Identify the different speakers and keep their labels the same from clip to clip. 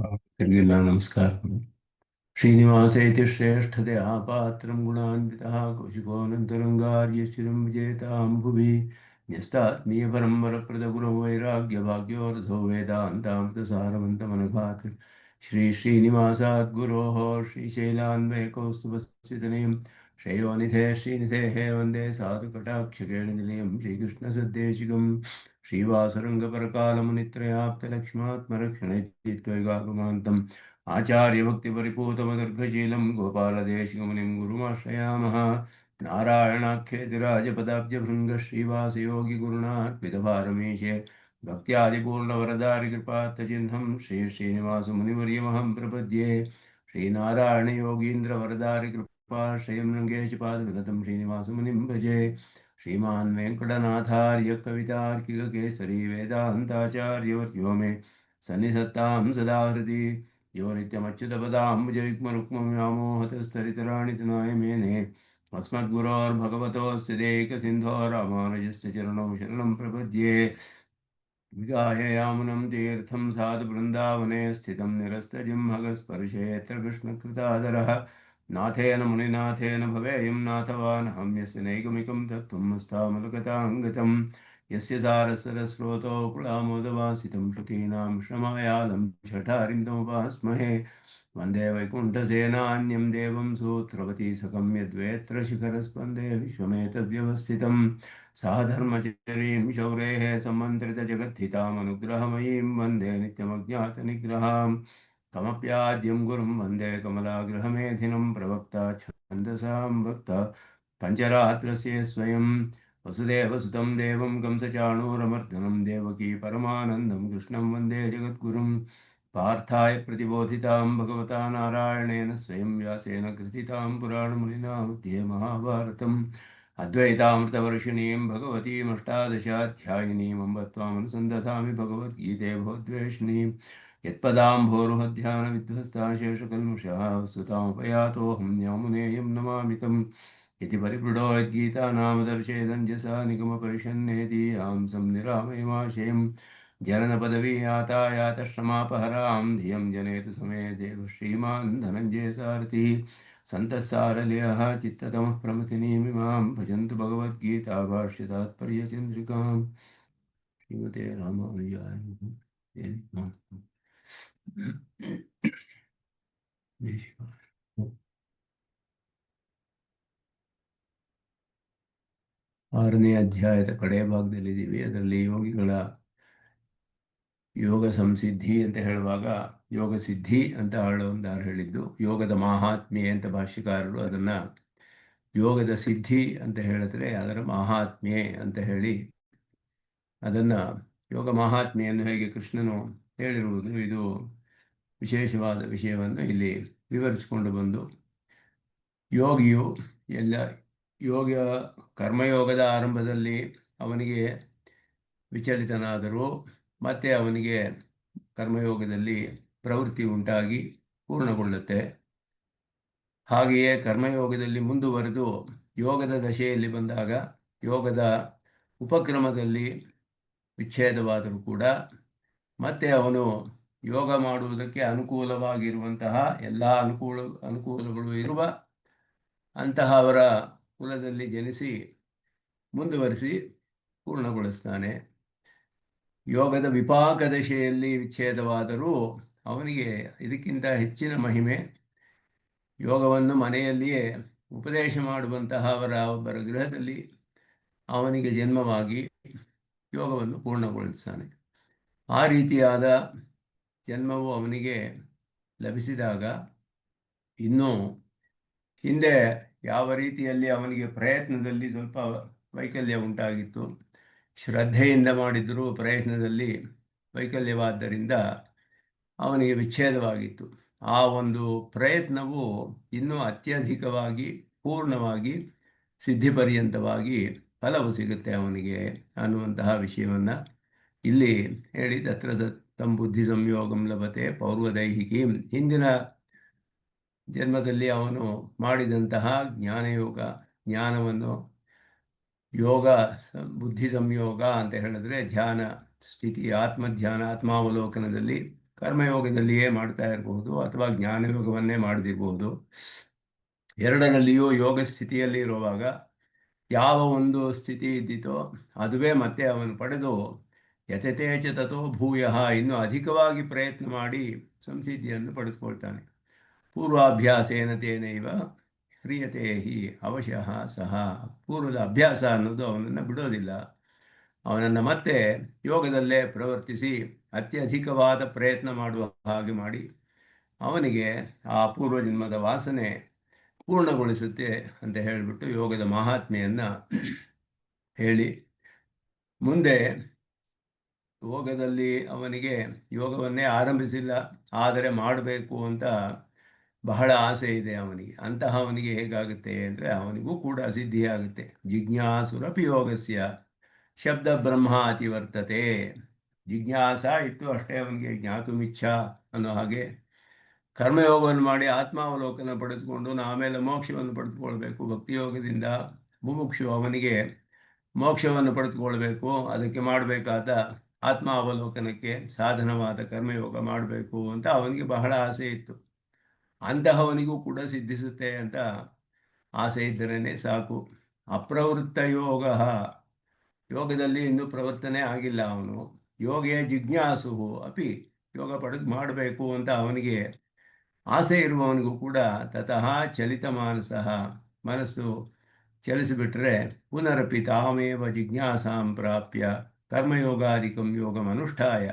Speaker 1: ಎಲ್ಲರಿಗೆಲ್ಲ ನಮಸ್ಕಾರಗಳು. ಶ್ರೀನಿವಾಸೇತಿ ಶ್ರೇಷ್ಠತೆಯ ಪಾತ್ರಂ ಗುಣಾನ್ವಿತಃ ಕೌಶಿಕೋನಂತರಂಗಾರ್ಯಶ್ಚಿರಂ ವಿಜೇತಾಂ ಭುವಿ ನ್ಯಸ್ತಾತ್ಮೀಯಪರಂಪರಪ್ರದ ಗುಣೋ ವೈರಾಗ್ಯಭಾಗ್ಯೋರಥೋ ವೇದಾಂತಾಮೃತಸಾರವಂತಮನಘಾತ್ ಶ್ರೀನಿವಾಸಾದ್ಗುರೋः ಶ್ರೀಶೈಲಾನ್ವಯಕೌಸ್ತುಭಸ್ಥಿತನಿಂ ಶ್ರೇಯೋನಿಧೇ ಶ್ರೀನಿಧೇಃ ವಂದೇ ಸಾಧುಕಟಾಕ್ಷಕೇಣನಿಲಯಂ ಶ್ರೀಕೃಷ್ಣಸದ್ದೇಶಿಕಂ ಶ್ರೀವಾಸರಂಗಪರಕಾಲमुनित्रयाप्तलक्ष्मात्मरक्षणैत्यैगागमान्तम् आचार्यभक्तिपरिपूतमदर्घशीलं गोपालदेशिकमुनिं गुरुमाश्रयामः। नारायणाख्यतिराजपदाब्जभृङ्गश्रीवासयोगिगुरुणार्पितभारमीशे भक्त्यादिपूर्णवरदारिकृपात्तचिह्नं श्रीश्रीनिवासमुनिवर्यमहं प्रपद्ये। श्रीनारायणयोगीन्द्रवरदारिकृपाश्रयं रङ्गेशपादविनतं श्रीनिवासमुनिं भजे। श्रीमान् वेङ्कटनाथार्य कवितार्किककेसरी वेदान्ताचार्यवर्यो मे सन्निधत्तां सदा हृदि यो नित्यमच्युतपदाम्बुजयुग्मरुक्मव्यामोहतस्तरितराणि तनाय मेने अस्मद्गुरोर्भगवतोऽस्य देकसिन्धो रामानुजस्य चरणौ शरणं प्रपद्ये। विगाय यामुनं तीर्थं साधुवृन्दावने स्थितं निरस्तजिह्मगस्पर्शेऽत्र कृष्णकृतादरः नाथेन मुनिनाथेन भवेयं नाथवानहं यस्य नैगमिकं तत्त्वमस्तामलगताङ्गतं यस्य सारस्वतस्रोतो कुलामोदवासितं श्रुतीनां श्रमायालं शठारिं तमुपास्महे। वन्दे वैकुण्ठसेनान्यं देवं सूत्रवती सकं यद्वेत्र शिखरस्पन्दे विश्वमेतद्व्यवस्थितं सह धर्मचरीं शौरेः सम्मन्त्रितजगद्धितामनुग्रहमयीं वन्दे नित्यमज्ञातनिग्रहां कमप्याद्यं गुरुं वन्दे कमलागृहमेधिनं प्रवक्ता छन्दसां भक्ता पञ्चरात्रस्य स्वयं वसुदेवसुतं देवं कंसचाणूरमर्दनं देवकी परमानन्दं कृष्णं वन्दे जगद्गुरुं पार्थाय प्रतिबोधितां भगवता नारायणेन स्वयं व्यासेन कृतितां पुराणमुनिना मध्ये महाभारतम् अद्वैतामृतवर्षिणीं भगवतीमष्टादशाध्यायिनीं अम्ब त्वामनुसन्दधामि भगवद्गीते भवद्वेषिणीं यत्पदाम्भोरुहध्यानविध्वस्ता शेषकल्मुषः वस्तुतामुपयातोऽहं यामुनेयं नमामि तम् इति परिपृढो यद्गीतानामदर्शेदञ्जसा निगमपरिषन्नेदीयां संनिरामयमाशयं जननपदवी यातायातश्रमापहरां धियं जनेतु समे देव श्रीमान् धनञ्जय सारथिः सन्तस्सारल्यः चित्ततमः प्रमथिनीमिमां भजन्तु भगवद्गीता भाष्यतात्पर्यचन्द्रिकां श्रीमते रामानुजाय नमः। ಆರನೇ ಅಧ್ಯಾಯದ ಕಡೆ ಭಾಗದಲ್ಲಿದ್ದೀವಿ. ಅದರಲ್ಲಿ ಯೋಗಿಗಳ ಯೋಗ ಸಂಸಿದ್ಧಿ ಅಂತ ಹೇಳುವಾಗ ಯೋಗ ಸಿದ್ಧಿ ಅಂತ ಒಂದಾರು ಹೇಳಿದ್ದು, ಯೋಗದ ಮಾಹಾತ್ಮ್ಯ ಅಂತ ಭಾಷ್ಯಕಾರರು ಅದನ್ನು ಯೋಗದ ಸಿದ್ಧಿ ಅಂತ ಹೇಳಿದ್ರೆ ಅದರ ಮಾಹಾತ್ಮ್ಯೆ ಅಂತ ಹೇಳಿ ಅದನ್ನು ಯೋಗ ಮಾಹಾತ್ಮ್ಯನ್ನು ಹೇಗೆ ಕೃಷ್ಣನು ಹೇಳಿರುವುದು ಇದು ವಿಶೇಷವಾದ ವಿಷಯವನ್ನು ಇಲ್ಲಿ ವಿವರಿಸಿಕೊಂಡು ಬಂದು ಯೋಗಿಯು ಎಲ್ಲ ಯೋಗ ಕರ್ಮಯೋಗದ ಆರಂಭದಲ್ಲಿ ಅವನಿಗೆ ವಿಚಲಿತನಾದರೂ ಮತ್ತೆ ಅವನಿಗೆ ಕರ್ಮಯೋಗದಲ್ಲಿ ಪ್ರವೃತ್ತಿ ಉಂಟಾಗಿ ಪೂರ್ಣಗೊಳ್ಳುತ್ತೆ. ಹಾಗೆಯೇ ಕರ್ಮಯೋಗದಲ್ಲಿ ಮುಂದುವರೆದು ಯೋಗದ ದಶೆಯಲ್ಲಿ ಬಂದಾಗ ಯೋಗದ ಉಪಕ್ರಮದಲ್ಲಿ ವಿಚ್ಛೇದವಾದರೂ ಕೂಡ ಮತ್ತೆ ಅವನು ಯೋಗ ಮಾಡುವುದಕ್ಕೆ ಅನುಕೂಲವಾಗಿರುವಂತಹ ಎಲ್ಲ ಅನುಕೂಲಗಳು ಇರುವ ಅಂತಹ ಅವರ ಕುಲದಲ್ಲಿ ಜನಿಸಿ ಮುಂದುವರಿಸಿ ಪೂರ್ಣಗೊಳಿಸ್ತಾನೆ. ಯೋಗದ ವಿಪಾಕ ದಶೆಯಲ್ಲಿ ವಿಚ್ಛೇದವಾದರೂ ಅವನಿಗೆ ಇದಕ್ಕಿಂತ ಹೆಚ್ಚಿನ ಮಹಿಮೆ ಯೋಗವನ್ನು ಮನೆಯಲ್ಲಿಯೇ ಉಪದೇಶ ಮಾಡುವಂತಹ ಒಬ್ಬರ ಗೃಹದಲ್ಲಿ ಅವನಿಗೆ ಜನ್ಮವಾಗಿ ಯೋಗವನ್ನು ಪೂರ್ಣಗೊಳಿಸ್ತಾನೆ. ಆ ರೀತಿಯಾದ ಜನ್ಮವು ಅವನಿಗೆ ಲಭಿಸಿದಾಗ ಇನ್ನೂ ಹಿಂದೆ ಯಾವ ರೀತಿಯಲ್ಲಿ ಅವನಿಗೆ ಪ್ರಯತ್ನದಲ್ಲಿ ಸ್ವಲ್ಪ ವೈಕಲ್ಯ ಉಂಟಾಗಿತ್ತು, ಶ್ರದ್ಧೆಯಿಂದ ಮಾಡಿದರೂ ಪ್ರಯತ್ನದಲ್ಲಿ ವೈಕಲ್ಯವಾದ್ದರಿಂದ ಅವನಿಗೆ ವಿಚ್ಛೇದವಾಗಿತ್ತು. ಆ ಒಂದು ಪ್ರಯತ್ನವು ಇನ್ನೂ ಅತ್ಯಧಿಕವಾಗಿ ಪೂರ್ಣವಾಗಿ ಸಿದ್ಧಿಪರ್ಯಂತವಾಗಿ ಫಲವು ಸಿಗುತ್ತೆ ಅವನಿಗೆ ಅನ್ನುವಂತಹ ವಿಷಯವನ್ನು ಇಲ್ಲಿ ಹೇಳಿ ತತ್ರ ತಂ ಬುದ್ಧಿ ಸಂಯೋಗಂ ಲಭತೆ ಪೌರ್ವದೈಹಿಕೀಂ. ಹಿಂದಿನ ಜನ್ಮದಲ್ಲಿ ಅವನು ಮಾಡಿದಂತಹ ಜ್ಞಾನವನ್ನು ಯೋಗ ಬುದ್ಧಿ ಸಂಯೋಗ ಅಂತ ಹೇಳಿದ್ರೆ ಧ್ಯಾನ ಸ್ಥಿತಿ, ಆತ್ಮಧ್ಯಾನ, ಆತ್ಮಾವಲೋಕನದಲ್ಲಿ ಕರ್ಮಯೋಗದಲ್ಲಿಯೇ ಮಾಡ್ತಾ ಇರಬಹುದು ಅಥವಾ ಜ್ಞಾನಯೋಗವನ್ನೇ ಮಾಡದಿರಬಹುದು. ಎರಡರಲ್ಲಿಯೂ ಯೋಗ ಸ್ಥಿತಿಯಲ್ಲಿ ಇರುವಾಗ ಯಾವ ಒಂದು ಸ್ಥಿತಿ ಇದ್ದಿತೋ ಅದುವೇ ಮತ್ತೆ ಅವನು ಪಡೆದು ಯತತೇಚ ತಥೋ ಭೂಯಃ ಇನ್ನೂ ಅಧಿಕವಾಗಿ ಪ್ರಯತ್ನ ಮಾಡಿ ಸಂಸಿದ್ಧಿಯನ್ನು ಪಡೆದುಕೊಳ್ತಾನೆ. ಪೂರ್ವಾಭ್ಯಾಸೇನ ತೇನೈವ ಕ್ರಿಯತೆ ಹಿ ಅವಶಃ ಸಹ. ಪೂರ್ವದ ಅಭ್ಯಾಸ ಅನ್ನೋದು ಅವನನ್ನು ಬಿಡೋದಿಲ್ಲ. ಅವನನ್ನು ಮತ್ತೆ ಯೋಗದಲ್ಲೇ ಪ್ರವರ್ತಿಸಿ ಅತ್ಯಧಿಕವಾದ ಪ್ರಯತ್ನ ಮಾಡುವ ಹಾಗೆ ಮಾಡಿ ಅವನಿಗೆ ಆ ಪೂರ್ವಜನ್ಮದ ವಾಸನೆ ಪೂರ್ಣಗೊಳಿಸುತ್ತೆ ಅಂತ ಹೇಳಿಬಿಟ್ಟು ಯೋಗದ ಮಹಾತ್ಮೆಯನ್ನು ಹೇಳಿ, ಮುಂದೆ ಯೋಗದಲ್ಲಿ ಅವನಿಗೆ ಯೋಗವನ್ನೇ ಆರಂಭಿಸಿಲ್ಲ, ಆದರೆ ಮಾಡಬೇಕು ಅಂತ ಬಹಳ ಆಸೆ ಇದೆ ಅವನಿಗೆ. ಅಂತಹ ಅವನಿಗೆ ಹೇಗಾಗುತ್ತೆ ಅಂದರೆ ಅವನಿಗೂ ಕೂಡ ಸಿದ್ಧಿಯಾಗುತ್ತೆ. ಜಿಜ್ಞಾಸುರಪಿ ಯೋಗಸ್ಯ ಶಬ್ದ ಬ್ರಹ್ಮ ಅತಿವರ್ತತೆ. ಜಿಜ್ಞಾಸ ಇತ್ತು ಅಷ್ಟೇ, ಅವನಿಗೆ ಜ್ಞಾತುಮಿಚ್ಛ ಅನ್ನೋ ಹಾಗೆ ಕರ್ಮಯೋಗವನ್ನು ಮಾಡಿ ಆತ್ಮಾವಲೋಕನ ಪಡೆದುಕೊಂಡು ಆಮೇಲೆ ಮೋಕ್ಷವನ್ನು ಪಡೆದುಕೊಳ್ಬೇಕು. ಭಕ್ತಿಯೋಗದಿಂದ ಮುಮುಕ್ಷು ಅವನಿಗೆ ಮೋಕ್ಷವನ್ನು ಪಡೆದುಕೊಳ್ಬೇಕು. ಅದಕ್ಕೆ ಮಾಡಬೇಕಾದ ಆತ್ಮಾವಲೋಕನಕ್ಕೆ ಸಾಧನವಾದ ಕರ್ಮಯೋಗ ಮಾಡಬೇಕು ಅಂತ ಅವನಿಗೆ ಬಹಳ ಆಸೆ ಇತ್ತು. ಅಂತಹವನಿಗೂ ಕೂಡ ಸಿದ್ಧಿಸುತ್ತೆ ಅಂತ ಆಸೆ ಇದ್ದರೇ ಸಾಕು. ಅಪ್ರವೃತ್ತ ಯೋಗ, ಯೋಗದಲ್ಲಿ ಇನ್ನೂ ಪ್ರವರ್ತನೆ ಆಗಿಲ್ಲ ಅವನು. ಯೋಗೇ ಜಿಜ್ಞಾಸು ಅಪಿ, ಯೋಗ ಪಡೆದು ಮಾಡಬೇಕು ಅಂತ ಅವನಿಗೆ ಆಸೆ ಇರುವವನಿಗೂ ಕೂಡ ತತಃ ಚಲಿತ ಮಾನಸಃ, ಮನಸ್ಸು ಚಲಿಸಿಬಿಟ್ರೆ ಪುನರಪಿ ತಾಮೇವ ಜಿಜ್ಞಾಸಾಂ ಪ್ರಾಪ್ಯ ಕರ್ಮಯೋಗಾದಿಕಂ ಯೋಗಮನುಷ್ಠಾಯ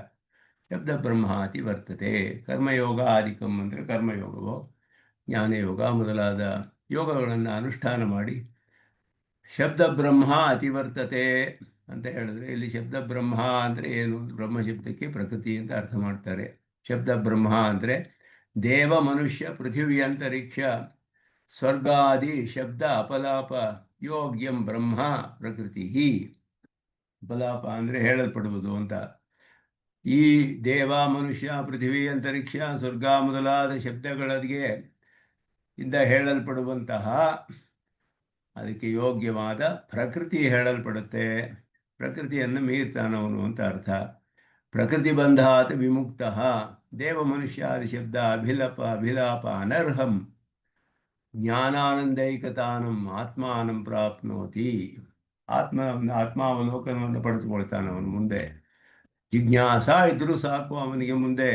Speaker 1: ಶಬ್ದ ಬ್ರಹ್ಮಾತಿ ವರ್ತತೆ. ಕರ್ಮಯೋಗಾದಿಕಂ ಅಂದರೆ ಕರ್ಮಯೋಗವೋ ಜ್ಞಾನಯೋಗ ಮೊದಲಾದ ಯೋಗಗಳನ್ನು ಅನುಷ್ಠಾನ ಮಾಡಿ ಶಬ್ದ ಬ್ರಹ್ಮ ಅತಿವರ್ತತೆ ಅಂತ ಹೇಳಿದ್ರೆ, ಇಲ್ಲಿ ಶಬ್ದ ಬ್ರಹ್ಮ ಅಂದರೆ ಏನು? ಬ್ರಹ್ಮ ಶಬ್ದಕ್ಕೆ ಪ್ರಕೃತಿ ಅಂತ ಅರ್ಥ ಮಾಡ್ತಾರೆ. ಶಬ್ದ ಬ್ರಹ್ಮ ಅಂದರೆ ದೇವ ಮನುಷ್ಯ ಪೃಥಿವಿ ಅಂತರಿಕ್ಷ ಸ್ವರ್ಗಾದಿ ಶಬ್ದ ಅಪಲಾಪ ಯೋಗ್ಯಂ ಬ್ರಹ್ಮ ಪ್ರಕೃತಿ. ಅಪಲಾಪ ಅಂದರೆ ಹೇಳಲ್ಪಡುವುದು ಅಂತ. ಈ ದೇವ ಮನುಷ್ಯ ಪೃಥಿವಿ ಅಂತರಿಕ್ಷ ಸ್ವರ್ಗ ಮೊದಲಾದ ಶಬ್ದಗಳಿಗೆ ಇಂದ ಹೇಳಲ್ಪಡುವಂತಹ ಅದಕ್ಕೆ ಯೋಗ್ಯವಾದ ಪ್ರಕೃತಿ ಹೇಳಲ್ಪಡುತ್ತೆ. ಪ್ರಕೃತಿಯನ್ನು ಮೀರ್ತಾನವನು ಅಂತ ಅರ್ಥ. ಪ್ರಕೃತಿ ಬಂಧಾತ್ ವಿಮುಕ್ತ ದೇವ ಮನುಷ್ಯಾದಿ ಶಬ್ದ ಅಭಿಲಾಪ ಅನರ್ಹಂ ಜ್ಞಾನಾನಂದೈಕತಾನಂ ಆತ್ಮಾನಂ ಪ್ರಾಪ್ನೋತಿ. ಆತ್ಮಾವಲೋಕನವನ್ನು ಪಡೆದುಕೊಳ್ತಾನವನು. ಮುಂದೆ ಜಿಜ್ಞಾಸ ಇದ್ರೂ ಸಾಕು ಅವನಿಗೆ, ಮುಂದೆ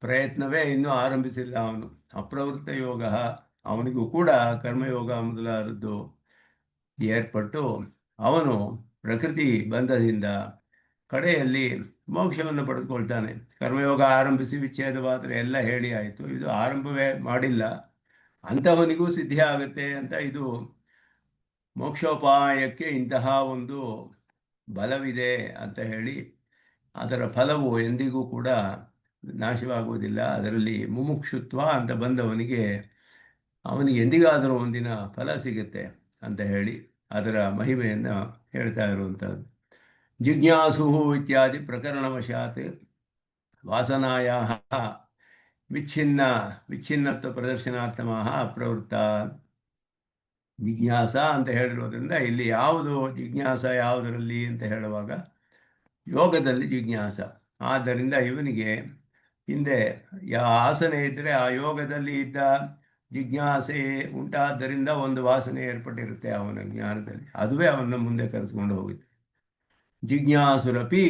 Speaker 1: ಪ್ರಯತ್ನವೇ ಇನ್ನೂ ಆರಂಭಿಸಿಲ್ಲ ಅವನು. ಅಪ್ರವೃತ್ತ ಯೋಗ, ಅವನಿಗೂ ಕೂಡ ಕರ್ಮಯೋಗ ಮೊದಲಾದದ್ದು ಏರ್ಪಟ್ಟು ಅವನು ಪ್ರಕೃತಿ ಬಂಧದಿಂದ ಕಡೆಯಲ್ಲಿ ಮೋಕ್ಷವನ್ನು ಪಡೆದುಕೊಳ್ತಾನೆ. ಕರ್ಮಯೋಗ ಆರಂಭಿಸಿ ವಿಚ್ಛೇದವಾದರೆ ಎಲ್ಲ ಹೇಳಿ ಆಯಿತು. ಇದು ಆರಂಭವೇ ಮಾಡಿಲ್ಲ, ಅಂಥವನಿಗೂ ಸಿದ್ಧಿ ಆಗುತ್ತೆ ಅಂತ. ಇದು ಮೋಕ್ಷೋಪಾಯಕ್ಕೆ ಇಂತಹ ಒಂದು ಬಲವಿದೆ ಅಂತ ಹೇಳಿ, ಅದರ ಫಲವು ಎಂದಿಗೂ ಕೂಡ ನಾಶವಾಗುವುದಿಲ್ಲ. ಅದರಲ್ಲಿ ಮುಮುಕ್ಷುತ್ವ ಅಂತ ಬಂದವನಿಗೆ ಅವನಿಗೆ ಎಂದಿಗಾದರೂ ಒಂದಿನ ಫಲ ಸಿಗುತ್ತೆ ಅಂತ ಹೇಳಿ ಅದರ ಮಹಿಮೆಯನ್ನು ಹೇಳ್ತಾ ಇರುವಂಥದ್ದು. ಜಿಜ್ಞಾಸು ಇತ್ಯಾದಿ ಪ್ರಕರಣವಶಾತ್ ವಾಸನಾಯ ವಿಚ್ಛಿನ್ನತ್ವ ಪ್ರದರ್ಶನಾರ್ಥಮಃ ಅಪ್ರವೃತ್ತ. ಜಿಜ್ಞಾಸ ಅಂತ ಹೇಳಿರೋದ್ರಿಂದ ಇಲ್ಲಿ ಯಾವುದು ಜಿಜ್ಞಾಸ, ಯಾವುದರಲ್ಲಿ ಅಂತ ಹೇಳುವಾಗ ಯೋಗದಲ್ಲಿ ಜಿಜ್ಞಾಸ. ಆದ್ದರಿಂದ ಇವನಿಗೆ ಹಿಂದೆ ಆಸನೆ ಇದ್ದರೆ ಆ ಯೋಗದಲ್ಲಿ ಇದ್ದ ಜಿಜ್ಞಾಸೆ ಉಂಟಾದ್ದರಿಂದ ಒಂದು ವಾಸನೆ ಏರ್ಪಟ್ಟಿರುತ್ತೆ ಅವನ ಜ್ಞಾನದಲ್ಲಿ, ಅದುವೇ ಅವನ ಮುಂದೆ ಕರೆದುಕೊಂಡು ಹೋಗುತ್ತೆ. ಜಿಜ್ಞಾಸುರಪಿ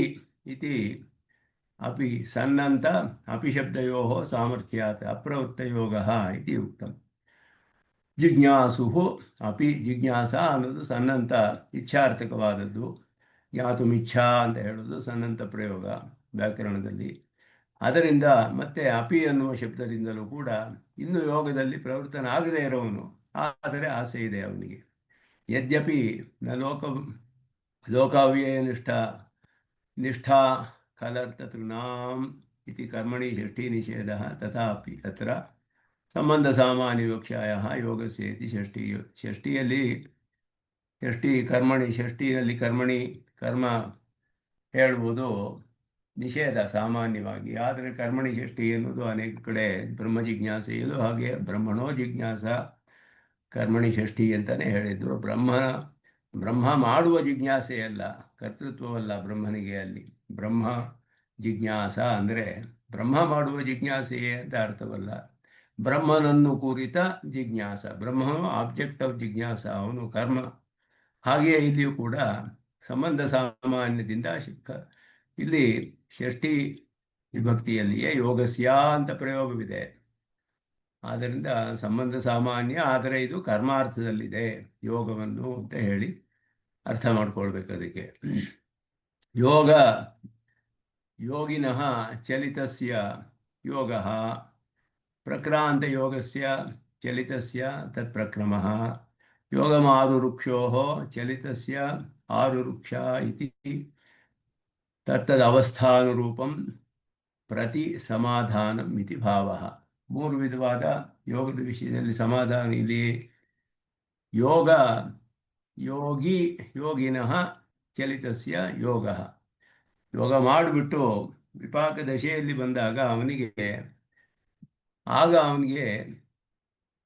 Speaker 1: ಇತಿ ಅಪಿ ಸನ್ನಂತ ಅಪಿ ಶಬ್ದಯೋ ಸಾಮರ್ಥ್ಯಾತ್ ಅಪ್ರವೃತ್ತ ಯೋಗ ಇತಿ ಉಕ್ತಂ. ಜಿಜ್ಞಾಸು ಅಪಿ, ಜಿಜ್ಞಾಸ ಅನ್ನೋದು ಸನ್ನಂತ ಇಚ್ಛಾರ್ಥಕವಾದದ್ದು. ಜ್ಞಾತುಮಿಚ್ಛಾ ಅಂತ ಹೇಳೋದು ಸನ್ನಂತ ಪ್ರಯೋಗ ವ್ಯಾಕರಣದಲ್ಲಿ. ಅದರಿಂದ ಮತ್ತೆ ಅಪಿ ಅನ್ನುವ ಶಬ್ದದಿಂದಲೂ ಕೂಡ ಇನ್ನು ಯೋಗದಲ್ಲಿ ಪ್ರವೃತ್ತನಾಗದೇ ಇರೋವನು, ಆದರೆ ಆಸೆ ಇದೆ ಅವನಿಗೆ. ಯದ್ಯಪಿ ನ ಲೋಕವ್ಯಯ ನಿಷ್ಠಾ ಕಲರ್ತೃಣಾಂ ಇತಿ ಕರ್ಮಣಿ ಷಷ್ಠಿ ನಿಷೇಧ ತಥಾಪಿ ಅತ್ರ ಸಂಬಂಧ ಸಾಮಾನ್ಯ ವಿವಕ್ಷಾಯ ಯೋಗಸ್ಯೇತಿ ಷಷ್ಠಿಯಲ್ಲಿ ಷಷ್ಠಿಯಲ್ಲಿ ಕರ್ಮ ಹೇಳುವುದು ನಿಷೇಧ ಸಾಮಾನ್ಯವಾಗಿ. ಆದರೆ ಕರ್ಮಣಿ ಷಷ್ಠಿ ಎನ್ನುವುದು ಅನೇಕ ಕಡೆ ಬ್ರಹ್ಮ ಜಿಜ್ಞಾಸೆಯಲ್ಲೂ ಹಾಗೆ ಬ್ರಹ್ಮಣೋ ಜಿಜ್ಞಾಸ ಕರ್ಮಣಿ ಷಷ್ಠಿ ಅಂತಲೇ ಹೇಳಿದರು. ಬ್ರಹ್ಮ ಮಾಡುವ ಜಿಜ್ಞಾಸೆಯಲ್ಲ, ಕರ್ತೃತ್ವವಲ್ಲ ಬ್ರಹ್ಮನಿಗೆ. ಅಲ್ಲಿ ಬ್ರಹ್ಮ ಜಿಜ್ಞಾಸ ಅಂದರೆ ಬ್ರಹ್ಮ ಮಾಡುವ ಜಿಜ್ಞಾಸೆಯೇ ಅಂತ ಅರ್ಥವಲ್ಲ. ಬ್ರಹ್ಮನನ್ನು ಕುರಿತ ಜಿಜ್ಞಾಸ. ಬ್ರಹ್ಮನು ಆಬ್ಜೆಕ್ಟ್ ಆಫ್ ಜಿಜ್ಞಾಸ, ಅವನು ಕರ್ಮ. ಹಾಗೆಯೇ ಇಲ್ಲಿಯೂ ಕೂಡ ಸಂಬಂಧ ಸಾಮಾನ್ಯದಿಂದ ಇಲ್ಲಿ ಷಷ್ಠಿ ವಿಭಕ್ತಿಯಲ್ಲಿಯೇ ಯೋಗಸ್ಯ ಅಂತ ಪ್ರಯೋಗವಿದೆ. ಆದ್ದರಿಂದ ಸಂಬಂಧ ಸಾಮಾನ್ಯ, ಆದರೆ ಇದು ಕರ್ಮಾರ್ಥದಲ್ಲಿದೆ ಯೋಗವನ್ನು ಅಂತ ಹೇಳಿ ಅರ್ಥ ಮಾಡ್ಕೊಳ್ಬೇಕು. ಅದಕ್ಕೆ ಯೋಗ ಯೋಗಿನಃ ಚಲಿತಸ್ಯ ಯೋಗಃ ಪ್ರಕ್ರಾಂತ ಯೋಗಸ್ಯ ಚಲಿತಸ್ಯ ತತ್ ಪ್ರಕ್ರಮಃ ಯೋಗಮಾರುರುಕ್ಷೋಃ ಚಲಿತಸ್ಯ ಆರುರುಕ್ಷ ಇತಿ ತತ್ತದವಸ್ಥಾನುರೂಪಂ ಪ್ರತಿ ಸಮಾಧಾನಂ ಇತಿ ಭಾವಃ. ಮೂರು ವಿಧವಾದ ಯೋಗದ ವಿಷಯದಲ್ಲಿ ಸಮಾಧಾನ ಇಲ್ಲಿ. ಯೋಗ ಯೋಗಿನಃ ಚಲಿತಸ್ಯ ಯೋಗಃ. ಯೋಗ ಮಾಡಿಬಿಟ್ಟು ವಿಪಾಕ ದಶೆಯಲ್ಲಿ ಬಂದಾಗ ಅವನಿಗೆ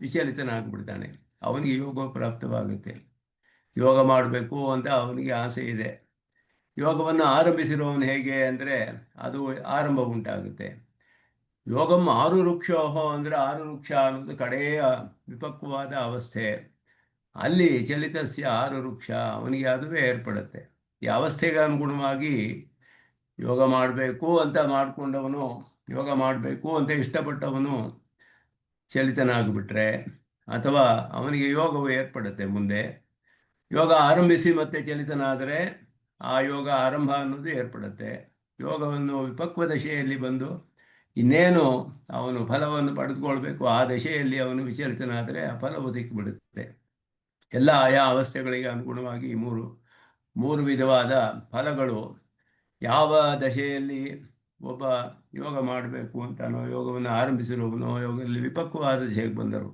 Speaker 1: ವಿಚಲಿತನಾಗ್ಬಿಡ್ತಾನೆ. ಅವನಿಗೆ ಯೋಗ ಪ್ರಾಪ್ತವಾಗುತ್ತೆ. ಯೋಗ ಮಾಡಬೇಕು ಅಂತ ಅವನಿಗೆ ಆಸೆ ಇದೆ. ಯೋಗವನ್ನು ಆರಂಭಿಸಿರುವವನು ಹೇಗೆ ಅಂದರೆ ಅದು ಆರಂಭ ಉಂಟಾಗುತ್ತೆ. ಯೋಗಂ ಆರುರುಕ್ಷೋಹ ಅಂದರೆ ಆರುರುಕ್ಷ ಅನ್ನೋದು ಕಡೆಯ ವಿಪಕ್ವವಾದ ಅವಸ್ಥೆ. ಅಲ್ಲಿ ಚಲಿತಸ್ಯ ಆರುರುಕ್ಷ, ಅವನಿಗೆ ಅದುವೇ ಏರ್ಪಡುತ್ತೆ. ಈ ಅವಸ್ಥೆಗೆ ಅನುಗುಣವಾಗಿ ಯೋಗ ಮಾಡಬೇಕು ಅಂತ ಮಾಡಿಕೊಂಡವನು, ಯೋಗ ಮಾಡಬೇಕು ಅಂತ ಇಷ್ಟಪಟ್ಟವನು ಚಲಿತನಾಗಿಬಿಟ್ರೆ, ಅಥವಾ ಅವನಿಗೆ ಯೋಗವು ಏರ್ಪಡುತ್ತೆ ಮುಂದೆ. ಯೋಗ ಆರಂಭಿಸಿ ಮತ್ತೆ ಚಲಿತನಾದರೆ ಆ ಯೋಗ ಆರಂಭ ಅನ್ನೋದು ಏರ್ಪಡುತ್ತೆ. ಯೋಗವನ್ನು ವಿಪಕ್ವ ದಶೆಯಲ್ಲಿ ಬಂದು ಇನ್ನೇನು ಅವನು ಫಲವನ್ನು ಪಡೆದುಕೊಳ್ಬೇಕು, ಆ ದಶೆಯಲ್ಲಿ ಅವನು ವಿಚಲಿತನಾದರೆ ಆ ಫಲವು ಸಿಕ್ಕಿಬಿಡುತ್ತೆ. ಎಲ್ಲ ಆಯಾ ಅವಸ್ಥೆಗಳಿಗೆ ಅನುಗುಣವಾಗಿ ಮೂರು ವಿಧವಾದ ಫಲಗಳು. ಯಾವ ದಶೆಯಲ್ಲಿ ಒಬ್ಬ ಯೋಗ ಮಾಡಬೇಕು ಅಂತಾನೋ, ಯೋಗವನ್ನು ಆರಂಭಿಸಿರುವವನೋ, ಯೋಗದಲ್ಲಿ ವಿಪಕ್ವವಾದ ದಶೆಗೆ ಬಂದರು,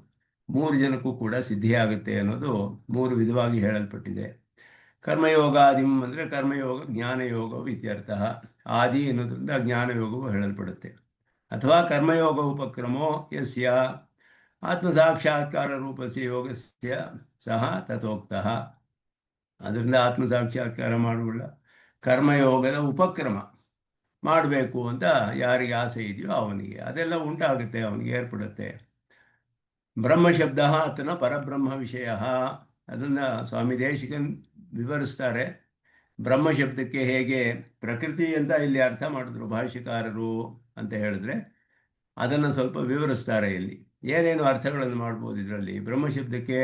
Speaker 1: 3 ಜನಕ್ಕೂ ಕೂಡ ಸಿದ್ಧಿಯಾಗುತ್ತೆ ಅನ್ನೋದು 3 ವಿಧವಾಗಿ ಹೇಳಲ್ಪಟ್ಟಿದೆ. ಕರ್ಮಯೋಗಾದಿಂ ಅಂದರೆ ಕರ್ಮಯೋಗ ಜ್ಞಾನಯೋಗವು ಇತ್ಯರ್ಥ. ಆದಿ ಎನ್ನುವುದರಿಂದ ಜ್ಞಾನಯೋಗವು ಹೇಳಲ್ಪಡುತ್ತೆ. ಅಥವಾ ಕರ್ಮಯೋಗ ಉಪಕ್ರಮೋ ಯಸ್ಯ ಆತ್ಮಸಾಕ್ಷಾತ್ಕಾರ ರೂಪಸ್ಯ ಯೋಗಸ್ಯ ಸಹ ತಥೋಕ್ತಃ. ಅದರಿಂದ ಆತ್ಮಸಾಕ್ಷಾತ್ಕಾರ ಮಾಡುವುದಿಲ್ಲ, ಕರ್ಮಯೋಗದ ಉಪಕ್ರಮ ಮಾಡಬೇಕು ಅಂತ ಯಾರಿಗೆ ಆಸೆ ಇದೆಯೋ ಅವನಿಗೆ ಅದೆಲ್ಲ ಉಂಟಾಗುತ್ತೆ, ಅವನಿಗೆ ಏರ್ಪಡುತ್ತೆ. ಬ್ರಹ್ಮಶಬ್ದ ಆತನ ಪರಬ್ರಹ್ಮ ವಿಷಯ. ಅದನ್ನು ಸ್ವಾಮಿ ದೇಶಿಕನ್ ವಿವರಿಸ್ತಾರೆ. ಬ್ರಹ್ಮಶಬ್ದಕ್ಕೆ ಹೇಗೆ ಪ್ರಕೃತಿ ಅಂತ ಇಲ್ಲಿ ಅರ್ಥ ಮಾಡಿದ್ರು ಭಾಷ್ಯಕಾರರು ಅಂತ ಹೇಳಿದ್ರೆ, ಅದನ್ನು ಸ್ವಲ್ಪ ವಿವರಿಸ್ತಾರೆ. ಇಲ್ಲಿ ಏನೇನು ಅರ್ಥಗಳನ್ನು ಮಾಡ್ಬೋದು. ಇದರಲ್ಲಿ ಬ್ರಹ್ಮಶಬ್ದಕ್ಕೆ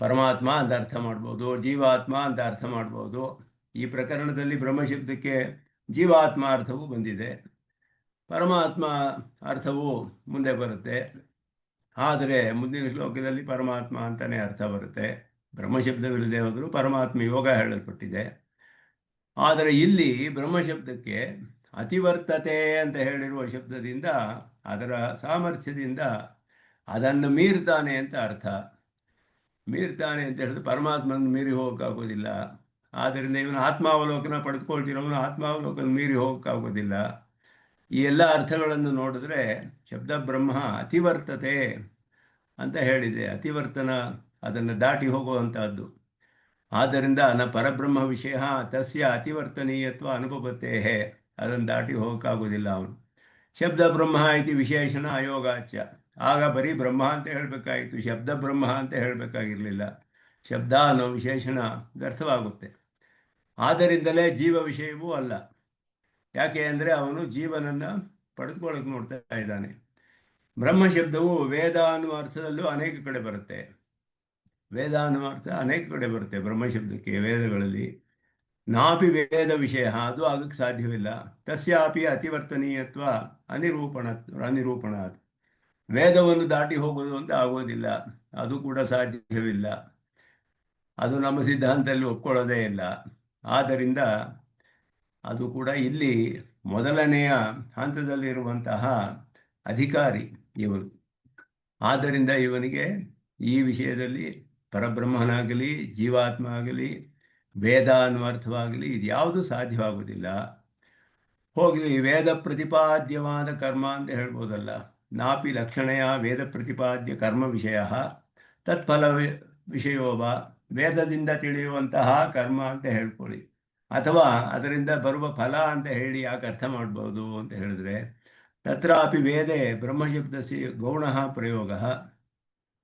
Speaker 1: ಪರಮಾತ್ಮ ಅಂತ ಅರ್ಥ ಮಾಡ್ಬೋದು, ಜೀವಾತ್ಮ ಅಂತ ಅರ್ಥ ಮಾಡ್ಬೋದು. ಈ ಪ್ರಕರಣದಲ್ಲಿ ಬ್ರಹ್ಮಶಬ್ದಕ್ಕೆ ಜೀವಾತ್ಮ ಅರ್ಥವೂ ಬಂದಿದೆ, ಪರಮಾತ್ಮ ಅರ್ಥವೂ ಮುಂದೆ ಬರುತ್ತೆ. ಆದರೆ ಮುಂದಿನ ಶ್ಲೋಕದಲ್ಲಿ ಪರಮಾತ್ಮ ಅಂತಲೇ ಅರ್ಥ ಬರುತ್ತೆ. ಬ್ರಹ್ಮಶಬ್ದವಿಲ್ಲದೆ ಹೋದರೂ ಪರಮಾತ್ಮ ಯೋಗ ಹೇಳಲ್ಪಟ್ಟಿದೆ. ಆದರೆ ಇಲ್ಲಿ ಬ್ರಹ್ಮಶಬ್ದಕ್ಕೆ ಅತಿವರ್ತತೆ ಅಂತ ಹೇಳಿರುವ ಶಬ್ದದಿಂದ, ಅದರ ಸಾಮರ್ಥ್ಯದಿಂದ ಅದನ್ನು ಮೀರ್ತಾನೆ ಅಂತ ಅರ್ಥ. ಮೀರ್ತಾನೆ ಅಂತ ಹೇಳಿದ್ರೆ ಪರಮಾತ್ಮನ ಮೀರಿ ಹೋಗೋಕ್ಕಾಗೋದಿಲ್ಲ. ಆದ್ದರಿಂದ ಇವನು ಆತ್ಮಾವಲೋಕನ ಪಡೆದುಕೊಳ್ತಿರೋನು ಆತ್ಮಾವಲೋಕನ ಮೀರಿ ಹೋಗೋಕ್ಕಾಗೋದಿಲ್ಲ. ಈ ಎಲ್ಲ ಅರ್ಥಗಳನ್ನು ನೋಡಿದ್ರೆ ಶಬ್ದ ಬ್ರಹ್ಮ ಅತಿವರ್ತತೆ ಅಂತ ಹೇಳಿದೆ. ಅತಿವರ್ತನ, ಅದನ್ನು ದಾಟಿ ಹೋಗುವಂತಹದ್ದು. ಆದ್ದರಿಂದ ಪರಬ್ರಹ್ಮ ವಿಷಯ ತಸ್ಯ ಅತಿವರ್ತನೀಯತ್ವ ಅನುಪಪತ್ತೇ, ಅದನ್ನು ದಾಟಿ ಹೋಗೋಕ್ಕಾಗೋದಿಲ್ಲ ಅವನು. ಶಬ್ದ ಬ್ರಹ್ಮ ಇತಿ ವಿಶೇಷಣ ಅಯೋಗಾಚ್ಯ. ಆಗ ಬರೀ ಬ್ರಹ್ಮ ಅಂತ ಹೇಳಬೇಕಾಗಿತ್ತು, ಶಬ್ದ ಬ್ರಹ್ಮ ಅಂತ ಹೇಳಬೇಕಾಗಿರಲಿಲ್ಲ. ಶಬ್ದ ಅನ್ನೋ ವಿಶೇಷಣ ವ್ಯರ್ಥವಾಗುತ್ತೆ. ಆದ್ದರಿಂದಲೇ ಜೀವ ವಿಷಯವೂ ಅಲ್ಲ. ಯಾಕೆ ಅಂದರೆ ಅವನು ಜೀವನನ್ನು ಪಡೆದುಕೊಳ್ಳೋಕೆ ನೋಡ್ತಾ ಇದ್ದಾನೆ. ಬ್ರಹ್ಮಶಬ್ದವು ವೇದ ಅನ್ನುವ ಅರ್ಥದಲ್ಲೂ ಅನೇಕ ಕಡೆ ಬರುತ್ತೆ. ವೇದ ಅನ್ನುವ ಅರ್ಥ ಅನೇಕ ಕಡೆ ಬರುತ್ತೆ ಬ್ರಹ್ಮಶಬ್ದಕ್ಕೆ ವೇದಗಳಲ್ಲಿ. ನಾಪಿ ವೇದ ವಿಷಯ, ಅದು ಆಗಕ್ಕೆ ಸಾಧ್ಯವಿಲ್ಲ. ತಸ್ಯಾಪಿ ಅತಿವರ್ತನೀಯತ್ವ ಅನಿರೂಪಣಾತ್. ವೇದವನ್ನು ದಾಟಿ ಹೋಗೋದು ಅಂತ ಆಗೋದಿಲ್ಲ, ಅದು ಕೂಡ ಸಾಧ್ಯವಿಲ್ಲ. ಅದು ನಮ್ಮ ಸಿದ್ಧಾಂತದಲ್ಲಿ ಒಪ್ಕೊಳ್ಳೋದೇ ಇಲ್ಲ. ಆದ್ದರಿಂದ ಅದು ಕೂಡ ಇಲ್ಲಿ ಮೊದಲನೆಯ ಹಂತದಲ್ಲಿರುವಂತಹ ಅಧಿಕಾರಿ ಇವನು. ಆದ್ದರಿಂದ ಇವನಿಗೆ ಈ ವಿಷಯದಲ್ಲಿ ಪರಬ್ರಹ್ಮನಾಗಲಿ ಜೀವಾತ್ಮ ಆಗಲಿ ವೇದ ಅನ್ವರ್ಥವಾಗಲಿ ಇದ್ಯಾವುದು ಸಾಧ್ಯವಾಗುವುದಿಲ್ಲ. ಹೋಗಲಿ ವೇದ ಪ್ರತಿಪಾದ್ಯವಾದ ಕರ್ಮ ಅಂತ ಹೇಳ್ಬೋದಲ್ಲ. ನಾಪಿ ಲಕ್ಷಣೆಯ ವೇದ ಪ್ರತಿಪಾದ್ಯ ಕರ್ಮ ವಿಷಯ ತತ್ಫಲ ವಿಷಯೋವ. ವೇದದಿಂದ ತಿಳಿಯುವಂತಹ ಕರ್ಮ ಅಂತ ಹೇಳ್ಕೊಳ್ಳಿ. ಅಥವಾ ಅದರಿಂದ ಬರುವ ಫಲ ಅಂತ ಹೇಳಿ ಯಾಕೆ ಅರ್ಥ ಮಾಡ್ಬೋದು ಅಂತ ಹೇಳಿದ್ರೆ, ತತ್ರಾಪಿ ವೇದೆ ಬ್ರಹ್ಮಶಬ್ದಸ್ಯ ಗೌಣಃ ಪ್ರಯೋಗ.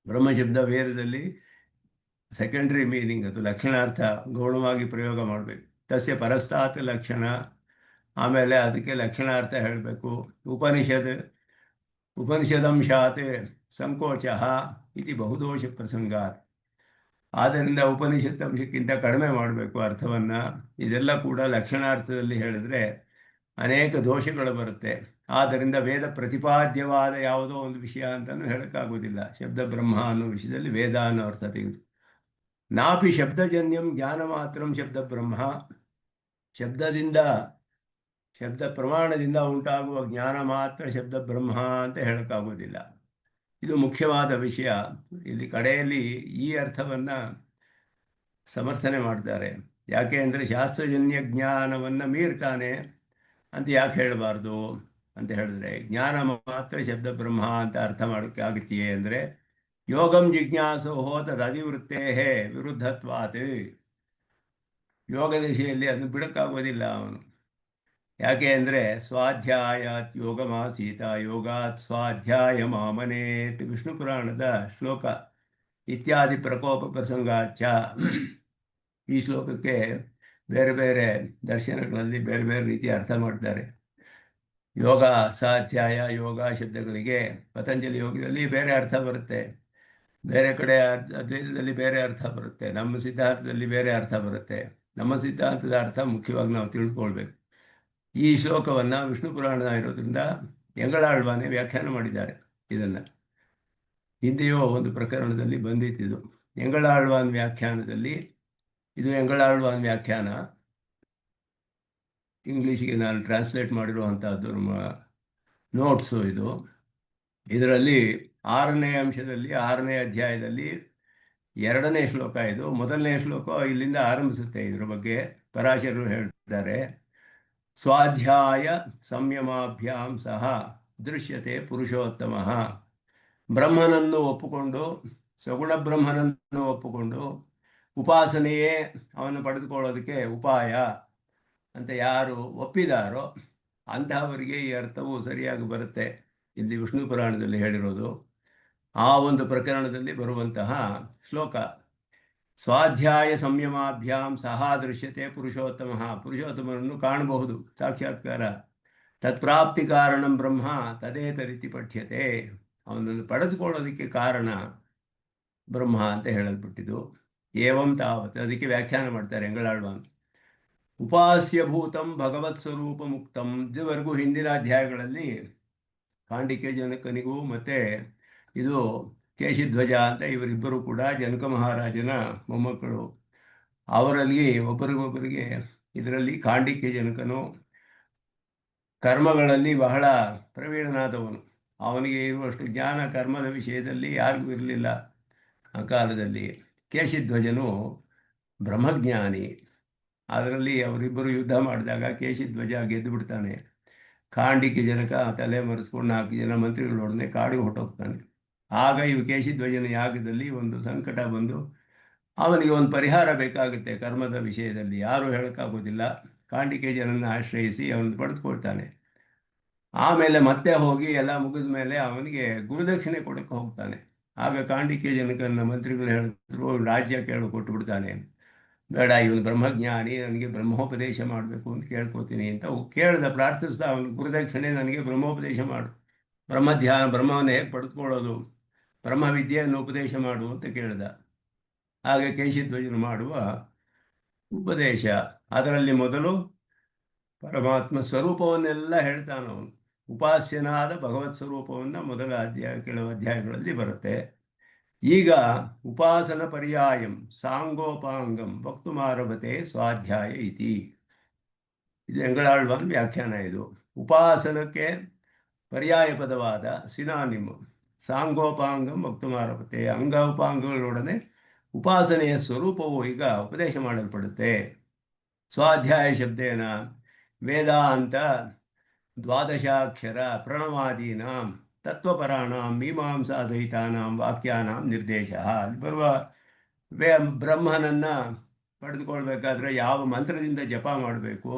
Speaker 1: ಬ್ರಹ್ಮಶಬ್ದ ವೇದದಲ್ಲಿ ಸೆಕೆಂಡ್ರಿ ಮೀನಿಂಗ್, ಅದು ಲಕ್ಷಣಾರ್ಥ ಗೌಣವಾಗಿ ಪ್ರಯೋಗ ಮಾಡಬೇಕು. ತಸ್ಯ ಪರಸ್ತಾತ್ ಲಕ್ಷಣ, ಆಮೇಲೆ ಅದಕ್ಕೆ ಲಕ್ಷಣಾರ್ಥ ಹೇಳಬೇಕು. ಉಪನಿಷದಂಶಾತ್ ಸಂಕೋಚ ಇತಿ ಬಹುದೋಷ ಪ್ರಸಂಗ. ಆದ್ದರಿಂದ ಉಪನಿಷತ್ ಅಂಶಕ್ಕಿಂತ ಕಡಿಮೆ ಮಾಡಬೇಕು ಅರ್ಥವನ್ನು. ಇದೆಲ್ಲ ಕೂಡ ಲಕ್ಷಣಾರ್ಥದಲ್ಲಿ ಹೇಳಿದ್ರೆ ಅನೇಕ ದೋಷಗಳು ಬರುತ್ತೆ. ಆದ್ದರಿಂದ ವೇದ ಪ್ರತಿಪಾದ್ಯವಾದ ಯಾವುದೋ ಒಂದು ವಿಷಯ ಅಂತಲೂ ಹೇಳೋಕ್ಕಾಗೋದಿಲ್ಲ. ಶಬ್ದ ಬ್ರಹ್ಮ ಅನ್ನೋ ವಿಷಯದಲ್ಲಿ ವೇದ ಅನ್ನೋ ಅರ್ಥ ತೆಗೆದು. ನಾಪಿ ಶಬ್ದಜನ್ಯಂ ಜ್ಞಾನ ಮಾತ್ರಂ ಶಬ್ದ ಬ್ರಹ್ಮ. ಶಬ್ದ ಪ್ರಮಾಣದಿಂದ ಉಂಟಾಗುವ ಜ್ಞಾನ ಮಾತ್ರ ಶಬ್ದ ಬ್ರಹ್ಮ ಅಂತ ಹೇಳೋಕ್ಕಾಗೋದಿಲ್ಲ. ಇದು ಮುಖ್ಯವಾದ ವಿಷಯ. ಇಲ್ಲಿ ಕಡೆಯಲ್ಲಿ ಈ ಅರ್ಥವನ್ನು ಸಮರ್ಥನೆ ಮಾಡ್ತಾರೆ. ಯಾಕೆ ಅಂದರೆ ಶಾಸ್ತ್ರಜನ್ಯ ಜ್ಞಾನವನ್ನು ಮೀರ್ತಾನೆ ಅಂತ ಯಾಕೆ ಹೇಳಬಾರ್ದು ಅಂತ ಹೇಳಿದ್ರೆ, ಜ್ಞಾನ ಮಾತ್ರ ಶಬ್ದ ಬ್ರಹ್ಮ ಅಂತ ಅರ್ಥ ಮಾಡೋಕ್ಕೆ ಆಗುತ್ತೆಯೇ ಅಂದರೆ, ಯೋಗಂ ಜಿಜ್ಞಾಸೋ ತದಧಿವೃತ್ತೇ ವಿರುದ್ಧತ್ವಾತ್. ಯೋಗ ದಿಶೆಯಲ್ಲಿ ಅದನ್ನು ಬಿಡೋಕ್ಕಾಗೋದಿಲ್ಲ ಅವನು. ಯಾಕೆ ಅಂದರೆ ಸ್ವಾಧ್ಯಾಯಾತ್ ಯೋಗಮಾಸೀತ ಯೋಗಾತ್ ಸ್ವಾಧ್ಯಾಯ ಮಾಮನೇತ್ ವಿಷ್ಣು ಪುರಾಣದ ಶ್ಲೋಕ. ಇತ್ಯಾದಿ ಪ್ರಕೋಪ ಪ್ರಸಂಗಾಚ. ಈ ಶ್ಲೋಕಕ್ಕೆ ಬೇರೆ ಬೇರೆ ದರ್ಶನಗಳಲ್ಲಿ ಬೇರೆ ಬೇರೆ ರೀತಿ ಅರ್ಥ ಮಾಡ್ತಾರೆ. ಯೋಗ ಸ್ವಾಧ್ಯಾಯ ಯೋಗ ಶಬ್ದಗಳಿಗೆ ಪತಂಜಲಿ ಯೋಗದಲ್ಲಿ ಬೇರೆ ಅರ್ಥ ಬರುತ್ತೆ, ಬೇರೆ ಕಡೆ ಅದ್ವೈತದಲ್ಲಿ ಬೇರೆ ಅರ್ಥ ಬರುತ್ತೆ, ನಮ್ಮ ಸಿದ್ಧಾಂತದಲ್ಲಿ ಬೇರೆ ಅರ್ಥ ಬರುತ್ತೆ. ನಮ್ಮ ಸಿದ್ಧಾಂತದ ಅರ್ಥ ಮುಖ್ಯವಾಗಿ ನಾವು ತಿಳ್ಕೊಳ್ಬೇಕು. ಈ ಶ್ಲೋಕವನ್ನು ವಿಷ್ಣು ಪುರಾಣ ಇರೋದ್ರಿಂದ ಎಂಗಳಾಳ್ವಾನೆ ವ್ಯಾಖ್ಯಾನ ಮಾಡಿದ್ದಾರೆ. ಇದನ್ನು ಹಿಂದೆಯೋ ಒಂದು ಪ್ರಕರಣದಲ್ಲಿ ಬಂದಿತ್ತಿದು. ಎಂಗಳಾಳ್ವಾನ್ ವ್ಯಾಖ್ಯಾನದಲ್ಲಿ, ಇದು ಎಂಗಳಾಳ್ವಾನ್ ವ್ಯಾಖ್ಯಾನ, ಇಂಗ್ಲೀಷಿಗೆ ನಾನು ಟ್ರಾನ್ಸ್ಲೇಟ್ ಮಾಡಿರುವಂಥದ್ದು ನಮ್ಮ ನೋಟ್ಸು. ಇದರಲ್ಲಿ 6ನೇ ಅಂಶದಲ್ಲಿ 6ನೇ ಅಧ್ಯಾಯದಲ್ಲಿ 2ನೇ ಶ್ಲೋಕ ಇದು. 1ನೇ ಶ್ಲೋಕ ಇಲ್ಲಿಂದ ಆರಂಭಿಸುತ್ತೆ. ಇದರ ಬಗ್ಗೆ ಪರಾಶರರು ಹೇಳ್ತಾರೆ, ಸ್ವಾಧ್ಯಾಯ ಸಂಯಮಾಭ್ಯಾಂ ಸಹ ದೃಶ್ಯತೆ ಪುರುಷೋತ್ತಮ. ಬ್ರಹ್ಮನನ್ನು ಒಪ್ಪುಕೊಂಡು, ಸಗುಣ ಬ್ರಹ್ಮನನ್ನು ಒಪ್ಪುಕೊಂಡು ಉಪಾಸನೆಯೇ ಅವನು ಪಡೆದುಕೊಳ್ಳೋದಕ್ಕೆ ಉಪಾಯ ಅಂತ ಯಾರು ಒಪ್ಪಿದಾರೋ ಅಂತಹವರಿಗೆ ಈ ಅರ್ಥವು ಸರಿಯಾಗಿ ಬರುತ್ತೆ. ಇಲ್ಲಿ ವಿಷ್ಣು ಪುರಾಣದಲ್ಲಿ ಹೇಳಿರೋದು ಆ ಒಂದು ಪ್ರಕರಣದಲ್ಲಿ ಬರುವಂತಹ ಶ್ಲೋಕ. ಸ್ವಾಧ್ಯಾಯ ಸಂಯಮಾಭ್ಯಾಂ ಸಹ ದೃಶ್ಯತೆ ಪುರುಷೋತ್ತಮ. ಪುರುಷೋತ್ತಮನನ್ನು ಕಾಣಬಹುದು, ಸಾಕ್ಷಾತ್ಕಾರ. ತತ್ಪ್ರಾಪ್ತಿ ಕಾರಣಂ ಬ್ರಹ್ಮ ತದೇತರಿತಿ ಪಠ್ಯತೆ. ಅವನನ್ನು ಪಡೆದುಕೊಳ್ಳೋದಕ್ಕೆ ಕಾರಣ ಬ್ರಹ್ಮ ಅಂತ ಹೇಳಲ್ಪಟ್ಟಿದ್ದು. ಏವಂ ತಾವತ್, ಅದಕ್ಕೆ ವ್ಯಾಖ್ಯಾನ ಮಾಡ್ತಾರೆ ಎಂಗಳಾಳ್ವಾನ್. ಉಪಾಸ್ಯಭೂತಂ ಭಗವತ್ ಸ್ವರೂಪ ಮುಕ್ತಂ. ಇದುವರೆಗೂ ಹಿಂದಿನ ಅಧ್ಯಾಯಗಳಲ್ಲಿ ಕಾಂಡಿಕ್ಯ ಜನಕನಿಗೂ ಮತ್ತು ಇದು ಕೇಶಿಧ್ವಜ ಅಂತ ಇವರಿಬ್ಬರು ಕೂಡ ಜನಕ ಮಹಾರಾಜನ ಮೊಮ್ಮಕ್ಕಳು. ಅವರಲ್ಲಿ ಒಬ್ಬರಿಗೊಬ್ಬರಿಗೆ, ಇದರಲ್ಲಿ ಕಾಂಡಿಕ್ಯ ಜನಕನು ಕರ್ಮಗಳಲ್ಲಿ ಬಹಳ ಪ್ರವೀಣನಾದವನು. ಅವನಿಗೆ ಇರುವಷ್ಟು ಜ್ಞಾನ ಕರ್ಮದ ವಿಷಯದಲ್ಲಿ ಯಾರಿಗೂ ಇರಲಿಲ್ಲ ಆ ಕಾಲದಲ್ಲಿ. ಕೇಶಿಧ್ವಜನು ಬ್ರಹ್ಮಜ್ಞಾನಿ. ಅದರಲ್ಲಿ ಅವರಿಬ್ಬರು ಯುದ್ಧ ಮಾಡಿದಾಗ ಕೇಶಿಧ್ವಜ ಗೆದ್ದು ಬಿಡ್ತಾನೆ. ಕಾಂಡಿಕ್ಯ ಜನಕ ತಲೆ ಮರೆಸ್ಕೊಂಡು 4 ಜನ ಮಂತ್ರಿಗಳೊಡನೆ ಕಾಡಿಗೆ ಹೊರಟೋಗ್ತಾನೆ. ಆಗ ಇವು ಕೇಶಿಧ್ವಜನ ಯಾಗದಲ್ಲಿ ಒಂದು ಸಂಕಟ ಬಂದು ಅವನಿಗೆ ಒಂದು ಪರಿಹಾರ ಬೇಕಾಗುತ್ತೆ ಕರ್ಮದ ವಿಷಯದಲ್ಲಿ. ಯಾರೂ ಹೇಳೋಕ್ಕಾಗೋದಿಲ್ಲ. ಕಾಂಡಿಕ್ಯ ಜನನ ಆಶ್ರಯಿಸಿ ಅವನು ಪಡೆದುಕೊಳ್ತಾನೆ. ಆಮೇಲೆ ಮತ್ತೆ ಹೋಗಿ ಎಲ್ಲ ಮುಗಿದ ಮೇಲೆ ಅವನಿಗೆ ಗುರುದಕ್ಷಿಣೆ ಕೊಡೋಕ್ಕೆ ಹೋಗ್ತಾನೆ. ಆಗ ಕಾಂಡಿಕ್ಯ ಜನಕನ ಮಂತ್ರಿಗಳು ಹೇಳಿದ್ರು, ರಾಜ್ಯ ಕೇಳು ಕೊಟ್ಟು ಬಿಡ್ತಾನೆ. ಬೇಡ, ಇವನು ಬ್ರಹ್ಮಜ್ಞಾನಿ, ನನಗೆ ಬ್ರಹ್ಮೋಪದೇಶ ಮಾಡಬೇಕು ಅಂತ ಕೇಳ್ಕೊತೀನಿ ಅಂತ ಪ್ರಾರ್ಥಿಸ್ತಾ ಅವನು, ಗುರುದಕ್ಷಿಣೆ ನನಗೆ ಬ್ರಹ್ಮೋಪದೇಶ ಮಾಡು, ಬ್ರಹ್ಮವನ್ನು ಹೇಗೆ ಪಡೆದುಕೊಳ್ಳೋದು, ಬ್ರಹ್ಮವಿದ್ಯೆಯನ್ನು ಉಪದೇಶ ಮಾಡು ಅಂತ ಕೇಳಿದ. ಹಾಗೆ ಕೇಶಿಧ್ವಜನು ಮಾಡುವ ಉಪದೇಶ, ಅದರಲ್ಲಿ ಮೊದಲು ಪರಮಾತ್ಮ ಸ್ವರೂಪವನ್ನೆಲ್ಲ ಹೇಳ್ತಾನವನು. ಉಪಾಸ್ಯನಾದ ಭಗವತ್ ಸ್ವರೂಪವನ್ನು ಮೊದಲ ಕೆಲವು ಅಧ್ಯಾಯಗಳಲ್ಲಿ ಬರುತ್ತೆ. ಈಗ ಉಪಾಸನ ಪರ್ಯಾಯಂ ಸಾಂಗೋಪಾಂಗಂ ವಕ್ತುಮಾರಭತೆ ಸ್ವಾಧ್ಯಾಯ ಇತಿ. ಇದು ಎಂಗಳಾಳ್ವಾನ್ ವ್ಯಾಖ್ಯಾನ. ಇದು ಉಪಾಸನಕ್ಕೆ ಪರ್ಯಾಯ ಪದವಾದ ಸಿನಾನಿಮ್. ಸಾಂಗೋಪಾಂಗಂ ವಕ್ತುಮಾರಭತೆ, ಅಂಗ ಉಪಾಂಗಗಳೊಡನೆ ಉಪಾಸನೆಯ ಸ್ವರೂಪವು ಈಗ ಉಪದೇಶ ಮಾಡಲ್ಪಡುತ್ತೆ. ಸ್ವಾಧ್ಯಾಯ ಶಬ್ದೇನ ವೇದಾಂತ ದ್ವಾದಶಾಕ್ಷರ ಪ್ರಣವಾದೀನಾಂ ತತ್ವಪರಾಣಾಂ ಮೀಮಾಂಸಾ ಸಹಿತಾನಾಂ ವಾಕ್ಯಾನಾಂ ನಿರ್ದೇಶ. ಅಲ್ಲಿ ಬರುವ ಬ್ರಹ್ಮನನ್ನು ಪಡೆದುಕೊಳ್ಬೇಕಾದ್ರೆ ಯಾವ ಮಂತ್ರದಿಂದ ಜಪ ಮಾಡಬೇಕು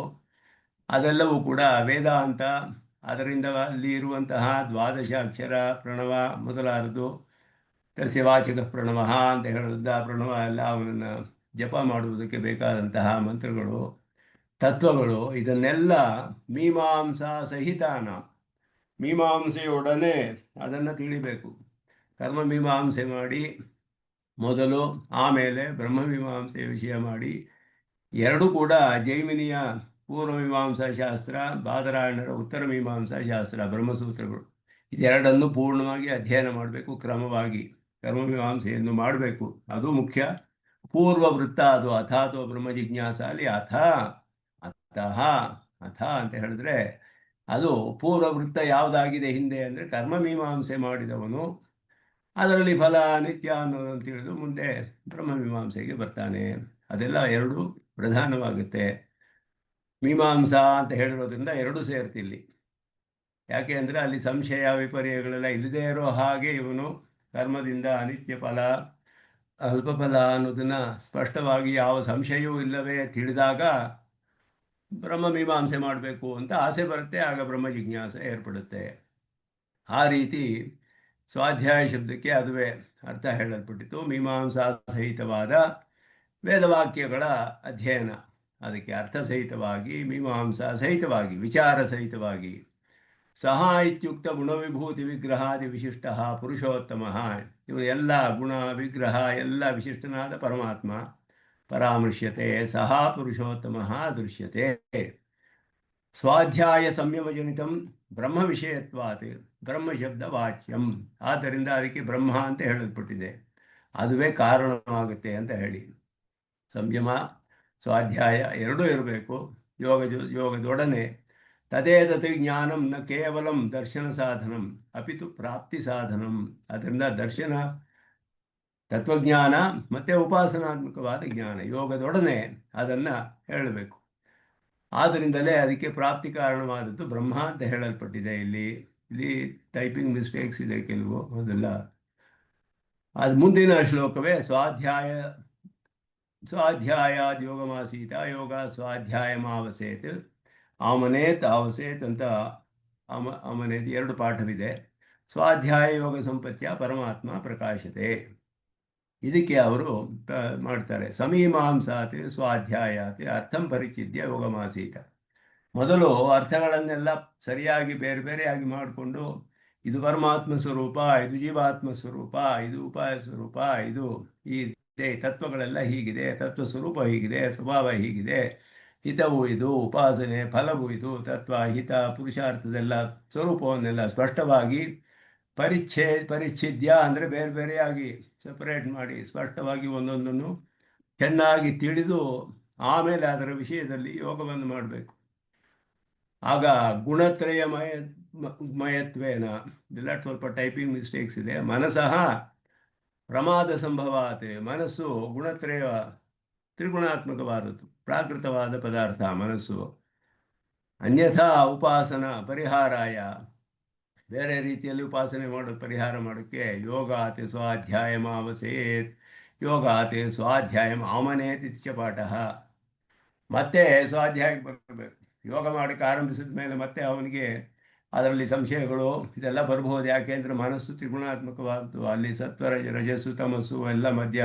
Speaker 1: ಅದೆಲ್ಲವೂ ಕೂಡ ವೇದಾಂತ, ಅದರಿಂದ ಅಲ್ಲಿ ಇರುವಂತಹ ದ್ವಾದಶ ಅಕ್ಷರ ಪ್ರಣವ ಮೊದಲಾದದ್ದು, ತಸ್ಯ ವಾಚಕ ಪ್ರಣವ ಅಂತ ಹೇಳೋದ ಪ್ರಣವ ಎಲ್ಲ ಅವನನ್ನು ಜಪ ಮಾಡುವುದಕ್ಕೆ ಬೇಕಾದಂತಹ ಮಂತ್ರಗಳು, ತತ್ವಗಳು, ಇದನ್ನೆಲ್ಲ ಮೀಮಾಂಸಾ ಸಹಿತಾನ, ಮೀಮಾಂಸೆಯೊಡನೆ ಅದನ್ನು ತಿಳಿಬೇಕು. ಕರ್ಮಮೀಮಾಂಸೆ ಮಾಡಿ ಮೊದಲು, ಆಮೇಲೆ ಬ್ರಹ್ಮಮೀಮಾಂಸೆಯ ವಿಷಯ ಮಾಡಿ, ಎರಡೂ ಕೂಡ ಜೈಮಿನಿಯ ಪೂರ್ವಮೀಮಾಂಸಾ ಶಾಸ್ತ್ರ, ಬಾದರಾಯಣರ ಉತ್ತರ ಮೀಮಾಂಸಾ ಶಾಸ್ತ್ರ, ಬ್ರಹ್ಮಸೂತ್ರಗಳು, ಇದೆರಡನ್ನು ಪೂರ್ಣವಾಗಿ ಅಧ್ಯಯನ ಮಾಡಬೇಕು. ಕ್ರಮವಾಗಿ ಕರ್ಮಮೀಮಾಂಸೆಯನ್ನು ಮಾಡಬೇಕು, ಅದು ಮುಖ್ಯ. ಪೂರ್ವವೃತ್ತ ಅದು ಅಥಾತೋ ಬ್ರಹ್ಮ ಜಿಜ್ಞಾಸ, ಅಲ್ಲಿ ಅತಃ ಅಥ ಅಂತ ಹೇಳಿದ್ರೆ ಅದು ಪೂರ್ವವೃತ್ತ ಯಾವುದಾಗಿದೆ ಹಿಂದೆ ಅಂದರೆ ಕರ್ಮಮೀಮಾಂಸೆ ಮಾಡಿದವನು ಅದರಲ್ಲಿ ಫಲ ನಿತ್ಯ ಅನ್ನೋದನ್ನು ತಿಳಿದು ಮುಂದೆ ಬ್ರಹ್ಮಮೀಮಾಂಸೆಗೆ ಬರ್ತಾನೆ. ಅದೆಲ್ಲ ಎರಡು ಪ್ರಧಾನವಾಗುತ್ತೆ. ಮೀಮಾಂಸಾ ಅಂತ ಹೇಳಿರೋದ್ರಿಂದ ಎರಡು ಸೇರ್ತಿಲ್ಲಿ. ಯಾಕೆ ಅಂದರೆ ಅಲ್ಲಿ ಸಂಶಯ ವಿಪರ್ಯಗಳೆಲ್ಲ ಇಲ್ಲದೇ ಇರೋ ಹಾಗೆ ಇವನು ಕರ್ಮದಿಂದ ಅನಿತ್ಯ ಫಲ ಅಲ್ಪ ಫಲ ಅನ್ನೋದನ್ನು ಸ್ಪಷ್ಟವಾಗಿ ಯಾವ ಸಂಶಯವೂ ಇಲ್ಲವೇ ತಿಳಿದಾಗ ಬ್ರಹ್ಮಮೀಮಾಂಸೆ ಮಾಡಬೇಕು ಅಂತ ಆಸೆ ಬರುತ್ತೆ. ಆಗ ಬ್ರಹ್ಮ ಜಿಜ್ಞಾಸೆ ಏರ್ಪಡುತ್ತೆ. ಆ ರೀತಿ ಸ್ವಾಧ್ಯಾಯ ಶಬ್ದಕ್ಕೆ ಅದುವೇ ಅರ್ಥ ಹೇಳಲ್ಪಟ್ಟಿತು. ಮೀಮಾಂಸಾ ಸಹಿತವಾದ ವೇದವಾಕ್ಯಗಳ ಅಧ್ಯಯನ, ಅದಕ್ಕೆ ಅರ್ಥ ಸಹಿತವಾಗಿ, ಮೀಮಾಂಸಾ ಸಹಿತವಾಗಿ, ವಿಚಾರ ಸಹಿತವಾಗಿ. ಸಹ ಇತ್ಯುಕ್ತ ಗುಣವಿಭೂತಿ ವಿಗ್ರಹಾದಿ ವಿಶಿಷ್ಟ ಪುರುಷೋತ್ತಮ, ಇವನು ಎಲ್ಲ ಗುಣ ವಿಗ್ರಹ ಎಲ್ಲ ವಿಶಿಷ್ಟನಾದ ಪರಮಾತ್ಮ ಪರಾಮೃಶ್ಯತೆ. ಸಹ ಪುರುಷೋತ್ತಮ ದೃಶ್ಯತೆ. ಸ್ವಾಧ್ಯಾಯ ಸಂಯಮಜನಿತಂ ಬ್ರಹ್ಮ ವಿಷಯತ್ವಾತ್ ಬ್ರಹ್ಮ ಶಬ್ದ ವಾಚ್ಯಂ, ಆದ್ದರಿಂದ ಅದಕ್ಕೆ ಬ್ರಹ್ಮ ಅಂತ ಹೇಳಲ್ಪಟ್ಟಿದೆ. ಅದುವೇ ಕಾರಣವಾಗುತ್ತೆ ಅಂತ ಹೇಳಿ. ಸಂಯಮ ಸ್ವಾಧ್ಯಾಯ ಎರಡೂ ಇರಬೇಕು ಯೋಗದೊಡನೆ. ತದೇತತ್ ಜ್ಞಾನಂ ನ ಕೇವಲಂ ದರ್ಶನ ಸಾಧನಂ ಅಪಿತು ಪ್ರಾಪ್ತಿ ಸಾಧನಂ. ಅದರಿಂದ ದರ್ಶನ, ತತ್ವಜ್ಞಾನ ಮತ್ತು ಉಪಾಸನಾತ್ಮಕವಾದ ಜ್ಞಾನ ಯೋಗದೊಡನೆ ಅದನ್ನು ಹೇಳಬೇಕು. ಆದ್ದರಿಂದಲೇ ಅದಕ್ಕೆ ಪ್ರಾಪ್ತಿ ಕಾರಣವಾದದ್ದು ಬ್ರಹ್ಮ ಅಂತ ಹೇಳಲ್ಪಟ್ಟಿದೆ. ಇಲ್ಲಿ ಟೈಪಿಂಗ್ ಮಿಸ್ಟೇಕ್ಸ್ ಇದೆ ಕೆಲವು, ಅದೆಲ್ಲ. ಅದು ಮುಂದಿನ ಶ್ಲೋಕವೇ ಸ್ವಾಧ್ಯಾಯಾದ್ ಯೋಗಮಾಸೀತ ಯೋಗ ಸ್ವಾಧ್ಯಾಯಮಾವಸೇತ್ ಆಮನೇತ್ ಆವಸೇತ್ ಅಂತ ಆಮನೇತ್ ಎರಡು ಪಾಠವಿದೆ. ಸ್ವಾಧ್ಯಾಯ ಯೋಗ ಸಂಪತ್ಯ ಪರಮಾತ್ಮ ಪ್ರಕಾಶತೆ. ಇದಕ್ಕೆ ಅವರು ಮಾಡ್ತಾರೆ ಸಮೀಮಾಂಸಾತ್ ಸ್ವಾಧ್ಯಾಯಾತ್ ಅರ್ಥಂ ಪರಿಚಿದ್ಯ ಯೋಗಮಾಸೀತ. ಮೊದಲು ಅರ್ಥಗಳನ್ನೆಲ್ಲ ಸರಿಯಾಗಿ ಬೇರೆ ಬೇರೆಯಾಗಿ ಮಾಡಿಕೊಂಡು, ಇದು ಪರಮಾತ್ಮ ಸ್ವರೂಪ, ಇದು ಜೀವಾತ್ಮ ಸ್ವರೂಪ, ಇದು ಉಪಾಯ ಸ್ವರೂಪ, ಇದು ಈ ತತ್ವಗಳೆಲ್ಲ ಹೀಗಿದೆ, ತತ್ವ ಸ್ವರೂಪ ಹೀಗಿದೆ, ಸ್ವಭಾವ ಹೀಗಿದೆ, ಹಿತವು ಇದು, ಉಪಾಸನೆ ಫಲವು ಇದು, ತತ್ವ ಹಿತ ಪುರುಷಾರ್ಥದೆಲ್ಲ ಸ್ವರೂಪವನ್ನೆಲ್ಲ ಸ್ಪಷ್ಟವಾಗಿ ಪರಿಚ್ಛಿದ್ಯ ಅಂದರೆ ಬೇರೆ ಬೇರೆಯಾಗಿ ಸಪರೇಟ್ ಮಾಡಿ ಸ್ಪಷ್ಟವಾಗಿ ಒಂದೊಂದನ್ನು ಚೆನ್ನಾಗಿ ತಿಳಿದು ಆಮೇಲೆ ಅದರ ವಿಷಯದಲ್ಲಿ ಯೋಗವನ್ನು ಮಾಡಬೇಕು. ಆಗ ಗುಣತ್ರಯ ಮಯತ್ವೇನ, ಇದೆಲ್ಲ ಸ್ವಲ್ಪ ಟೈಪಿಂಗ್ ಮಿಸ್ಟೇಕ್ಸ್ ಇದೆ. ಮನಸಃ ಪ್ರಮಾದ ಸಂಭವಾತೆ, ಮನಸ್ಸು ಗುಣತ್ರಯ ತ್ರಿಗುಣಾತ್ಮಕವಾದದ್ದು, ಪ್ರಾಕೃತವಾದ ಪದಾರ್ಥ ಮನಸ್ಸು. ಅನ್ಯಥಾ ಉಪಾಸನ ಪರಿಹಾರಾಯ, ಬೇರೆ ರೀತಿಯಲ್ಲಿ ಉಪಾಸನೆ ಮಾಡೋದು ಪರಿಹಾರ ಮಾಡೋಕ್ಕೆ ಯೋಗಾತ್ ಸ್ವಾಧ್ಯಾಯಮಾವಸೇತ್, ಯೋಗಾತ್ ಸ್ವಾಧ್ಯಾಯಂ ಆಮನೇತ್ ಇತ್ಯ ಪಾಠ. ಮತ್ತೆ ಸ್ವಾಧ್ಯಾಯಕ್ಕೆ ಬರಬೇಕು. ಯೋಗ ಮಾಡೋಕ್ಕೆ ಆರಂಭಿಸಿದ ಮೇಲೆ ಮತ್ತೆ ಅವನಿಗೆ ಅದರಲ್ಲಿ ಸಂಶಯಗಳು ಇದೆಲ್ಲ ಬರ್ಬೋದು. ಯಾಕೆಂದರೆ ಮನಸ್ಸು ತ್ರಿಗುಣಾತ್ಮಕವಾದ್ದು, ಅಲ್ಲಿ ಸತ್ವ ರಜಸ್ಸು ತಮಸ್ಸು ಎಲ್ಲ ಮಧ್ಯ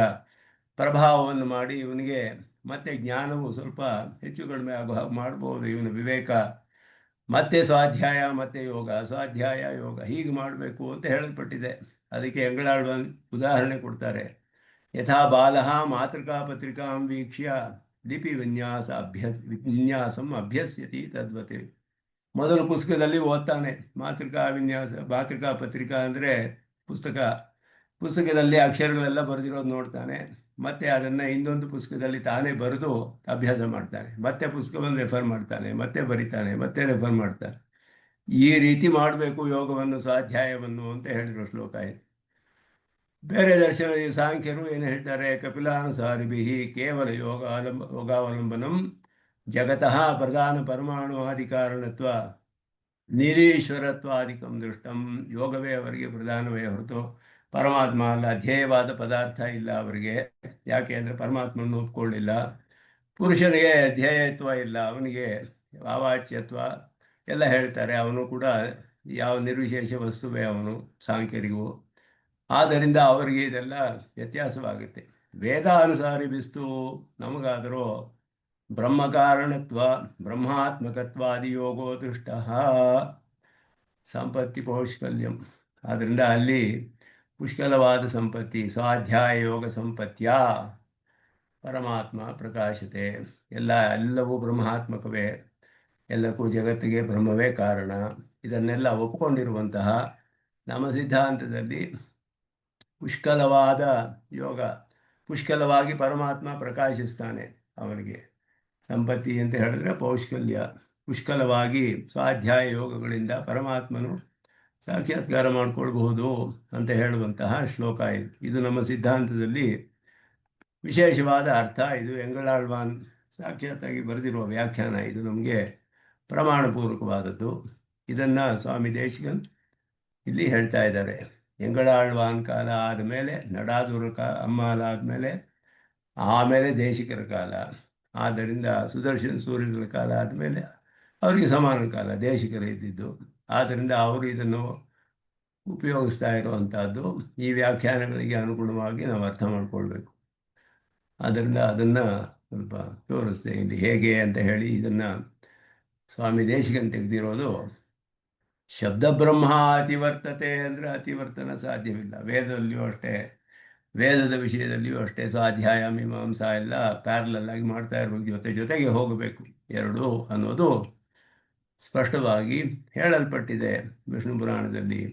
Speaker 1: ಪ್ರಭಾವವನ್ನು ಮಾಡಿ ಇವನಿಗೆ ಮತ್ತೆ ಜ್ಞಾನವು ಸ್ವಲ್ಪ ಹೆಚ್ಚು ಕಡಿಮೆ ಆಗೋ ಹಾಗೆ ಮಾಡ್ಬೋದು. ಇವನ ವಿವೇಕ ಮತ್ತೆ ಸ್ವಾಧ್ಯಾಯ ಮತ್ತು ಯೋಗ, ಸ್ವಾಧ್ಯಾಯ ಯೋಗ ಹೀಗೆ ಮಾಡಬೇಕು ಅಂತ ಹೇಳಲ್ಪಟ್ಟಿದೆ. ಅದಕ್ಕೆ ಹೆಂಗಳಾಳ್ವ ಉದಾಹರಣೆ ಕೊಡ್ತಾರೆ. ಯಥಾ ಬಾಲಃ ಮಾತೃಕಾ ಪತ್ರಿಕಾಂ ವೀಕ್ಷ್ಯ ಲಿಪಿ ವಿನ್ಯಾಸಂ ಅಭ್ಯಸ್ಯತಿ ತದ್ವತೆ. ಮೊದಲು ಪುಸ್ತಕದಲ್ಲಿ ಓದ್ತಾನೆ, ಮಾತೃಕಾ ಪತ್ರಿಕಾ ಅಂದರೆ ಪುಸ್ತಕದಲ್ಲಿ ಅಕ್ಷರಗಳೆಲ್ಲ ಬರೆದಿರೋದು ನೋಡ್ತಾನೆ. ಮತ್ತೆ ಅದನ್ನು ಇನ್ನೊಂದು ಪುಸ್ತಕದಲ್ಲಿ ತಾನೇ ಬರೆದು ಅಭ್ಯಾಸ ಮಾಡ್ತಾನೆ. ಮತ್ತೆ ಪುಸ್ತಕವನ್ನು ರೆಫರ್ ಮಾಡ್ತಾನೆ, ಮತ್ತೆ ಬರಿತಾನೆ, ಮತ್ತೆ ರೆಫರ್ ಮಾಡ್ತಾನೆ. ಈ ರೀತಿ ಮಾಡಬೇಕು ಯೋಗವನ್ನು, ಸ್ವಾಧ್ಯಾಯವನ್ನು ಅಂತ ಹೇಳಿರೋ ಶ್ಲೋಕ ಇದೆ. ಬೇರೆ ದರ್ಶನ ಸಾಂಖ್ಯರು ಏನು ಹೇಳ್ತಾರೆ, ಕಪಿಲಾನುಸಾರಿಭಿ ಕೇವಲ ಯೋಗಾವಲಂಬನಂ ಜಗತಃ ಪ್ರಧಾನ ಪರಮಾಣು ಆದಿಕಾರಣತ್ವ ನಿರೀಶ್ವರತ್ವಾದಿಕಂ ದೃಷ್ಟಂ. ಯೋಗವೇ ಅವರಿಗೆ ಪ್ರಧಾನವೇ ಹೊರತು ಪರಮಾತ್ಮ ಅಲ್ಲ, ಧ್ಯೇಯವಾದ ಪದಾರ್ಥ ಇಲ್ಲ ಅವರಿಗೆ. ಯಾಕೆ ಅಂದರೆ ಪರಮಾತ್ಮನನ್ನು ಒಪ್ಕೊಳ್ಳಿಲ್ಲ. ಪುರುಷನಿಗೆ ಧ್ಯೇಯತ್ವ ಇಲ್ಲ, ಅವನಿಗೆ ಅವಾಚ್ಯತ್ವ ಎಲ್ಲ ಹೇಳ್ತಾರೆ. ಅವನು ಕೂಡ ಯಾವ ನಿರ್ವಿಶೇಷ ವಸ್ತುವೇ ಅವನು ಸಾಂಖ್ಯರಿಗೂ. ಆದ್ದರಿಂದ ಅವರಿಗೆ ಇದೆಲ್ಲ ವ್ಯತ್ಯಾಸವಾಗುತ್ತೆ. ವೇದಾನುಸಾರಿ ಬಿಸ್ತು ನಮಗಾದರೂ ಬ್ರಹ್ಮಕಾರಣತ್ವ ಬ್ರಹ್ಮಾತ್ಮಕತ್ವಾದಿ ಯೋಗೋ ದೃಷ್ಟ ಸಂಪತ್ತಿ ಪೌಷ್ಕಲ್ಯಂ. ಆದ್ದರಿಂದ ಅಲ್ಲಿ ಪುಷ್ಕಲವಾದ ಸಂಪತ್ತಿ ಸ್ವಾಧ್ಯಾಯ ಯೋಗ ಸಂಪತ್ತ್ಯ ಪರಮಾತ್ಮ ಪ್ರಕಾಶತೆ. ಎಲ್ಲವೂ ಬ್ರಹ್ಮಾತ್ಮಕವೇ, ಎಲ್ಲಕ್ಕೂ ಜಗತ್ತಿಗೆ ಬ್ರಹ್ಮವೇ ಕಾರಣ. ಇದನ್ನೆಲ್ಲ ಒಪ್ಪಿಕೊಂಡಿರುವಂತಹ ನಮ್ಮ ಸಿದ್ಧಾಂತದಲ್ಲಿ ಪುಷ್ಕಲವಾದ ಯೋಗ, ಪುಷ್ಕಲವಾಗಿ ಪರಮಾತ್ಮ ಪ್ರಕಾಶಿಸ್ತಾನೆ. ಅವನಿಗೆ ಸಂಪತ್ತಿ ಅಂತ ಹೇಳಿದ್ರೆ ಪೌಷ್ಕಲ್ಯ. ಪುಷ್ಕಲವಾಗಿ ಸ್ವಾಧ್ಯಾಯ ಯೋಗಗಳಿಂದ ಪರಮಾತ್ಮನು ಸಾಕ್ಷಾತ್ಕಾರ ಮಾಡಿಕೊಳ್ಬಹುದು ಅಂತ ಹೇಳುವಂತಹ ಶ್ಲೋಕ ಇದು. ಇದು ನಮ್ಮ ಸಿದ್ಧಾಂತದಲ್ಲಿ ವಿಶೇಷವಾದ ಅರ್ಥ. ಇದು ಎಂಗಳಾಳ್ವಾನ್ ಸಾಕ್ಷಾತ್ತಾಗಿ ಬರೆದಿರುವ ವ್ಯಾಖ್ಯಾನ. ಇದು ನಮಗೆ ಪ್ರಮಾಣಪೂರ್ವಕವಾದದ್ದು. ಇದನ್ನು ಸ್ವಾಮಿ ದೇಶಿಕನ್ ಇಲ್ಲಿ ಹೇಳ್ತಾ ಇದ್ದಾರೆ. ಎಂಗಳಾಳ್ವಾನ್ ಕಾಲ ಆದಮೇಲೆ ನಡಾದೂರ ಅಮ್ಮಲಾದಮೇಲೆ ಆಮೇಲೆ ದೇಶಿಕರ ಕಾಲ. ಆದ್ದರಿಂದ ಸುದರ್ಶನ ಸೂರ್ಯಗಳ ಕಾಲ ಆದಮೇಲೆ ಅವರಿಗೆ ಸಮಾನ ಕಾಲ ದೇಶಿಕರು ಇದ್ದಿದ್ದು. ಆದ್ದರಿಂದ ಅವರು ಇದನ್ನು ಉಪಯೋಗಿಸ್ತಾ ಇರುವಂಥದ್ದು ಈ ವ್ಯಾಖ್ಯಾನಗಳಿಗೆ ಅನುಗುಣವಾಗಿ ನಾವು ಅರ್ಥ ಮಾಡಿಕೊಳ್ಬೇಕು. ಆದ್ದರಿಂದ ಅದನ್ನು ಸ್ವಲ್ಪ ತೋರಿಸ್ದೆ ಇಲ್ಲಿ ಹೇಗೆ ಅಂತ ಹೇಳಿ. ಇದನ್ನು ಸ್ವಾಮಿ ದೇಶಿಕನ್ ತೆಗೆದಿರೋದು ಶಬ್ದ ಬ್ರಹ್ಮ ಅತಿವರ್ತತೆ ಅಂದರೆ ಅತಿವರ್ತನ ಸಾಧ್ಯವಿಲ್ಲ. ವೇದದಲ್ಲಿಯೂ ಅಷ್ಟೇ, ವೇದದ ವಿಷಯದಲ್ಲಿಯೂ ಅಷ್ಟೇ ಸ್ವಾಧ್ಯಾಯ ಮೀಮಾಂಸಾ ಎಲ್ಲ ಪ್ಯಾರಲಲ್ ಆಗಿ ಮಾಡ್ತಾ ಇರಬೇಕು, ಜೊತೆಗೆ ಹೋಗಬೇಕು ಎರಡೂ ಅನ್ನೋದು ಸ್ಪಷ್ಟವಾಗಿ ಹೇಳಲ್ಪಟ್ಟಿದೆ ವಿಷ್ಣು ಪುರಾಣದಲ್ಲಿ.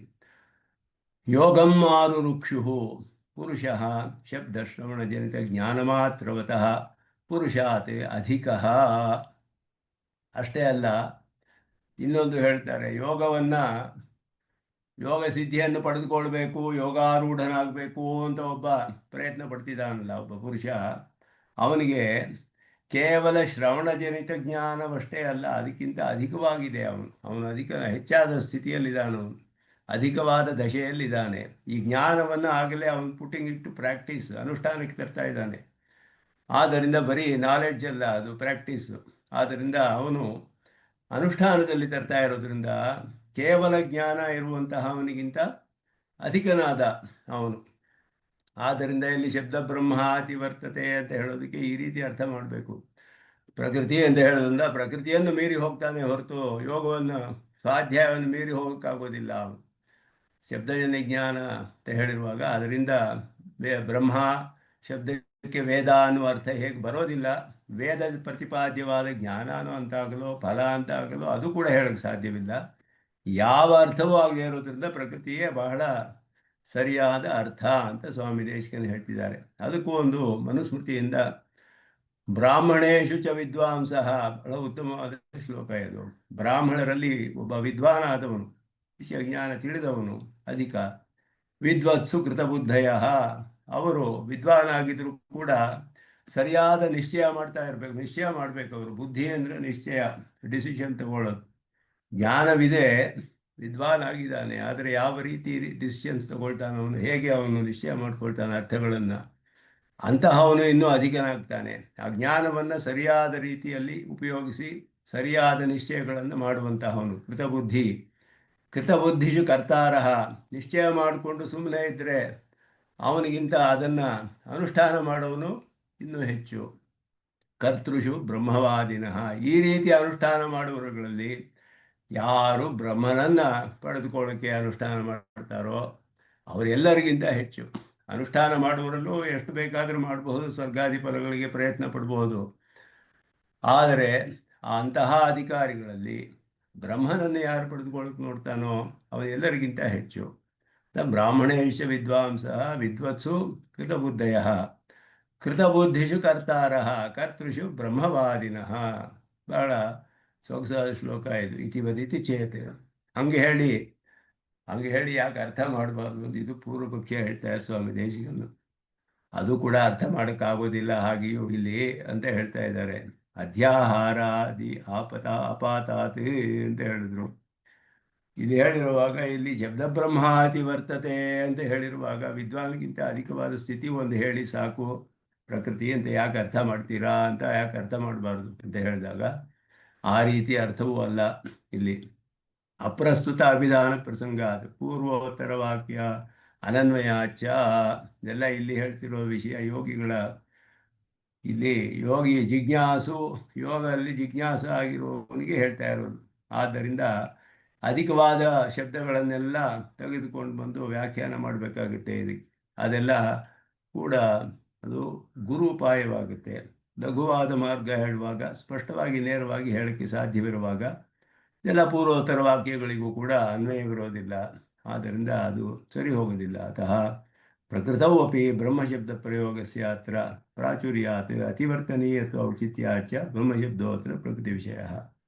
Speaker 1: ಯೋಗಂ ಆರುರುಕ್ಷು ಪುರುಷ ಶಬ್ದಶ್ರವಣಜನಿತ ಜ್ಞಾನಮಾತ್ರವತಃ ಪುರುಷಾತ್ ಅಧಿಕ. ಅಷ್ಟೇ ಅಲ್ಲ, ಇನ್ನೊಂದು ಹೇಳ್ತಾರೆ, ಯೋಗ ಸಿದ್ಧಿಯನ್ನು ಪಡೆದುಕೊಳ್ಬೇಕು, ಯೋಗಾರೂಢನಾಗಬೇಕು ಅಂತ ಒಬ್ಬ ಪ್ರಯತ್ನ ಪಡ್ತಿದ್ದಾನಲ್ಲ ಒಬ್ಬ ಪುರುಷ, ಅವನಿಗೆ ಕೇವಲ ಶ್ರವಣಜನಿತ ಜ್ಞಾನವಷ್ಟೇ ಅಲ್ಲ, ಅದಕ್ಕಿಂತ ಅಧಿಕವಾಗಿದೆ. ಅವನು ಹೆಚ್ಚಾದ ಸ್ಥಿತಿಯಲ್ಲಿದ್ದಾನು, ಅಧಿಕವಾದ ದಶೆಯಲ್ಲಿದ್ದಾನೆ. ಈ ಜ್ಞಾನವನ್ನು ಆಗಲೇ ಅವನು ಪುಟ್ಟಿಂಗ್ ಇಟ್ಟು ಪ್ರಾಕ್ಟೀಸ್, ಅನುಷ್ಠಾನಕ್ಕೆ ತರ್ತಾ ಇದ್ದಾನೆ. ಆದ್ದರಿಂದ ಬರೀ ನಾಲೆಡ್ಜ್ ಅಲ್ಲ, ಅದು ಪ್ರಾಕ್ಟೀಸು. ಆದ್ದರಿಂದ ಅವನು ಅನುಷ್ಠಾನದಲ್ಲಿ ತರ್ತಾ ಇರೋದ್ರಿಂದ ಕೇವಲ ಜ್ಞಾನ ಇರುವಂತಹ ಅವನಿಗಿಂತ ಅಧಿಕನಾದ ಅವನು. ಆದ್ದರಿಂದ ಇಲ್ಲಿ ಶಬ್ದ ಬ್ರಹ್ಮ ಅತಿವರ್ತತೆ ಅಂತ ಹೇಳೋದಕ್ಕೆ ಈ ರೀತಿ ಅರ್ಥ ಮಾಡಬೇಕು. ಪ್ರಕೃತಿ ಅಂತ ಹೇಳೋದ್ರಿಂದ ಪ್ರಕೃತಿಯನ್ನು ಮೀರಿ ಹೋಗ್ತಾನೆ ಹೊರತು ಯೋಗವನ್ನು ಸ್ವಾಧ್ಯಾಯವನ್ನು ಮೀರಿ ಹೋಗೋಕ್ಕಾಗೋದಿಲ್ಲ. ಶಬ್ದಜನ್ಯ ಜ್ಞಾನ ಅಂತ ಹೇಳಿರುವಾಗ ಅದರಿಂದ ಬ್ರಹ್ಮ ಶಬ್ದಕ್ಕೆ ವೇದ ಅನ್ನುವ ಅರ್ಥ ಹೇಗೆ ಬರೋದಿಲ್ಲ. ವೇದ ಪ್ರತಿಪಾದ್ಯವಾದ ಜ್ಞಾನ ಅಂತಾಗಲೋ ಫಲ ಅಂತ ಆಗಲೋ ಅದು ಕೂಡ ಹೇಳೋಕ್ಕೆ ಸಾಧ್ಯವಿಲ್ಲ. ಯಾವ ಅರ್ಥವೂ ಆಗದೇ ಇರೋದ್ರಿಂದ ಪ್ರಕೃತಿಯೇ ಬಹಳ ಸರಿಯಾದ ಅರ್ಥ ಅಂತ ಸ್ವಾಮಿ ದೇಶಿಕನ್ ಹೇಳ್ತಿದ್ದಾರೆ. ಅದಕ್ಕೂ ಒಂದು ಮನುಸ್ಮೃತಿಯಿಂದ ಬ್ರಾಹ್ಮಣೇಶು ಚ ವಿದ್ವಾಂಸ, ಬಹಳ ಉತ್ತಮವಾದ ಶ್ಲೋಕ ಇದು. ಬ್ರಾಹ್ಮಣರಲ್ಲಿ ಒಬ್ಬ ವಿದ್ವಾನಾದವನು, ವಿಷಯ ಜ್ಞಾನ ತಿಳಿದವನು ಅಧಿಕ. ವಿದ್ವತ್ಸು ಕೃತಬುದ್ಧಯ, ಅವರು ವಿದ್ವಾನಾಗಿದ್ದರೂ ಕೂಡ ಸರಿಯಾದ ನಿಶ್ಚಯ ಮಾಡ್ತಾ ಇರಬೇಕು. ನಿಶ್ಚಯ ಮಾಡಬೇಕು ಅವರು. ಬುದ್ಧಿ ಅಂದರೆ ನಿಶ್ಚಯ, ಡಿಸಿಷನ್ ತಗೊಳ್ಳೋದು. ಜ್ಞಾನವಿದೆ, ವಿದ್ವಾನ್ ಆಗಿದ್ದಾನೆ, ಆದರೆ ಯಾವ ರೀತಿ ಡಿಸಿಷನ್ಸ್ ತಗೊಳ್ತಾನೆ ಅವನು, ಹೇಗೆ ಅವನು ನಿಶ್ಚಯ ಮಾಡ್ಕೊಳ್ತಾನೆ ಅರ್ಥಗಳನ್ನು, ಅಂತಹವನು ಇನ್ನೂ ಅಧಿಕನಾಗ್ತಾನೆ. ಆ ಜ್ಞಾನವನ್ನು ಸರಿಯಾದ ರೀತಿಯಲ್ಲಿ ಉಪಯೋಗಿಸಿ ಸರಿಯಾದ ನಿಶ್ಚಯಗಳನ್ನು ಮಾಡುವಂತಹವನು ಕೃತಬುದ್ಧಿ. ಕೃತಬುದ್ಧಿಷು ಕರ್ತಾರಃ, ನಿಶ್ಚಯ ಮಾಡಿಕೊಂಡು ಸುಮ್ಮನೆ ಇದ್ದರೆ ಅವನಿಗಿಂತ ಅದನ್ನು ಅನುಷ್ಠಾನ ಮಾಡೋನು ಇನ್ನೂ ಹೆಚ್ಚು. ಕರ್ತೃಷು ಬ್ರಹ್ಮವಾದಿನಃ, ಈ ರೀತಿ ಅನುಷ್ಠಾನ ಮಾಡುವವರುಗಳಲ್ಲಿ ಯಾರು ಬ್ರಹ್ಮನನ್ನು ಪಡೆದುಕೊಳ್ಳೋಕ್ಕೆ ಅನುಷ್ಠಾನ ಮಾಡ್ತಾರೋ ಅವರೆಲ್ಲರಿಗಿಂತ ಹೆಚ್ಚು. ಅನುಷ್ಠಾನ ಮಾಡುವವರಲ್ಲೂ ಎಷ್ಟು ಬೇಕಾದರೂ ಮಾಡಬಹುದು, ಸ್ವರ್ಗಾದಿ ಫಲಗಳಿಗೆ ಪ್ರಯತ್ನ ಪಡಬಹುದು. ಆದರೆ ಅಂತಹ ಅಧಿಕಾರಿಗಳಲ್ಲಿ ಬ್ರಹ್ಮನನ್ನು ಯಾರು ಪಡೆದುಕೊಳ್ಳೋಕೆ ನೋಡ್ತಾನೋ ಅವರೆಲ್ಲರಿಗಿಂತ ಹೆಚ್ಚು. ಬ್ರಾಹ್ಮಣೇಶ ವಿದ್ವಾಂಸ ವಿದ್ವತ್ಸು ಕೃತಬುದ್ಧಯ, ಕೃತಬುದ್ಧಿಷು ಕರ್ತಾರಃ ಕರ್ತೃಷು ಬ್ರಹ್ಮವಾದಿನಃ. ಬಹಳ ಸೊಗಸಾದ ಶ್ಲೋಕ ಇದು. ಇತಿವದಿತಿ ಚೇತ್, ಹಂಗೆ ಹೇಳಿ ಯಾಕೆ ಅರ್ಥ ಮಾಡಬಾರ್ದು ಅಂತ ಇದು ಪೂರ್ವಪಕ್ಷ ಹೇಳ್ತಾರೆ ಸ್ವಾಮಿ ದೇಶಿಕನ್ನು. ಅದು ಕೂಡ ಅರ್ಥ ಮಾಡೋಕ್ಕಾಗೋದಿಲ್ಲ ಹಾಗೆಯೂ ಇಲ್ಲಿ ಅಂತ ಹೇಳ್ತಾ ಇದ್ದಾರೆ. ಅಧ್ಯಾಹಾರಾದಿ ಅಪಾತಾತ್ ಅಂತ ಹೇಳಿದ್ರು. ಇದು ಹೇಳಿರುವಾಗ ಇಲ್ಲಿ ಶಬ್ದ ಬ್ರಹ್ಮಾತಿ ವರ್ತತೆ ಅಂತ ಹೇಳಿರುವಾಗ ವಿದ್ವಾನ್ಗಿಂತ ಅಧಿಕವಾದ ಸ್ಥಿತಿ ಒಂದು ಹೇಳಿ ಸಾಕು. ಪ್ರಕೃತಿ ಅಂತ ಯಾಕೆ ಅರ್ಥ ಮಾಡ್ತೀರಾ ಅಂತ, ಯಾಕೆ ಅರ್ಥ ಮಾಡಬಾರ್ದು ಅಂತ ಹೇಳಿದಾಗ ಆ ರೀತಿ ಅರ್ಥವೂ ಅಲ್ಲ. ಇಲ್ಲಿ ಅಪ್ರಸ್ತುತ ಅಭಿಧಾನ ಪ್ರಸಂಗ, ಅದು ಪೂರ್ವೋತ್ತರ ವಾಕ್ಯ ಅನನ್ವಯಾಚ ಇದೆಲ್ಲ ಇಲ್ಲಿ ಹೇಳ್ತಿರೋ ವಿಷಯ ಯೋಗಿಗಳ, ಇಲ್ಲಿ ಯೋಗಿ ಜಿಜ್ಞಾಸು, ಯೋಗದಲ್ಲಿ ಜಿಜ್ಞಾಸ ಆಗಿರುವವನಿಗೆ ಹೇಳ್ತಾ ಇರೋದು. ಆದ್ದರಿಂದ ಅಧಿಕವಾದ ಶಬ್ದಗಳನ್ನೆಲ್ಲ ತೆಗೆದುಕೊಂಡು ಬಂದು ವ್ಯಾಖ್ಯಾನ ಮಾಡಬೇಕಾಗುತ್ತೆ ಇದಕ್ಕೆ. ಅದೆಲ್ಲ ಕೂಡ ಅದು ಗುರುಪಾಯವಾಗುತ್ತೆ. ಲಘುವಾದ ಮಾರ್ಗ ಹೇಳುವಾಗ, ಸ್ಪಷ್ಟವಾಗಿ ನೇರವಾಗಿ ಹೇಳೋಕ್ಕೆ ಸಾಧ್ಯವಿರುವಾಗ ಎಲ್ಲ ಪೂರ್ವೋತ್ತರ ವಾಕ್ಯಗಳಿಗೂ ಕೂಡ ಅನ್ವಯವಿರೋದಿಲ್ಲ. ಆದ್ದರಿಂದ ಅದು ಸರಿ ಹೋಗೋದಿಲ್ಲ. ಅತಃ ಪ್ರಕೃತೌ ಅಪಿ ಬ್ರಹ್ಮಶಬ್ದ ಪ್ರಯೋಗಸ್ಯ ಅತ್ರ ಪ್ರಾಚುರ್ಯಾತ್ ಅತಿವರ್ತನೀಯತ್ವ ಔಚಿತ್ಯಾಚ ಬ್ರಹ್ಮಶಬ್ದೋತ್ರ ಪ್ರಕೃತಿ ವಿಷಯ.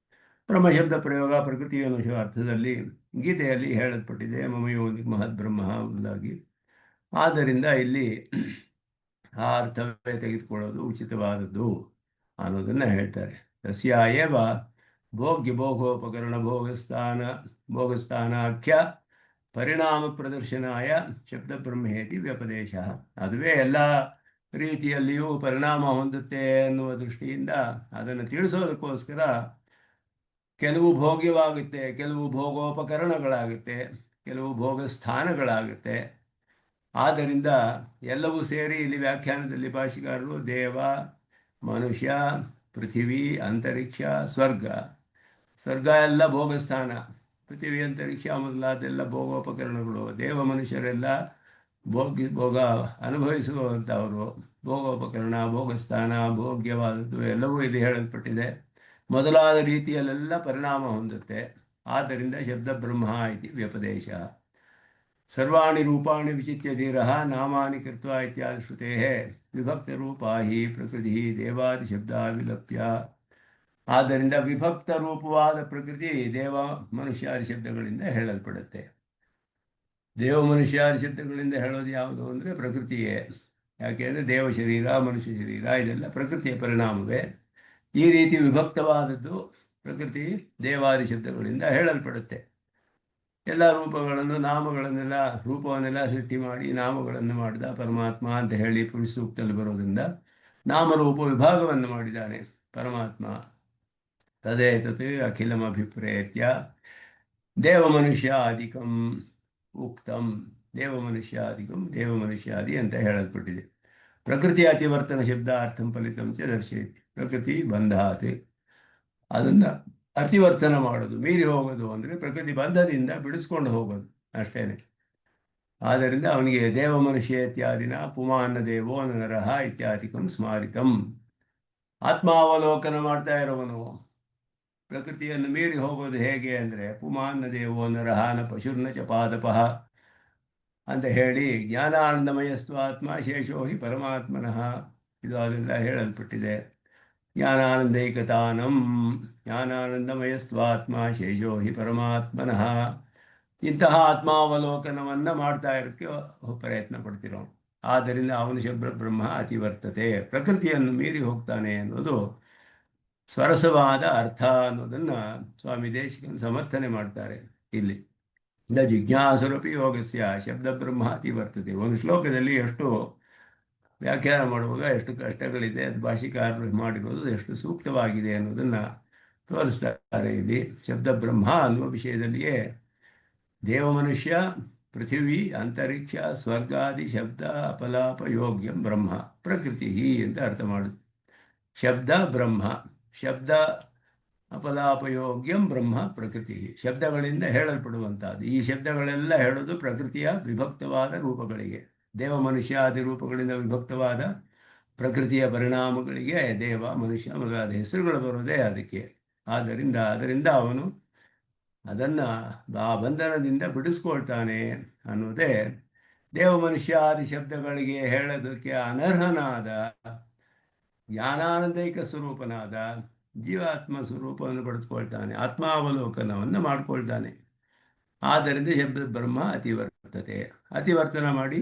Speaker 1: ಬ್ರಹ್ಮಶಬ್ದ ಪ್ರಯೋಗ ಪ್ರಕೃತಿ ಅನ್ನೋ ಅರ್ಥದಲ್ಲಿ ಗೀತೆಯಲ್ಲಿ ಹೇಳಲ್ಪಟ್ಟಿದೆ, ಮಮಯೋ ಮಹದ್ ಬ್ರಹ್ಮ ಎಂಬುದಾಗಿ. ಆದ್ದರಿಂದ ಇಲ್ಲಿ ಆ ಅರ್ಥವೇ ತೆಗೆದುಕೊಳ್ಳೋದು ಉಚಿತವಾದದ್ದು ಅನ್ನೋದನ್ನು ಹೇಳ್ತಾರೆ. ತಸ್ಯ ಏವ ಭೋಗ್ಯ ಭೋಗೋಪಕರಣ ಭೋಗಸ್ಥಾನಾಖ್ಯ ಪರಿಣಾಮ ಪ್ರದರ್ಶನಾಯ ಶಬ್ದ ಬ್ರಹ್ಮೇತಿ ವ್ಯಪದೇಶ. ಅದುವೇ ಎಲ್ಲ ರೀತಿಯಲ್ಲಿಯೂ ಪರಿಣಾಮ ಹೊಂದುತ್ತೆ ಅನ್ನುವ ದೃಷ್ಟಿಯಿಂದ ಅದನ್ನು ತಿಳಿಸೋದಕ್ಕೋಸ್ಕರ ಕೆಲವು ಭೋಗ್ಯವಾಗುತ್ತೆ, ಕೆಲವು ಭೋಗೋಪಕರಣಗಳಾಗುತ್ತೆ, ಕೆಲವು ಭೋಗಸ್ಥಾನಗಳಾಗುತ್ತೆ. ಆದ್ದರಿಂದ ಎಲ್ಲವೂ ಸೇರಿ ಇಲ್ಲಿ ವ್ಯಾಖ್ಯಾನದಲ್ಲಿ ಭಾಷಿಕಾರರು ದೇವ, ಮನುಷ್ಯ, ಪೃಥಿವಿ, ಅಂತರಿಕ್ಷ, ಸ್ವರ್ಗ ಎಲ್ಲ ಭೋಗಸ್ಥಾನ, ಪೃಥಿವಿ ಅಂತರಿಕ್ಷ ಮೊದಲಾದೆಲ್ಲ ಭೋಗೋಪಕರಣಗಳು. ದೇವ ಮನುಷ್ಯರೆಲ್ಲ ಭೋಗ ಅನುಭವಿಸುವಂಥವರು. ಭೋಗೋಪಕರಣ, ಭೋಗಸ್ಥಾನ, ಭೋಗ್ಯವಾದದ್ದು ಎಲ್ಲವೂ ಇಲ್ಲಿ ಹೇಳಲ್ಪಟ್ಟಿದೆ. ಮೊದಲಾದ ರೀತಿಯಲ್ಲೆಲ್ಲ ಪರಿಣಾಮ ಹೊಂದುತ್ತೆ. ಆದ್ದರಿಂದ ಶಬ್ದ ಬ್ರಹ್ಮ ಇತಿ ವ್ಯಪದೇಶ. ಸರ್ವಾಣಿ ರೂಪಾಣಿ ವಿಚಿತ್ಯ ಧೀರಃ ನಾಮಾನಿ ಕೃತ್ವಾ ಇತ್ಯಾದಿ ಶ್ರುತೇಃ ವಿಭಕ್ತ ರೂಪಾ ಹಿ ಪ್ರಕೃತಿ ದೇವಾದಿ ಶಬ್ದ ವಿಲಪ್ಯ. ಆದ್ದರಿಂದ ವಿಭಕ್ತ ರೂಪವಾದ ಪ್ರಕೃತಿ ದೇವ ಮನುಷ್ಯಾದಿ ಶಬ್ದಗಳಿಂದ ಹೇಳಲ್ಪಡುತ್ತೆ. ದೇವ ಮನುಷ್ಯಾದಿ ಶಬ್ದಗಳಿಂದ ಹೇಳೋದು ಯಾವುದು ಅಂದರೆ ಪ್ರಕೃತಿಯೇ. ಯಾಕೆಂದರೆ ದೇವ ಶರೀರ, ಮನುಷ್ಯ ಶರೀರ ಇದೆಲ್ಲ ಪ್ರಕೃತಿಯ ಪರಿಣಾಮವೇ. ಈ ರೀತಿ ವಿಭಕ್ತವಾದದ್ದು ಪ್ರಕೃತಿ ದೇವಾದಿ ಶಬ್ದಗಳಿಂದ ಹೇಳಲ್ಪಡುತ್ತೆ. ಎಲ್ಲ ರೂಪಗಳನ್ನು, ನಾಮಗಳನ್ನೆಲ್ಲ, ರೂಪವನ್ನೆಲ್ಲ ಸೃಷ್ಟಿ ಮಾಡಿ ನಾಮಗಳನ್ನು ಮಾಡಿದ ಪರಮಾತ್ಮ ಅಂತ ಹೇಳಿ ಪುರುಷ ಸೂಕ್ತದಲ್ಲಿ ಬರೋದ್ರಿಂದ ನಾಮರೂಪ ವಿಭಾಗವನ್ನು ಮಾಡಿದ್ದಾನೆ ಪರಮಾತ್ಮ. ತದೇತತ್ ಅಖಿಲಮಭಿಪ್ರೇತ್ಯ ದೇವಮನುಷ್ಯಾದಿಕಂ ಉಕ್ತಂ. ದೇವಮನುಷ್ಯಾದಿ ಅಂತ ಹೇಳಲ್ಪಟ್ಟಿದೆ. ಪ್ರಕೃತಿ ಅತಿವರ್ತನ ಶಬ್ದಾರ್ಥಂ ಫಲಿತಂ ಚ ದರ್ಶಯತಿ. ಪ್ರಕೃತಿ ಬಂಧಾತ್, ಅದನ್ನು ಅತಿವರ್ತನ ಮಾಡೋದು, ಮೀರಿ ಹೋಗೋದು ಅಂದರೆ ಪ್ರಕೃತಿ ಬಂಧದಿಂದ ಬಿಡಿಸ್ಕೊಂಡು ಹೋಗೋದು ಅಷ್ಟೇನೆ. ಆದ್ದರಿಂದ ಅವನಿಗೆ ದೇವ ಮನುಷ್ಯ ಇತ್ಯಾದಿನ ಪುಮಾನ್ನ ದೇವೋ ನರಹ ಇತ್ಯಾದಿಕಂ ಸ್ಮಾರಿತಂ. ಆತ್ಮಾವಲೋಕನ ಮಾಡ್ತಾ ಇರೋವನು ಪ್ರಕೃತಿಯನ್ನು ಮೀರಿ ಹೋಗೋದು ಹೇಗೆ ಅಂದರೆ ಪುಮಾನ್ನ ದೇವೋ ನರಹಾನ ಪಶುರ್ನ ಚ ಪಾದಪಃ ಅಂತ ಹೇಳಿ ಜ್ಞಾನಾನಂದಮಯಸ್ತು ಆತ್ಮ ಶೇಷೋ ಹಿ ಪರಮಾತ್ಮನಃ ಇದು ಅದೆಲ್ಲ ಹೇಳಲ್ಪಟ್ಟಿದೆ. ಜ್ಞಾನಾನಂದೈಕತಾನಂ ಜ್ಞಾನಾನಂದಮಯಸ್ತ್ವಾತ್ಮ ಶೇಷೋ ಹಿ ಪರಮಾತ್ಮನಃ. ಇಂತಹ ಆತ್ಮಾವಲೋಕನವನ್ನು ಮಾಡ್ತಾ ಇರೋಕ್ಕೆ ಪ್ರಯತ್ನ ಪಡ್ತಿರೋ. ಆದ್ದರಿಂದ ಅವನು ಶಬ್ದ ಬ್ರಹ್ಮ ಅತಿವರ್ತತೆ, ಪ್ರಕೃತಿಯನ್ನು ಮೀರಿ ಹೋಗ್ತಾನೆ ಅನ್ನೋದು ಸ್ವರಸವಾದ ಅರ್ಥ ಅನ್ನೋದನ್ನು ಸ್ವಾಮಿ ದೇಶಿಕನು ಸಮರ್ಥನೆ ಮಾಡ್ತಾರೆ. ಇಲ್ಲಿ ನ ಜಿಜ್ಞಾಸುರಪಿ ಯೋಗಸ್ಯ ಶಬ್ದ ಬ್ರಹ್ಮ ಅತಿವರ್ತತೆ. ಒಂದು ಶ್ಲೋಕದಲ್ಲಿ ಎಷ್ಟು ವ್ಯಾಖ್ಯಾನ ಮಾಡುವಾಗ ಎಷ್ಟು ಕಷ್ಟಗಳಿದೆ, ಅದು ಭಾಷಿಕಾರರು ಮಾಡಿರೋದು ಎಷ್ಟು ಸೂಕ್ತವಾಗಿದೆ ಅನ್ನೋದನ್ನು ತೋರಿಸ್ತಾರೆ. ಇಲ್ಲಿ ಶಬ್ದ ಬ್ರಹ್ಮ ಅನ್ನುವ ವಿಷಯದಲ್ಲಿಯೇ ದೇವ ಮನುಷ್ಯ, ಪೃಥಿವಿ, ಅಂತರಿಕ್ಷ, ಸ್ವರ್ಗಾದಿ ಶಬ್ದ ಅಪಲಾಪ ಯೋಗ್ಯಂ ಬ್ರಹ್ಮ ಪ್ರಕೃತಿ ಅಂತ ಅರ್ಥ ಮಾಡುದು. ಶಬ್ದ ಬ್ರಹ್ಮ, ಶಬ್ದ ಅಪಲಾಪಯೋಗ್ಯಂ ಬ್ರಹ್ಮ ಪ್ರಕೃತಿ, ಶಬ್ದಗಳಿಂದ ಹೇಳಲ್ಪಡುವಂಥದ್ದು. ಈ ಶಬ್ದಗಳೆಲ್ಲ ಹೇಳೋದು ಪ್ರಕೃತಿಯ ವಿಭಕ್ತವಾದ ರೂಪಗಳಿಗೆ, ದೇವ ಮನುಷ್ಯಾದಿ ರೂಪಗಳಿಂದ ವಿಭಕ್ತವಾದ ಪ್ರಕೃತಿಯ ಪರಿಣಾಮಗಳಿಗೆ ದೇವ ಮನುಷ್ಯ ಮೊದಲಾದ ಹೆಸರುಗಳು ಬರೋದೇ ಅದಕ್ಕೆ. ಅದರಿಂದ ಅವನು ಅದನ್ನು ಆ ಬಂಧನದಿಂದ ಬಿಡಿಸ್ಕೊಳ್ತಾನೆ ಅನ್ನೋದೇ ದೇವ ಮನುಷ್ಯಾದಿ ಶಬ್ದಗಳಿಗೆ ಹೇಳೋದಕ್ಕೆ ಅನರ್ಹನಾದ ಜ್ಞಾನಾನಂದೈಕ ಸ್ವರೂಪನಾದ ಜೀವಾತ್ಮ ಸ್ವರೂಪವನ್ನು ಪಡೆದುಕೊಳ್ತಾನೆ, ಆತ್ಮಾವಲೋಕನವನ್ನು ಮಾಡಿಕೊಳ್ತಾನೆ. ಆದ್ದರಿಂದ ಶಬ್ದ ಬ್ರಹ್ಮ ಅತಿವರ್ತತೆ, ಅತಿವರ್ತನ ಮಾಡಿ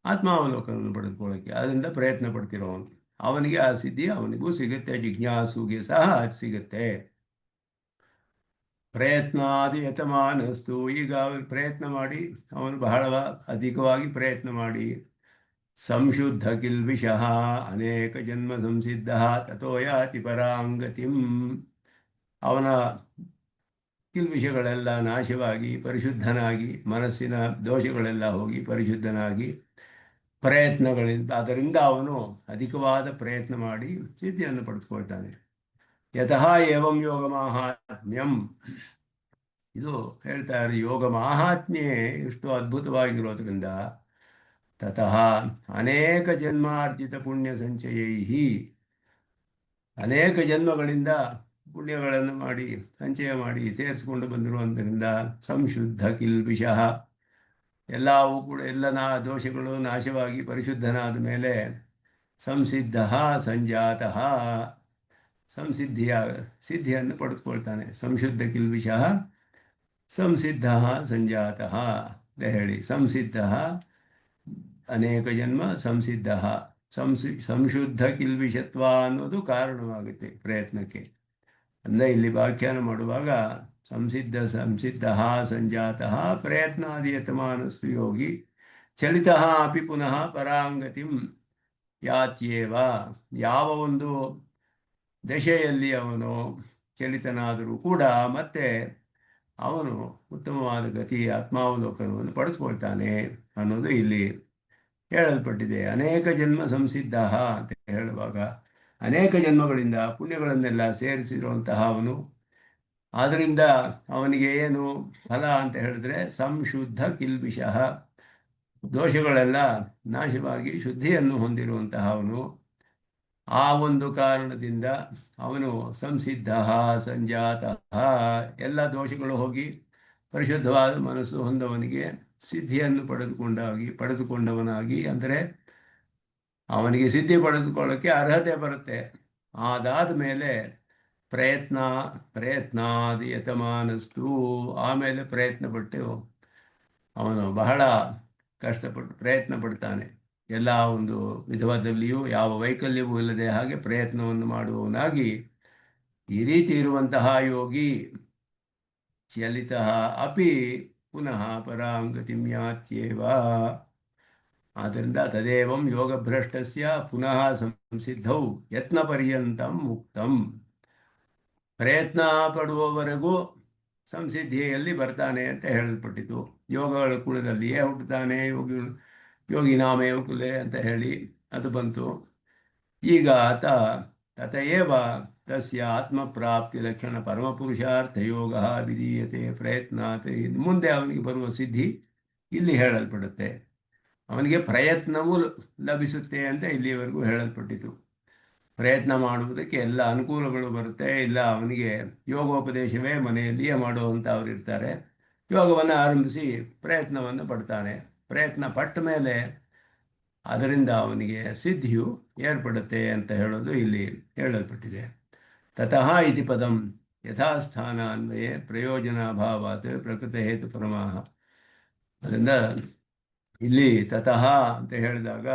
Speaker 1: ಆತ್ಮಾವಲೋಕನವನ್ನು ಪಡೆದುಕೊಳ್ಳೋಕ್ಕೆ ಅದರಿಂದ ಪ್ರಯತ್ನ ಪಡ್ತಿರೋವನು, ಅವನಿಗೆ ಆ ಸಿದ್ಧಿ ಅವನಿಗೂ ಸಿಗುತ್ತೆ, ಜಿಜ್ಞಾಸುಗೆ ಸಹ ಅದು ಸಿಗುತ್ತೆ. ಪ್ರಯತ್ನಾದಿ ಯತಮಾನಸ್ತು. ಈಗ ಅವನು ಪ್ರಯತ್ನ ಮಾಡಿ, ಅವನು ಬಹಳ ಅಧಿಕವಾಗಿ ಪ್ರಯತ್ನ ಮಾಡಿ ಸಂಶುದ್ಧ ಕಿಲ್ಬಿಷಃ ಅನೇಕ ಜನ್ಮ ಸಂಸಿದ್ಧ ತಥೋ ಯಾತಿ ಪರಾಂಗತಿಂ. ಅವನ ಕಿಲ್ಬಿಷಗಳೆಲ್ಲ ನಾಶವಾಗಿ ಪರಿಶುದ್ಧನಾಗಿ, ಮನಸ್ಸಿನ ದೋಷಗಳೆಲ್ಲ ಹೋಗಿ ಪರಿಶುದ್ಧನಾಗಿ ಪ್ರಯತ್ನಗಳಿಂದ, ಅದರಿಂದ ಅವನು ಅಧಿಕವಾದ ಪ್ರಯತ್ನ ಮಾಡಿ ಸಿದ್ಧಿಯನ್ನು ಪಡೆದುಕೊಳ್ತಾನೆ. ಯತಃ ಏವಂ ಯೋಗ ಮಾಹಾತ್ಮ್ಯಂ. ಇದು ಹೇಳ್ತಾರೆ, ಯೋಗ ಮಾಹಾತ್ಮ್ಯೆ ಎಷ್ಟು ಅದ್ಭುತವಾಗಿರೋದ್ರಿಂದ ತತಃ ಅನೇಕ ಜನ್ಮಾರ್ಜಿತ ಪುಣ್ಯ ಸಂಚಯೈ, ಅನೇಕ ಜನ್ಮಗಳಿಂದ ಪುಣ್ಯಗಳನ್ನು ಮಾಡಿ ಸಂಚಯ ಮಾಡಿ ಸೇರಿಸಿಕೊಂಡು ಬಂದಿರುವುದರಿಂದ ಸಂಶುದ್ಧ ಕಿಲ್ಬಿಷಃ, ಎಲ್ಲವೂ ಕೂಡ ಎಲ್ಲ ದೋಷಗಳು ನಾಶವಾಗಿ ಪರಿಶುದ್ಧನಾದ ಮೇಲೆ ಸಂಸಿದ್ಧ ಸಂಜಾತಃ, ಸಿದ್ಧಿಯನ್ನು ಪಡೆದುಕೊಳ್ತಾನೆ. ಸಂಶುದ್ಧ ಕಿಲ್ಬಿಷಃ ಸಂಸಿದ್ಧ ಸಂಜಾತಃ ಅಂತ ಹೇಳಿ, ಸಂಸಿದ್ಧ ಅನೇಕ ಜನ್ಮ, ಸಂಸಿದ್ಧ ಸಂಶುದ್ಧ ಕಿಲ್ಬಿಷತ್ವ ಅನ್ನೋದು ಕಾರಣವಾಗುತ್ತೆ ಪ್ರಯತ್ನಕ್ಕೆ. ಅಂದರೆ ಇಲ್ಲಿ ವ್ಯಾಖ್ಯಾನ ಮಾಡುವಾಗ ಸಂಸಿದ್ಧ ಸಂಜಾತಃ ಪ್ರಯತ್ನಾದಿಯತಮಾನಸ್ತು ಯೋಗಿ ಚಲಿತಃ ಅಪಿ ಪುನಃ ಪರಾಂಗತಿಂ ಯಾತ್ಯೇವ. ಯಾವ ಒಂದು ದಶೆಯಲ್ಲಿ ಅವನು ಚಲಿತನಾದರೂ ಕೂಡ ಮತ್ತೆ ಅವನು ಉತ್ತಮವಾದ ಗತಿ ಆತ್ಮಾವಲೋಕನವನ್ನು ಪಡೆದುಕೊಳ್ತಾನೆ ಅನ್ನೋದು ಇಲ್ಲಿ ಹೇಳಲ್ಪಟ್ಟಿದೆ. ಅನೇಕ ಜನ್ಮ ಸಂಸಿದ್ಧ ಅಂತ ಹೇಳುವಾಗ ಅನೇಕ ಜನ್ಮಗಳಿಂದ ಪುಣ್ಯಗಳನ್ನೆಲ್ಲ ಸೇರಿಸಿರುವಂತಹ ಅವನು, ಆದ್ದರಿಂದ ಅವನಿಗೆ ಏನು ಫಲ ಅಂತ ಹೇಳಿದ್ರೆ ಸಂಶುದ್ಧ ಕಿಲ್ಬಿಷಃ, ದೋಷಗಳೆಲ್ಲ ನಾಶವಾಗಿ ಶುದ್ಧಿಯನ್ನು ಹೊಂದಿರುವಂತಹ ಅವನು. ಆ ಒಂದು ಕಾರಣದಿಂದ ಅವನು ಸಂಸಿದ್ಧ ಸಂಜಾತಃ, ಎಲ್ಲ ದೋಷಗಳು ಹೋಗಿ ಪರಿಶುದ್ಧವಾದ ಮನಸ್ಸು ಹೊಂದವನಿಗೆ ಸಿದ್ಧಿಯನ್ನು ಪಡೆದುಕೊಂಡವನಾಗಿ, ಅಂದರೆ ಅವನಿಗೆ ಸಿದ್ಧಿ ಪಡೆದುಕೊಳ್ಳೋಕ್ಕೆ ಅರ್ಹತೆ ಬರುತ್ತೆ. ಅದಾದ ಮೇಲೆ ಪ್ರಯತ್ನಾದಿ ಯತಮಾನಸ್ತು, ಆಮೇಲೆ ಪ್ರಯತ್ನಪಟ್ಟು ಅವನು ಬಹಳ ಕಷ್ಟಪಟ್ಟು ಪ್ರಯತ್ನ ಪಡ್ತಾನೆ. ಎಲ್ಲ ಒಂದು ವಿಧವಾದಲ್ಲಿಯೂ ಯಾವ ವೈಕಲ್ಯವೂ ಇಲ್ಲದೆ ಹಾಗೆ ಪ್ರಯತ್ನವನ್ನು ಮಾಡುವವನಾಗಿ ಈ ರೀತಿ ಇರುವಂತಹ ಯೋಗಿ ಚಲಿತಃ ಅಪಿ ಪುನಃ ಪರಾಂಗತಿಂ ಯಾತ್ಯೇವ. ಆದ್ದರಿಂದ ತದೇವಂ ಯೋಗಭ್ರಷ್ಟಸ್ಯ ಪುನಃ ಸಂಸಿದ್ಧೌ ಯತ್ನ ಪರ್ಯಂತಂ ಮುಕ್ತಂ. ಪ್ರಯತ್ನ ಪಡುವವರೆಗೂ ಸಂಸಿದ್ಧಿಯಲ್ಲಿ ಬರ್ತಾನೆ ಅಂತ ಹೇಳಲ್ಪಟ್ಟಿತು. ಯೋಗಗಳ ಕುಲದಲ್ಲಿಯೇ ಹುಟ್ಟುತ್ತಾನೆ, ಯೋಗಿ ನಾಮೇವ ಕುಲೆ ಅಂತ ಹೇಳಿ ಅದು ಬಂತು. ಈಗ ತತಯೇವ ತಸ್ಯ ಆತ್ಮಪ್ರಾಪ್ತಿ ಲಕ್ಷಣ ಪರಮಪುರುಷಾರ್ಥ ಯೋಗ ವಿಧೀಯತೆ ಪ್ರಯತ್ನಾತ್. ಮುಂದೆ ಅವನಿಗೆ ಬರುವ ಸಿದ್ಧಿ ಇಲ್ಲಿ ಹೇಳಲ್ಪಡುತ್ತೆ. ಅವನಿಗೆ ಪ್ರಯತ್ನವೂ ಲಭಿಸುತ್ತೆ ಅಂತ ಇಲ್ಲಿಯವರೆಗೂ ಹೇಳಲ್ಪಟ್ಟಿತು. ಪ್ರಯತ್ನ ಮಾಡುವುದಕ್ಕೆ ಎಲ್ಲ ಅನುಕೂಲಗಳು ಬರುತ್ತೆ. ಇಲ್ಲ ಅವನಿಗೆ ಯೋಗೋಪದೇಶವೇ ಮನೆಯಲ್ಲಿಯೇ ಮಾಡುವಂಥವ್ರು ಇರ್ತಾರೆ. ಯೋಗವನ್ನು ಆರಂಭಿಸಿ ಪ್ರಯತ್ನವನ್ನು ಪಡ್ತಾನೆ. ಪ್ರಯತ್ನ ಪಟ್ಟ ಮೇಲೆ ಅದರಿಂದ ಅವನಿಗೆ ಸಿದ್ಧಿಯು ಏರ್ಪಡುತ್ತೆ ಅಂತ ಹೇಳೋದು ಇಲ್ಲಿ ಹೇಳಲ್ಪಟ್ಟಿದೆ. ತತಃ ಇತಿ ಪದಂ ಯಥಾಸ್ಥಾನ ಅನ್ವಯೇ ಪ್ರಯೋಜನಾಭಾವಾತ್ ಪ್ರಕೃತ ಹೇತು ಪರಮಾಹ. ಅದರಿಂದ ಇಲ್ಲಿ ತತಃ ಅಂತ ಹೇಳಿದಾಗ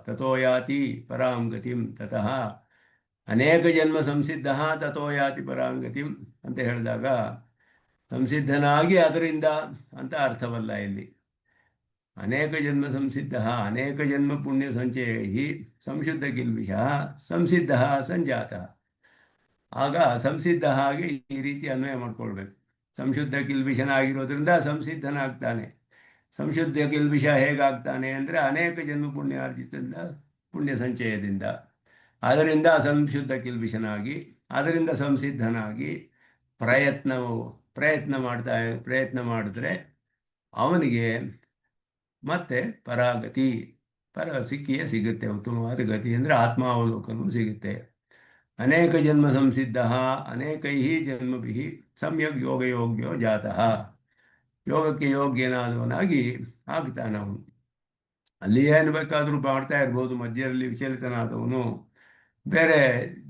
Speaker 1: ತಥೋ ಯಾತಿ ಪರಾಂ ಗತಿಂ, ತತಃ ಅನೇಕ ಜನ್ಮ ಸಂಸಿದ್ಧ ತಥೋ ಯಾತಿ ಪರಾಂ ಗತಿಂ ಅಂತ ಹೇಳಿದಾಗ ಸಂಸಿದ್ಧನಾಗಿ ಅದರಿಂದ ಅಂತ ಅರ್ಥವಲ್ಲ. ಇಲ್ಲಿ ಅನೇಕ ಜನ್ಮ ಸಂಸಿದ್ಧ, ಅನೇಕ ಜನ್ಮ ಪುಣ್ಯ ಸಂಚಯ ಸಂಶುದ್ಧ ಕಿಲ್ಬಿಷಃ ಸಂಸಿದ್ಧ ಸಂಜಾತಃ. ಆಗ ಸಂಸಿದ್ಧ ಹಾಗೆ ಈ ರೀತಿ ಅನ್ವಯ ಮಾಡ್ಕೊಳ್ಬೇಕು. ಸಂಶುದ್ಧ ಕಿಲ್ಬಿಷನಾಗಿರೋದ್ರಿಂದ ಸಂಸಿದ್ಧನಾಗ್ತಾನೆ. ಸಂಶುದ್ಧ ಕಿಲ್ಬಿಷ ಹೇಗಾಗ್ತಾನೆ ಅಂದರೆ ಅನೇಕ ಜನ್ಮ ಪುಣ್ಯಾರ್ಜಿತದಿಂದ, ಪುಣ್ಯ ಸಂಚಯದಿಂದ. ಅದರಿಂದ ಸಂಶುದ್ಧ ಕಿಲ್ಬಿಷನಾಗಿ, ಅದರಿಂದ ಸಂಸಿದ್ಧನಾಗಿ ಪ್ರಯತ್ನ ಮಾಡಿದ್ರೆ ಅವನಿಗೆ ಮತ್ತೆ ಪರಾಗತಿ ಸಿಕ್ಕಿಯೇ ಸಿಗುತ್ತೆ. ಉತ್ತಮವಾದ ಗತಿ ಅಂದರೆ ಆತ್ಮಾವಲೋಕನೂ ಸಿಗುತ್ತೆ. ಅನೇಕ ಜನ್ಮ ಸಂಸಿದ್ಧ ಅನೇಕೈ ಜನ್ಮಭಿ ಸಮ್ಯಕ್ ಯೋಗಯೋಗ್ಯೋ ಜಾತಃ. ಯೋಗಕ್ಕೆ ಯೋಗ್ಯನಾದವನಾಗಿ ಆಗ್ತಾನವನು. ಅಲ್ಲಿ ಏನು ಬೇಕಾದರೂ ಮಾಡ್ತಾ ಇರ್ಬೋದು. ಮಧ್ಯದಲ್ಲಿ ವಿಚಲಿತನಾದವನು ಬೇರೆ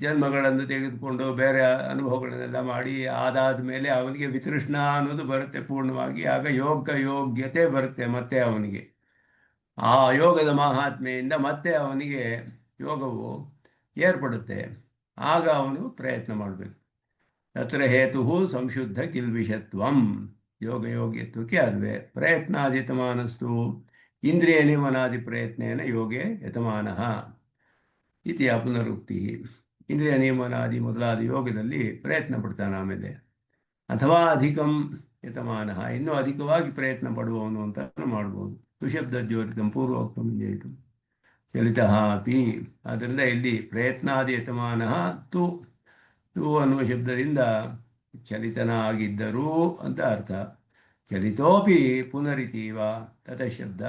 Speaker 1: ಜನ್ಮಗಳನ್ನು ತೆಗೆದುಕೊಂಡು ಬೇರೆ ಅನುಭವಗಳನ್ನೆಲ್ಲ ಮಾಡಿ ಅದಾದ ಮೇಲೆ ಅವನಿಗೆ ವಿತೃಷ್ಣ ಅನ್ನೋದು ಬರುತ್ತೆ ಪೂರ್ಣವಾಗಿ. ಆಗ ಯೋಗ್ಯತೆ ಬರುತ್ತೆ ಮತ್ತೆ ಅವನಿಗೆ. ಆ ಯೋಗದ ಮಹಾತ್ಮೆಯಿಂದ ಮತ್ತೆ ಅವನಿಗೆ ಯೋಗವು ಏರ್ಪಡುತ್ತೆ. ಆಗ ಅವನು ಪ್ರಯತ್ನ ಮಾಡಬೇಕು. ತತ್ರ ಹೇತು ಸಂಶುದ್ಧ ಕಿಲ್ಬಿಷತ್ವಂ. ಯೋಗಯೋಗ್ಯತ್ವಕ್ಕೆ ಅದುವೇ ಪ್ರಯತ್ನಾದಿತಮಾನಸ್ತು ಇಂದ್ರಿಯ ನಿಯಮನಾದಿ ಪ್ರಯತ್ನೇನ ಯೋಗೆ ಯತಮಾನಃ ಇತಿ ಪುನರುಕ್ತಿ. ಇಂದ್ರಿಯ ನಿಯಮನಾದಿ ಮೊದಲಾದ ಯೋಗದಲ್ಲಿ ಪ್ರಯತ್ನ ಪಡ್ತಾನೆ. ಆಮೇಲೆ ಅಥವಾ ಅಧಿಕಂ ಯತಮಾನಃ, ಇನ್ನೂ ಅಧಿಕವಾಗಿ ಪ್ರಯತ್ನ ಪಡುವವನು ಅಂತ ಮಾಡ್ಬೋದು. ಸುಶಬ್ದ ಜ್ಯೋತಿಕಂ ಪೂರ್ವೋಕ್ತಂ ಜಯಿತು ಚಲಿತಃ ಅಪಿ. ಆದ್ದರಿಂದ ಇಲ್ಲಿ ಪ್ರಯತ್ನಾದಿ ಯತಮಾನಃ ತು ತು ಅನ್ನುವ ಶಬ್ದದಿಂದ ಚಲಿತನ ಆಗಿದ್ದರೂ ಅಂತ ಅರ್ಥ. ಚಲಿತೋಪಿ ಪುನರಿತೀವ ತತಃಶಬ್ದ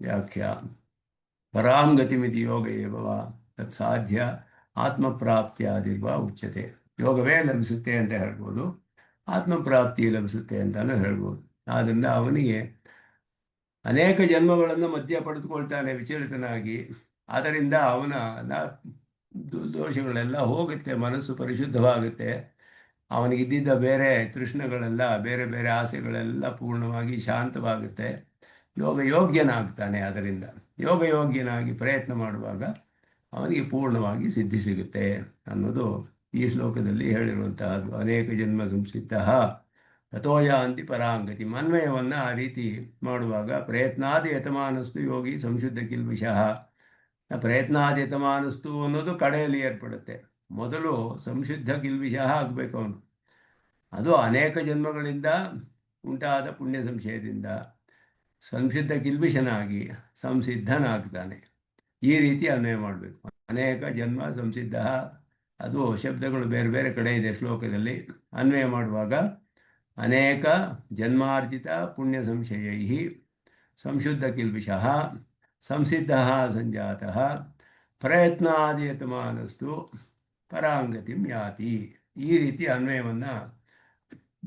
Speaker 1: ವ್ಯಾಖ್ಯಾ. ಪರಾಂ ಗತಿಮಿತಿ ಯೋಗ ಏವ ತತ್ ಸಾಧ್ಯ ಆತ್ಮಪ್ರಾಪ್ತಿಯಾದಿರ್ವ ಉಚ್ಯತೆ. ಯೋಗವೇ ಲಭಿಸುತ್ತೆ ಅಂತ ಹೇಳ್ಬೋದು, ಆತ್ಮಪ್ರಾಪ್ತಿ ಲಭಿಸುತ್ತೆ ಅಂತಲೂ ಹೇಳ್ಬೋದು. ಆದ್ದರಿಂದ ಅವನಿಗೆ ಅನೇಕ ಜನ್ಮಗಳನ್ನು ಮಧ್ಯ ಪಡೆದುಕೊಳ್ತಾನೆ ವಿಚಲಿತನಾಗಿ. ಆದ್ದರಿಂದ ಅವನ ದೋಷಗಳೆಲ್ಲ ಹೋಗುತ್ತೆ, ಮನಸ್ಸು ಪರಿಶುದ್ಧವಾಗುತ್ತೆ. ಅವನಿಗಿದ್ದ ಬೇರೆ ತೃಷ್ಣೆಗಳೆಲ್ಲ, ಬೇರೆ ಬೇರೆ ಆಸೆಗಳೆಲ್ಲ ಪೂರ್ಣವಾಗಿ ಶಾಂತವಾಗುತ್ತೆ. ಯೋಗ್ಯನಾಗ್ತಾನೆ. ಅದರಿಂದ ಯೋಗ್ಯನಾಗಿ ಪ್ರಯತ್ನ ಮಾಡುವಾಗ ಅವನಿಗೆ ಪೂರ್ಣವಾಗಿ ಸಿದ್ಧಿ ಸಿಗುತ್ತೆ ಅನ್ನೋದು ಈ ಶ್ಲೋಕದಲ್ಲಿ ಹೇಳಿರುವಂತಹದ್ದು. ಅನೇಕ ಜನ್ಮ ಸಂಸಿದ್ಧ ತಥೋಯಾಂತಿ ಪರಾಂಗತಿ. ಅನ್ವಯವನ್ನು ಆ ರೀತಿ ಮಾಡುವಾಗ ಪ್ರಯತ್ನಾದಿ ಯತಮಾನಸ್ತು ಯೋಗಿ ಸಂಶುದ್ಧ ಕಿಲ್ಬಿಷಃ. ಪ್ರಯತ್ನಾದಿ ಯತಮಾನಸ್ತು ಅನ್ನೋದು ಕಡೆಯಲ್ಲಿ ಏರ್ಪಡುತ್ತೆ. ಮೊದಲು ಸಂಶುದ್ಧ ಕಿಲ್ಬಿಷಃ ಆಗಬೇಕು ಅವನು. ಅದು ಅನೇಕ ಜನ್ಮಗಳಿಂದ ಉಂಟಾದ ಪುಣ್ಯ ಸಂಶಯದಿಂದ ಸಂಶುದ್ಧ ಕಿಲ್ಬಿಷನಾಗಿ ಸಂಸಿದ್ಧನಾಗ್ತಾನೆ. ಈ ರೀತಿ ಅನ್ವಯ ಮಾಡಬೇಕು. ಅನೇಕ ಜನ್ಮ ಸಂಸಿದ್ಧ, ಅದು ಶಬ್ದಗಳು ಬೇರೆ ಬೇರೆ ಕಡೆ ಇದೆ ಶ್ಲೋಕದಲ್ಲಿ. ಅನ್ವಯ ಮಾಡುವಾಗ ಅನೇಕ ಜನ್ಮಾರ್ಜಿತ ಪುಣ್ಯ ಸಂಶಯೈ ಸಂಶುದ್ಧ ಕಿಲ್ಬಿಷಃ ಸಂಸಿದ್ಧ ಸಂಜಾತಃ ಪ್ರಯತ್ನಾದಿಯತಮಾನಸ್ತು ಪರಾಂಗತಿಂ ಯಾತಿ. ಈ ರೀತಿ ಅನ್ವಯವನ್ನು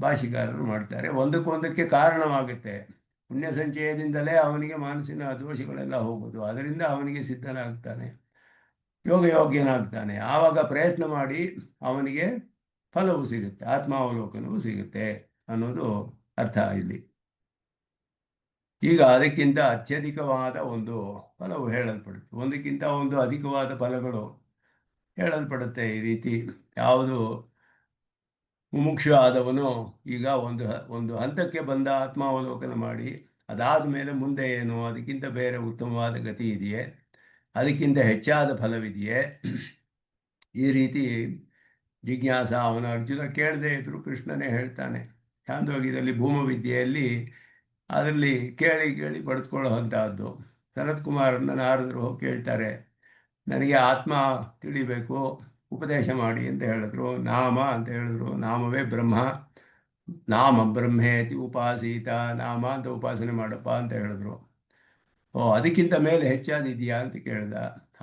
Speaker 1: ಭಾಷಿಕಾರರು ಮಾಡ್ತಾರೆ. ಒಂದಕ್ಕೊಂದಕ್ಕೆ ಕಾರಣವಾಗುತ್ತೆ. ಪುಣ್ಯ ಸಂಚಯದಿಂದಲೇ ಅವನಿಗೆ ಮನಸ್ಸಿನ ದೋಷಗಳೆಲ್ಲ ಹೋಗೋದು. ಅದರಿಂದ ಅವನಿಗೆ ಸಿದ್ಧನಾಗ್ತಾನೆ, ಯೋಗ್ಯನಾಗ್ತಾನೆ. ಆವಾಗ ಪ್ರಯತ್ನ ಮಾಡಿ ಅವನಿಗೆ ಫಲವು ಸಿಗುತ್ತೆ, ಆತ್ಮಾವಲೋಕನವೂ ಸಿಗುತ್ತೆ ಅನ್ನೋದು ಅರ್ಥ ಇಲ್ಲಿ. ಈಗ ಅದಕ್ಕಿಂತ ಅತ್ಯಧಿಕವಾದ ಒಂದು ಫಲವು ಹೇಳಲ್ಪಡುತ್ತೆ. ಒಂದಕ್ಕಿಂತ ಒಂದು ಅಧಿಕವಾದ ಫಲಗಳು ಹೇಳಲ್ಪಡುತ್ತೆ. ಈ ರೀತಿ ಯಾವುದು ಮುಮುಕ್ಷು ಆದವನು ಈಗ ಒಂದು ಹಂತಕ್ಕೆ ಬಂದ ಆತ್ಮಾವಲೋಕನ ಮಾಡಿ, ಅದಾದ ಮೇಲೆ ಮುಂದೆ ಏನು, ಅದಕ್ಕಿಂತ ಬೇರೆ ಉತ್ತಮವಾದ ಗತಿ ಇದೆಯೇ, ಅದಕ್ಕಿಂತ ಹೆಚ್ಚಾದ ಫಲವಿದೆಯೇ, ಈ ರೀತಿ ಜಿಜ್ಞಾಸ ಅವನ ಅರ್ಜುನ ಕೇಳದೇ ಇದ್ರು ಕೃಷ್ಣನೇ ಹೇಳ್ತಾನೆ. ಛಾಂದೋಗ್ಯದಲ್ಲಿ ಭೂಮವಿದ್ಯೆಯಲ್ಲಿ ಅದರಲ್ಲಿ ಕೇಳಿ ಕೇಳಿ ಪಡೆದುಕೊಳ್ಳುವಂತಹದ್ದು. ಸನತ್ ಕುಮಾರನ್ನ ನಾರದರು ಹೋಗಿ ಕೇಳ್ತಾರೆ, ನನಗೆ ಆತ್ಮ ತಿಳಿಬೇಕು, ಉಪದೇಶ ಮಾಡಿ ಅಂತ ಹೇಳಿದ್ರು. ನಾಮ ಅಂತ ಹೇಳಿದ್ರು. ನಾಮವೇ ಬ್ರಹ್ಮ, ನಾಮ ಬ್ರಹ್ಮೇತಿ ಉಪಾಸೀತ, ನಾಮ ಅಂತ ಉಪಾಸನೆ ಮಾಡಪ್ಪ ಅಂತ ಹೇಳಿದ್ರು. ಅದಕ್ಕಿಂತ ಮೇಲೆ ಹೆಚ್ಚಾದಿದೆಯಾ ಅಂತ ಕೇಳ್ದ.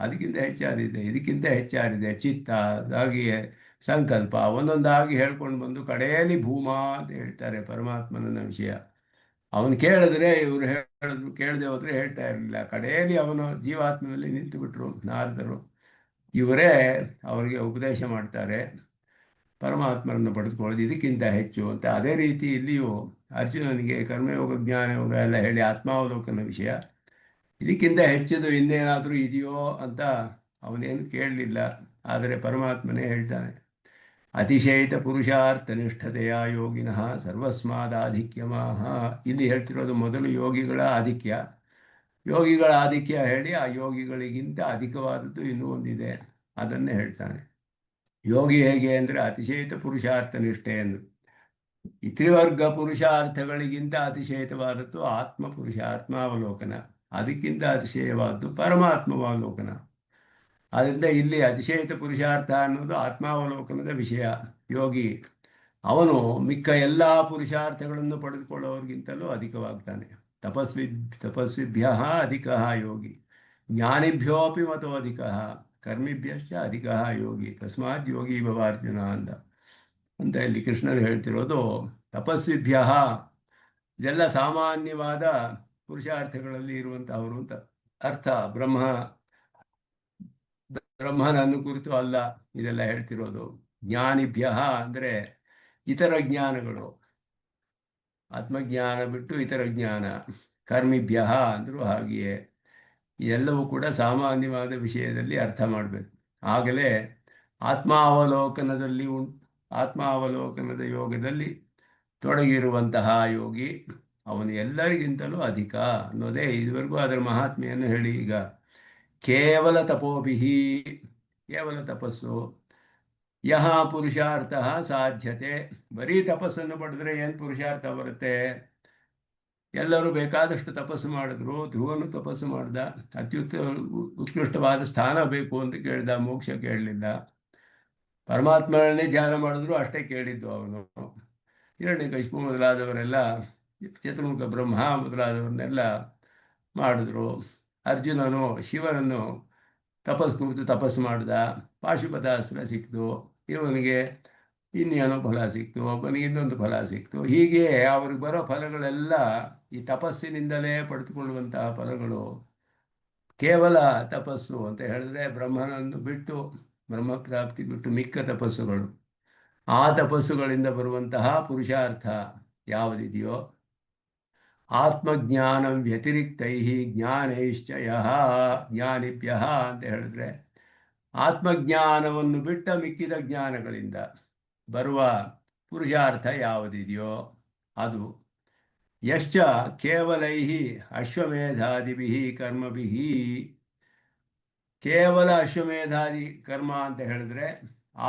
Speaker 1: ಅದಕ್ಕಿಂತ ಹೆಚ್ಚಾದಿದೆ, ಇದಕ್ಕಿಂತ ಹೆಚ್ಚಾದಿದೆ, ಚಿತ್ತ, ಹಾಗೆಯೇ ಸಂಕಲ್ಪ, ಒಂದೊಂದಾಗಿ ಹೇಳ್ಕೊಂಡು ಬಂದು ಕಡೆಯಲ್ಲಿ ಭೂಮ ಅಂತ ಹೇಳ್ತಾರೆ ಪರಮಾತ್ಮನ ವಿಷಯ. ಅವನು ಕೇಳಿದ್ರೆ ಇವರು ಹೇಳಿದ್ರು, ಕೇಳದೆ ಹೋದ್ರೆ ಹೇಳ್ತಾ ಇರಲಿಲ್ಲ. ಕಡೆಯಲ್ಲಿ ಅವನು ಜೀವಾತ್ಮನಲ್ಲಿ ನಿಂತು ಬಿಟ್ರು ನಾರದರು. ಇವರೇ ಅವರಿಗೆ ಉಪದೇಶ ಮಾಡ್ತಾರೆ ಪರಮಾತ್ಮರನ್ನು ಪಡೆದುಕೊಳ್ಳೋದು ಇದಕ್ಕಿಂತ ಹೆಚ್ಚು ಅಂತ. ಅದೇ ರೀತಿ ಇಲ್ಲಿಯೂ ಅರ್ಜುನನಿಗೆ ಕರ್ಮಯೋಗ ಜ್ಞಾನಯೋಗ ಎಲ್ಲ ಹೇಳಿ ಆತ್ಮಾವಲೋಕನ ವಿಷಯ ಇದಕ್ಕಿಂತ ಹೆಚ್ಚದು ಇನ್ನೇನಾದರೂ ಇದೆಯೋ ಅಂತ ಅವನೇನು ಕೇಳಲಿಲ್ಲ. ಆದರೆ ಪರಮಾತ್ಮನೇ ಹೇಳ್ತಾನೆ, ಅತಿಶಯಿತ ಪುರುಷಾರ್ಥ ನಿಷ್ಠತೆಯ ಯೋಗಿನಃ ಸರ್ವಸ್ಮಾದಾಧಿಕ್ಯಮಾಹ. ಇಲ್ಲಿ ಹೇಳ್ತಿರೋದು ಮೊದಲು ಯೋಗಿಗಳ ಆಧಿಕ್ಯ. ಯೋಗಿಗಳ ಆಧಿಕ್ಯ ಹೇಳಿ ಆ ಯೋಗಿಗಳಿಗಿಂತ ಅಧಿಕವಾದದ್ದು ಇನ್ನೂ ಒಂದಿದೆ, ಅದನ್ನೇ ಹೇಳ್ತಾನೆ. ಯೋಗಿ ಹೇಗೆ ಅಂದರೆ ಅತಿಶಯಿತ ಪುರುಷಾರ್ಥ ನಿಷ್ಠೆ ಎಂದು. ತ್ರಿವರ್ಗ ಪುರುಷಾರ್ಥಗಳಿಗಿಂತ ಅತಿಶಯಿತವಾದದ್ದು ಆತ್ಮಪುರುಷ, ಆತ್ಮಾವಲೋಕನ. ಅದಕ್ಕಿಂತ ಅತಿಶಯವಾದ್ದು ಪರಮಾತ್ಮಾವಲೋಕನ. ಆದ್ದರಿಂದ ಇಲ್ಲಿ ಅತಿಶಯಿತ ಪುರುಷಾರ್ಥ ಅನ್ನೋದು ಆತ್ಮಾವಲೋಕನದ ವಿಷಯ. ಯೋಗಿ ಅವನು ಮಿಕ್ಕ ಎಲ್ಲ ಪುರುಷಾರ್ಥಗಳನ್ನು ಪಡೆದುಕೊಳ್ಳೋರಿಗಿಂತಲೂ ಅಧಿಕವಾಗ್ತಾನೆ. ತಪಸ್ವಿಭ್ಯ ಅಧಿಕ ಯೋಗಿ, ಜ್ಞಾನಿಭ್ಯೋಪಿ ಮತೋಧಿಕ, ಕರ್ಮಿಭ್ಯಶ್ಚ ಅಧಿಕ ಯೋಗಿ, ತಸ್ಮಾತ್ ಯೋಗಿ ಭವಾರ್ಜುನ ಅಂತ ಇಲ್ಲಿ ಕೃಷ್ಣರು ಹೇಳ್ತಿರೋದು. ತಪಸ್ವಿಭ್ಯ ಇದೆಲ್ಲ ಸಾಮಾನ್ಯವಾದ ಪುರುಷಾರ್ಥಗಳಲ್ಲಿ ಇರುವಂತಹವರು ಅಂತ ಅರ್ಥ. ಬ್ರಹ್ಮನನ್ನು ಕುರಿತು ಅಲ್ಲ ಇದೆಲ್ಲ ಹೇಳ್ತಿರೋದು. ಜ್ಞಾನಿಭ್ಯ ಅಂದರೆ ಇತರ ಜ್ಞಾನಗಳು, ಆತ್ಮಜ್ಞಾನ ಬಿಟ್ಟು ಇತರ ಜ್ಞಾನ. ಕರ್ಮಿಭ್ಯ ಅಂದರೂ ಹಾಗೆಯೇ. ಇದೆಲ್ಲವೂ ಕೂಡ ಸಾಮಾನ್ಯವಾದ ವಿಷಯದಲ್ಲಿ ಅರ್ಥ ಮಾಡಬೇಕು. ಆಗಲೇ ಆತ್ಮಾವಲೋಕನದ ಯೋಗದಲ್ಲಿ ತೊಡಗಿರುವಂತಹ ಯೋಗಿ ಅವನು ಎಲ್ಲರಿಗಿಂತಲೂ ಅಧಿಕ ಅನ್ನೋದೇ ಇದುವರೆಗೂ ಅದರ ಮಹಾತ್ಮೆಯನ್ನು ಹೇಳಿ. ಈಗ ಕೇವಲ ತಪೋಭಿಹಿ, ಕೇವಲ ತಪಸ್ಸು, ಯಹ ಪುರುಷಾರ್ಥ ಸಾಧ್ಯತೆ. ಬರೀ ತಪಸ್ಸನ್ನು ಪಡೆದ್ರೆ ಏನು ಪುರುಷಾರ್ಥ ಬರುತ್ತೆ? ಎಲ್ಲರೂ ಬೇಕಾದಷ್ಟು ತಪಸ್ಸು ಮಾಡಿದ್ರು. ಧ್ರುವನು ತಪಸ್ಸು ಮಾಡ್ದ, ಉತ್ಕೃಷ್ಟವಾದ ಸ್ಥಾನ ಬೇಕು ಅಂತ ಕೇಳ್ದ, ಮೋಕ್ಷ ಕೇಳಲಿಲ್ಲ. ಪರಮಾತ್ಮನೇ ಧ್ಯಾನ ಮಾಡಿದ್ರು, ಅಷ್ಟೇ ಕೇಳಿದ್ದು ಅವನು. ಹಿರಣ್ಯಕಶಿಪು ಮೊದಲಾದವರೆಲ್ಲ, ಚತುರ್ಮುಖ ಬ್ರಹ್ಮ ಮೊದಲಾದವರನ್ನೆಲ್ಲ ಮಾಡಿದ್ರು. ಅರ್ಜುನನು ಶಿವನನ್ನು ಕುರಿತು ತಪಸ್ಸು ಮಾಡ್ದ, ಪಾಶುಪತಾಸ್ತ್ರ ಸಿಕ್ತು. ಇವನಿಗೆ ಇನ್ನೇನೋ ಫಲ ಸಿಕ್ತು, ಒಬ್ಬನಿಗೆ ಇನ್ನೊಂದು ಫಲ ಸಿಕ್ತು. ಹೀಗೆ ಅವ್ರಿಗೆ ಬರೋ ಫಲಗಳೆಲ್ಲ ಈ ತಪಸ್ಸಿನಿಂದಲೇ ಪಡೆದುಕೊಳ್ಳುವಂತಹ ಫಲಗಳು. ಕೇವಲ ತಪಸ್ಸು ಅಂತ ಹೇಳಿದ್ರೆ ಬ್ರಹ್ಮನನ್ನು ಬಿಟ್ಟು, ಬ್ರಹ್ಮಪ್ರಾಪ್ತಿ ಬಿಟ್ಟು ಮಿಕ್ಕ ತಪಸ್ಸುಗಳು, ಆ ತಪಸ್ಸುಗಳಿಂದ ಬರುವಂತಹ ಪುರುಷಾರ್ಥ ಯಾವುದಿದೆಯೋ, ಆತ್ಮಜ್ಞಾನ ವ್ಯತಿರಿಕ್ತೈ ಜ್ಞಾನೈಶ್ಚಯ ಜ್ಞಾನಿಭ್ಯ ಅಂತ ಹೇಳಿದ್ರೆ, ಆತ್ಮಜ್ಞಾನವನ್ನು ಬಿಟ್ಟ ಮಿಕ್ಕಿದ ಜ್ಞಾನಗಳಿಂದ ಬರುವ ಪುರುಷಾರ್ಥ ಯಾವುದಿದೆಯೋ ಅದು. ಯಶ್ಚ ಕೇವಲೈ ಅಶ್ವಮೇಧಾದಿಭಿ ಕರ್ಮಭಿ. ಕೇವಲ ಅಶ್ವಮೇಧಾದಿ ಕರ್ಮ ಅಂತ ಹೇಳಿದ್ರೆ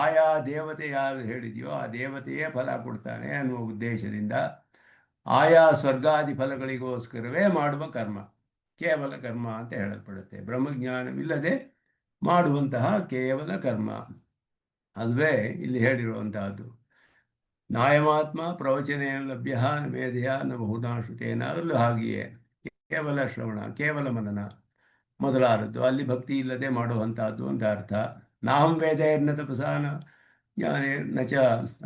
Speaker 1: ಆಯಾ ದೇವತೆ ಯಾರು ಹೇಳಿದೆಯೋ ಆ ದೇವತೆಯೇ ಫಲ ಕೊಡ್ತಾನೆ ಅನ್ನುವ ಉದ್ದೇಶದಿಂದ ಆಯಾ ಸ್ವರ್ಗಾದಿ ಫಲಗಳಿಗೋಸ್ಕರವೇ ಮಾಡುವ ಕರ್ಮ ಕೇವಲ ಕರ್ಮ ಅಂತ ಹೇಳಲ್ಪಡುತ್ತೆ. ಬ್ರಹ್ಮಜ್ಞಾನವಿಲ್ಲದೆ ಮಾಡುವಂತಹ ಕೇವಲ ಕರ್ಮ, ಅದುವೇ ಇಲ್ಲಿ ಹೇಳಿರುವಂತಹದ್ದು. ನಾಯಮಾತ್ಮ ಪ್ರವಚನೇನ ಲಭ್ಯ ನ ಮೇಧೆಯ ನ ಬಹುಧಾ ಶ್ರುತೇನ, ಅದರಲ್ಲೂ ಹಾಗೆಯೇ ಕೇವಲ ಶ್ರವಣ, ಕೇವಲ ಮನನ ಮೊದಲಾದದ್ದು ಅಲ್ಲಿ ಭಕ್ತಿ ಇಲ್ಲದೆ ಮಾಡುವಂತಹದ್ದು ಅಂತ ಅರ್ಥ. ನಾಹಂ ವೇದೇರ್ನ ತಪಸಾನ ಜ್ಞಾನೇ ನಚ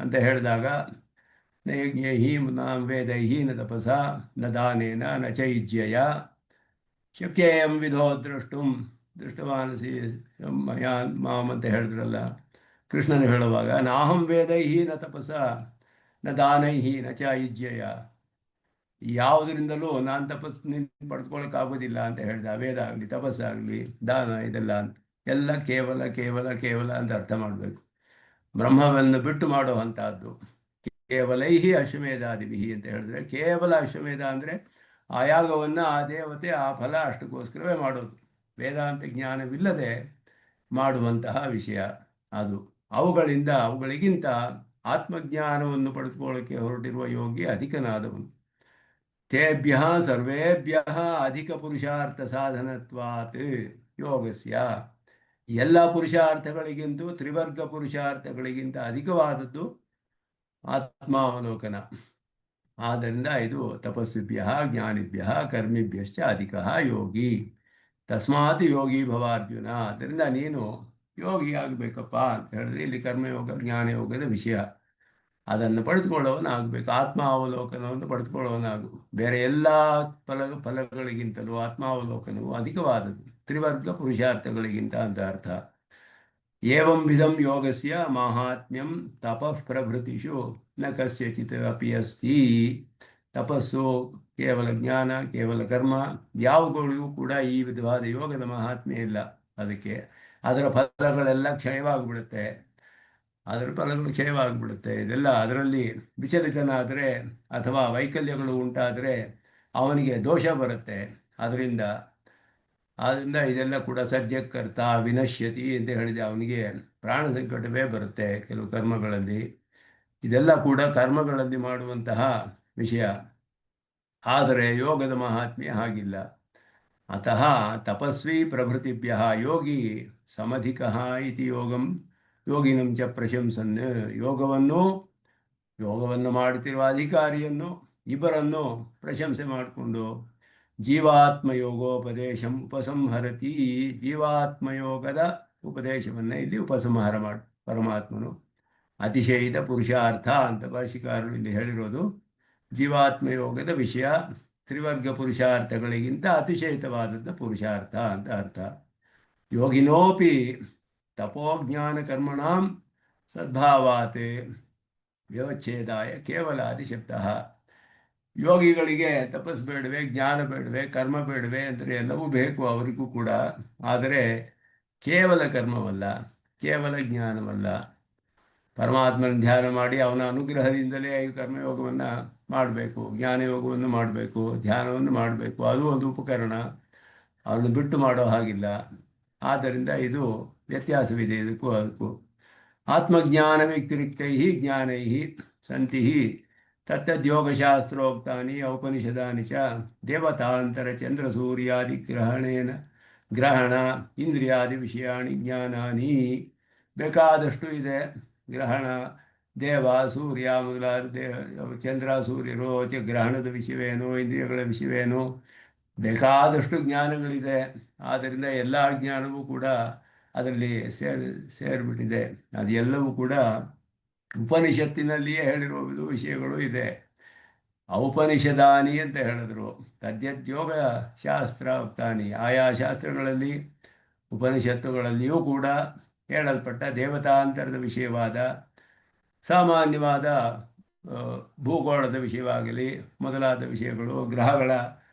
Speaker 1: ಅಂತ ಹೇಳಿದಾಗ ನಯಜ್ಞೈಹಿ ನಾಂ ವೇದೈಹಿ ನ ತಪಸ ನ ದಾನೇನ ನ ಚೈಜ್ಯಯ ಶಕ್ಯೇಯಂ ವಿಧೋ ದ್ರಷ್ಟುಂ ದೃಷ್ಟವಾನಸಿ ಮಯಾ ಮಾಮ್ ಅಂತ ಹೇಳಿದ್ರಲ್ಲ ಕೃಷ್ಣನು ಹೇಳುವಾಗ, ನಾಹಂ ವೇದೈಹಿ ನ ತಪಸ ನ ದಾನೈಹಿ ನ ಚ ಯುಜ್ಯಯ. ಯಾವುದರಿಂದಲೂ ನಾನು ತಪಸ್ಸು ಪಡ್ಕೊಳ್ಳೋಕ್ಕಾಗೋದಿಲ್ಲ ಅಂತ ಹೇಳಿದ. ವೇದ ಆಗಲಿ, ತಪಸ್ಸಾಗಲಿ, ದಾನ, ಇದೆಲ್ಲ ಎಲ್ಲ ಕೇವಲ ಕೇವಲ ಕೇವಲ ಅಂತ ಅರ್ಥ ಮಾಡಬೇಕು. ಬ್ರಹ್ಮವನ್ನು ಬಿಟ್ಟು ಮಾಡುವಂತಹದ್ದು. ಕೇವಲೈಹಿ ಅಶ್ವಮೇಧಾದಿಭಿ ಅಂತ ಹೇಳಿದ್ರೆ, ಕೇವಲ ಅಶ್ವಮೇಧ ಅಂದರೆ ಆ ಯಾಗವನ್ನು ಆ ದೇವತೆ ಆ ಫಲ ಅಷ್ಟಕ್ಕೋಸ್ಕರವೇ ಮಾಡೋದು. ವೇದಾಂತ ಜ್ಞಾನವಿಲ್ಲದೆ ಮಾಡುವಂತಹ ವಿಷಯ ಅದು. ಅವುಗಳಿಗಿಂತ ಆತ್ಮಜ್ಞಾನವನ್ನು ಪಡೆದುಕೊಳ್ಳೋಕ್ಕೆ ಹೊರಟಿರುವ ಯೋಗಿ ಅಧಿಕನಾದವನು. ತೇಭ್ಯ ಸರ್ವೇಭ್ಯ ಅಧಿಕ ಪುರುಷಾರ್ಥ ಸಾಧನತ್ವಾತ್ ಯೋಗಸ್ಯ. ಎಲ್ಲ ಪುರುಷಾರ್ಥಗಳಿಗಿಂತೂ ತ್ರಿವರ್ಗ ಪುರುಷಾರ್ಥಗಳಿಗಿಂತ ಅಧಿಕವಾದದ್ದು ಆತ್ಮಾವಲೋಕನ. ಆದ್ದರಿಂದ ಇದು ತಪಸ್ವಿಭ್ಯ ಜ್ಞಾನಿಭ್ಯ ಕರ್ಮಿಭ್ಯಶ್ಚ ಅಧಿಕ ಯೋಗಿ. ತಸ್ಮಾತ್ ಯೋಗಿ ಭವ ಅರ್ಜುನ. ಆದ್ದರಿಂದ ನೀನು ಯೋಗಿ ಆಗಬೇಕಪ್ಪ ಅಂತ ಹೇಳಿದ್ರೆ ಇಲ್ಲಿ ಕರ್ಮಯೋಗ ಜ್ಞಾನಯೋಗದ ವಿಷಯ. ಅದನ್ನು ಪಡೆದುಕೊಳ್ಳೋವನಾಗಬೇಕು. ಆತ್ಮಾವಲೋಕನವನ್ನು ಪಡೆದುಕೊಳ್ಳೋವನಾಗು. ಬೇರೆ ಎಲ್ಲ ಫಲಗಳಿಗಿಂತಲೂ ಆತ್ಮಾವಲೋಕನವು ಅಧಿಕವಾದದ್ದು, ತ್ರಿವರ್ಗ ಪುರುಷಾರ್ಥಗಳಿಗಿಂತ ಅಂತ ಅರ್ಥ. ಏವಂ ವಿಧಂ ಯೋಗಸ್ಯ ಮಾಹಾತ್ಮ್ಯಂ ತಪಃ ಪ್ರಭೃತಿಷು ನ ಕಸ್ಯಚಿತ್ ಅಪಿ ಅಸ್ತಿ. ತಪಸ್ಸು, ಕೇವಲ ಜ್ಞಾನ, ಕೇವಲ ಕರ್ಮ ಯಾವುಗಳಿಗೂ ಕೂಡ ಈ ವಿಧವಾದ ಯೋಗದ ಮಹಾತ್ಮ್ಯ ಇಲ್ಲ. ಅದಕ್ಕೆ ಅದರ ಫಲಗಳೆಲ್ಲ ಕ್ಷಯವಾಗಿಬಿಡುತ್ತೆ. ಇದೆಲ್ಲ ಅದರಲ್ಲಿ ವಿಚಲಿತನಾದರೆ ಅಥವಾ ವೈಕಲ್ಯಗಳು ಉಂಟಾದರೆ ಅವನಿಗೆ ದೋಷ ಬರುತ್ತೆ. ಅದರಿಂದ ಇದೆಲ್ಲ ಕೂಡ ಸದ್ಯಕರ್ತ ವಿನಶ್ಯತಿ ಅಂತ ಹೇಳಿದೆ. ಅವನಿಗೆ ಪ್ರಾಣ ಸಂಕಟವೇ ಬರುತ್ತೆ ಕೆಲವು ಕರ್ಮಗಳಲ್ಲಿ. ಇದೆಲ್ಲ ಕೂಡ ಕರ್ಮಗಳಲ್ಲಿ ಮಾಡುವಂತಹ ವಿಷಯ. ಆದರೆ ಯೋಗದ ಮಹಾತ್ಮ್ಯ ಹಾಗಿಲ್ಲ. ಅತಃ ತಪಸ್ವಿ ಪ್ರಭೃತಿಭ್ಯ ಯೋಗಿ ಸಮಧಿಕ ಇತಿ ಯೋಗಿನಂ ಚ ಪ್ರಶಂಸನ್. ಯೋಗವನ್ನು ಮಾಡುತ್ತಿರುವ ಅಧಿಕಾರಿಯನ್ನು ಇಬ್ಬರನ್ನು ಪ್ರಶಂಸೆ ಮಾಡಿಕೊಂಡು ಜೀವಾತ್ಮಯೋಗೋಪದೇಶಂ ಉಪಸಂಹರತಿ. ಜೀವಾತ್ಮಯೋಗದ ಉಪದೇಶವನ್ನು ಇಲ್ಲಿ ಉಪಸಂಹಾರ ಮಾಡಿ ಪರಮಾತ್ಮನು ಅತಿಶಯಿತ ಪುರುಷಾರ್ಥ ಅಂತ ಭಾಷಿಕಾರರು ಇಲ್ಲಿ ಹೇಳಿರೋದು. ಜೀವಾತ್ಮಯೋಗದ ವಿಷಯ ತ್ರಿವರ್ಗ ಪುರುಷಾರ್ಥಗಳಿಗಿಂತ ಅತಿಶಯಿತವಾದದ್ದು ಪುರುಷಾರ್ಥ ಅಂತ ಅರ್ಥ. ಯೋಗಿನೋಪಿ ತಪೋಜ್ಞಾನ ಕರ್ಮಣಾಂ ಸದ್ಭಾವಾತ್ ವ್ಯವಚ್ಛೇದಾಯ ಕೇವಲಾದಿಶಬ್ದ. ಯೋಗಿಗಳಿಗೆ ತಪಸ್ಸು ಬೇಡವೆ, ಜ್ಞಾನ ಬೇಡವೆ, ಕರ್ಮ ಬೇಡವೆ ಅಂದರೆ ಎಲ್ಲವೂ ಬೇಕು ಅವರಿಗೂ ಕೂಡ. ಆದರೆ ಕೇವಲ ಕರ್ಮವಲ್ಲ, ಕೇವಲ ಜ್ಞಾನವಲ್ಲ. ಪರಮಾತ್ಮನ ಧ್ಯಾನ ಮಾಡಿ ಅವನ ಅನುಗ್ರಹದಿಂದಲೇ ಈ ಕರ್ಮಯೋಗವನ್ನು ಮಾಡಬೇಕು, ಜ್ಞಾನಯೋಗವನ್ನು ಮಾಡಬೇಕು, ಧ್ಯಾನವನ್ನು ಮಾಡಬೇಕು. ಅದು ಒಂದು ಉಪಕರಣ, ಅವನು ಬಿಟ್ಟು ಮಾಡೋ ಹಾಗಿಲ್ಲ. ಆದ್ದರಿಂದ ಇದು ವ್ಯತ್ಯಾಸವಿದೆ ಇದಕ್ಕೂ ಅದಕ್ಕೂ. ಆತ್ಮಜ್ಞಾನ ವ್ಯತಿರಿಕ್ತೈ ಜ್ಞಾನೈ ಸಂತಿ ತತ್ತದ್ಯೋಗಶಾಸ್ತ್ರೋಕ್ತಾನಿ ಔಪನಿಷದಾನಿ ಚ ದೇವತಾಂತರ ಚಂದ್ರಸೂರ್ಯಾದಿಗ್ರಹಣೇನ ಗ್ರಹಣ ಇಂದ್ರಿಯಾದಿ ವಿಷಯಾಣಿ ಜ್ಞಾನಾನಿ. ಬೇಕಾದಷ್ಟು ಇದೆ. ಗ್ರಹಣ, ದೇವ, ಸೂರ್ಯ ಮೊದಲಾದ ಚಂದ್ರ ಸೂರ್ಯರು, ಗ್ರಹಣದ ವಿಷಯವೇನು, ಇಂದ್ರಿಯಗಳ ವಿಷಯವೇನು, ಬೇಕಾದಷ್ಟು ಜ್ಞಾನಗಳಿದೆ. ಆದ್ದರಿಂದ ಎಲ್ಲ ಜ್ಞಾನವೂ ಕೂಡ ಅದರಲ್ಲಿ ಸೇರಿಬಿಟ್ಟಿದೆ. ಅದೆಲ್ಲವೂ ಕೂಡ ಉಪನಿಷತ್ತಿನಲ್ಲಿಯೇ ಹೇಳಿರುವ ವಿಷಯಗಳು ಇದೆ. ಔಪನಿಷದಾನಿ ಅಂತ ಹೇಳಿದ್ರು. ತದ್ಯದ್ಯೋಗ ಶಾಸ್ತ್ರ ಉಕ್ತಾನಿ, ಆಯಾ ಶಾಸ್ತ್ರಗಳಲ್ಲಿ ಉಪನಿಷತ್ತುಗಳಲ್ಲಿಯೂ ಕೂಡ ಹೇಳಲ್ಪಟ್ಟ ದೇವತಾಂತರದ ವಿಷಯವಾದ ಸಾಮಾನ್ಯವಾದ ಭೂಗೋಳದ ವಿಷಯವಾಗಲಿ ಮೊದಲಾದ ವಿಷಯಗಳು, ಗ್ರಹಗಳ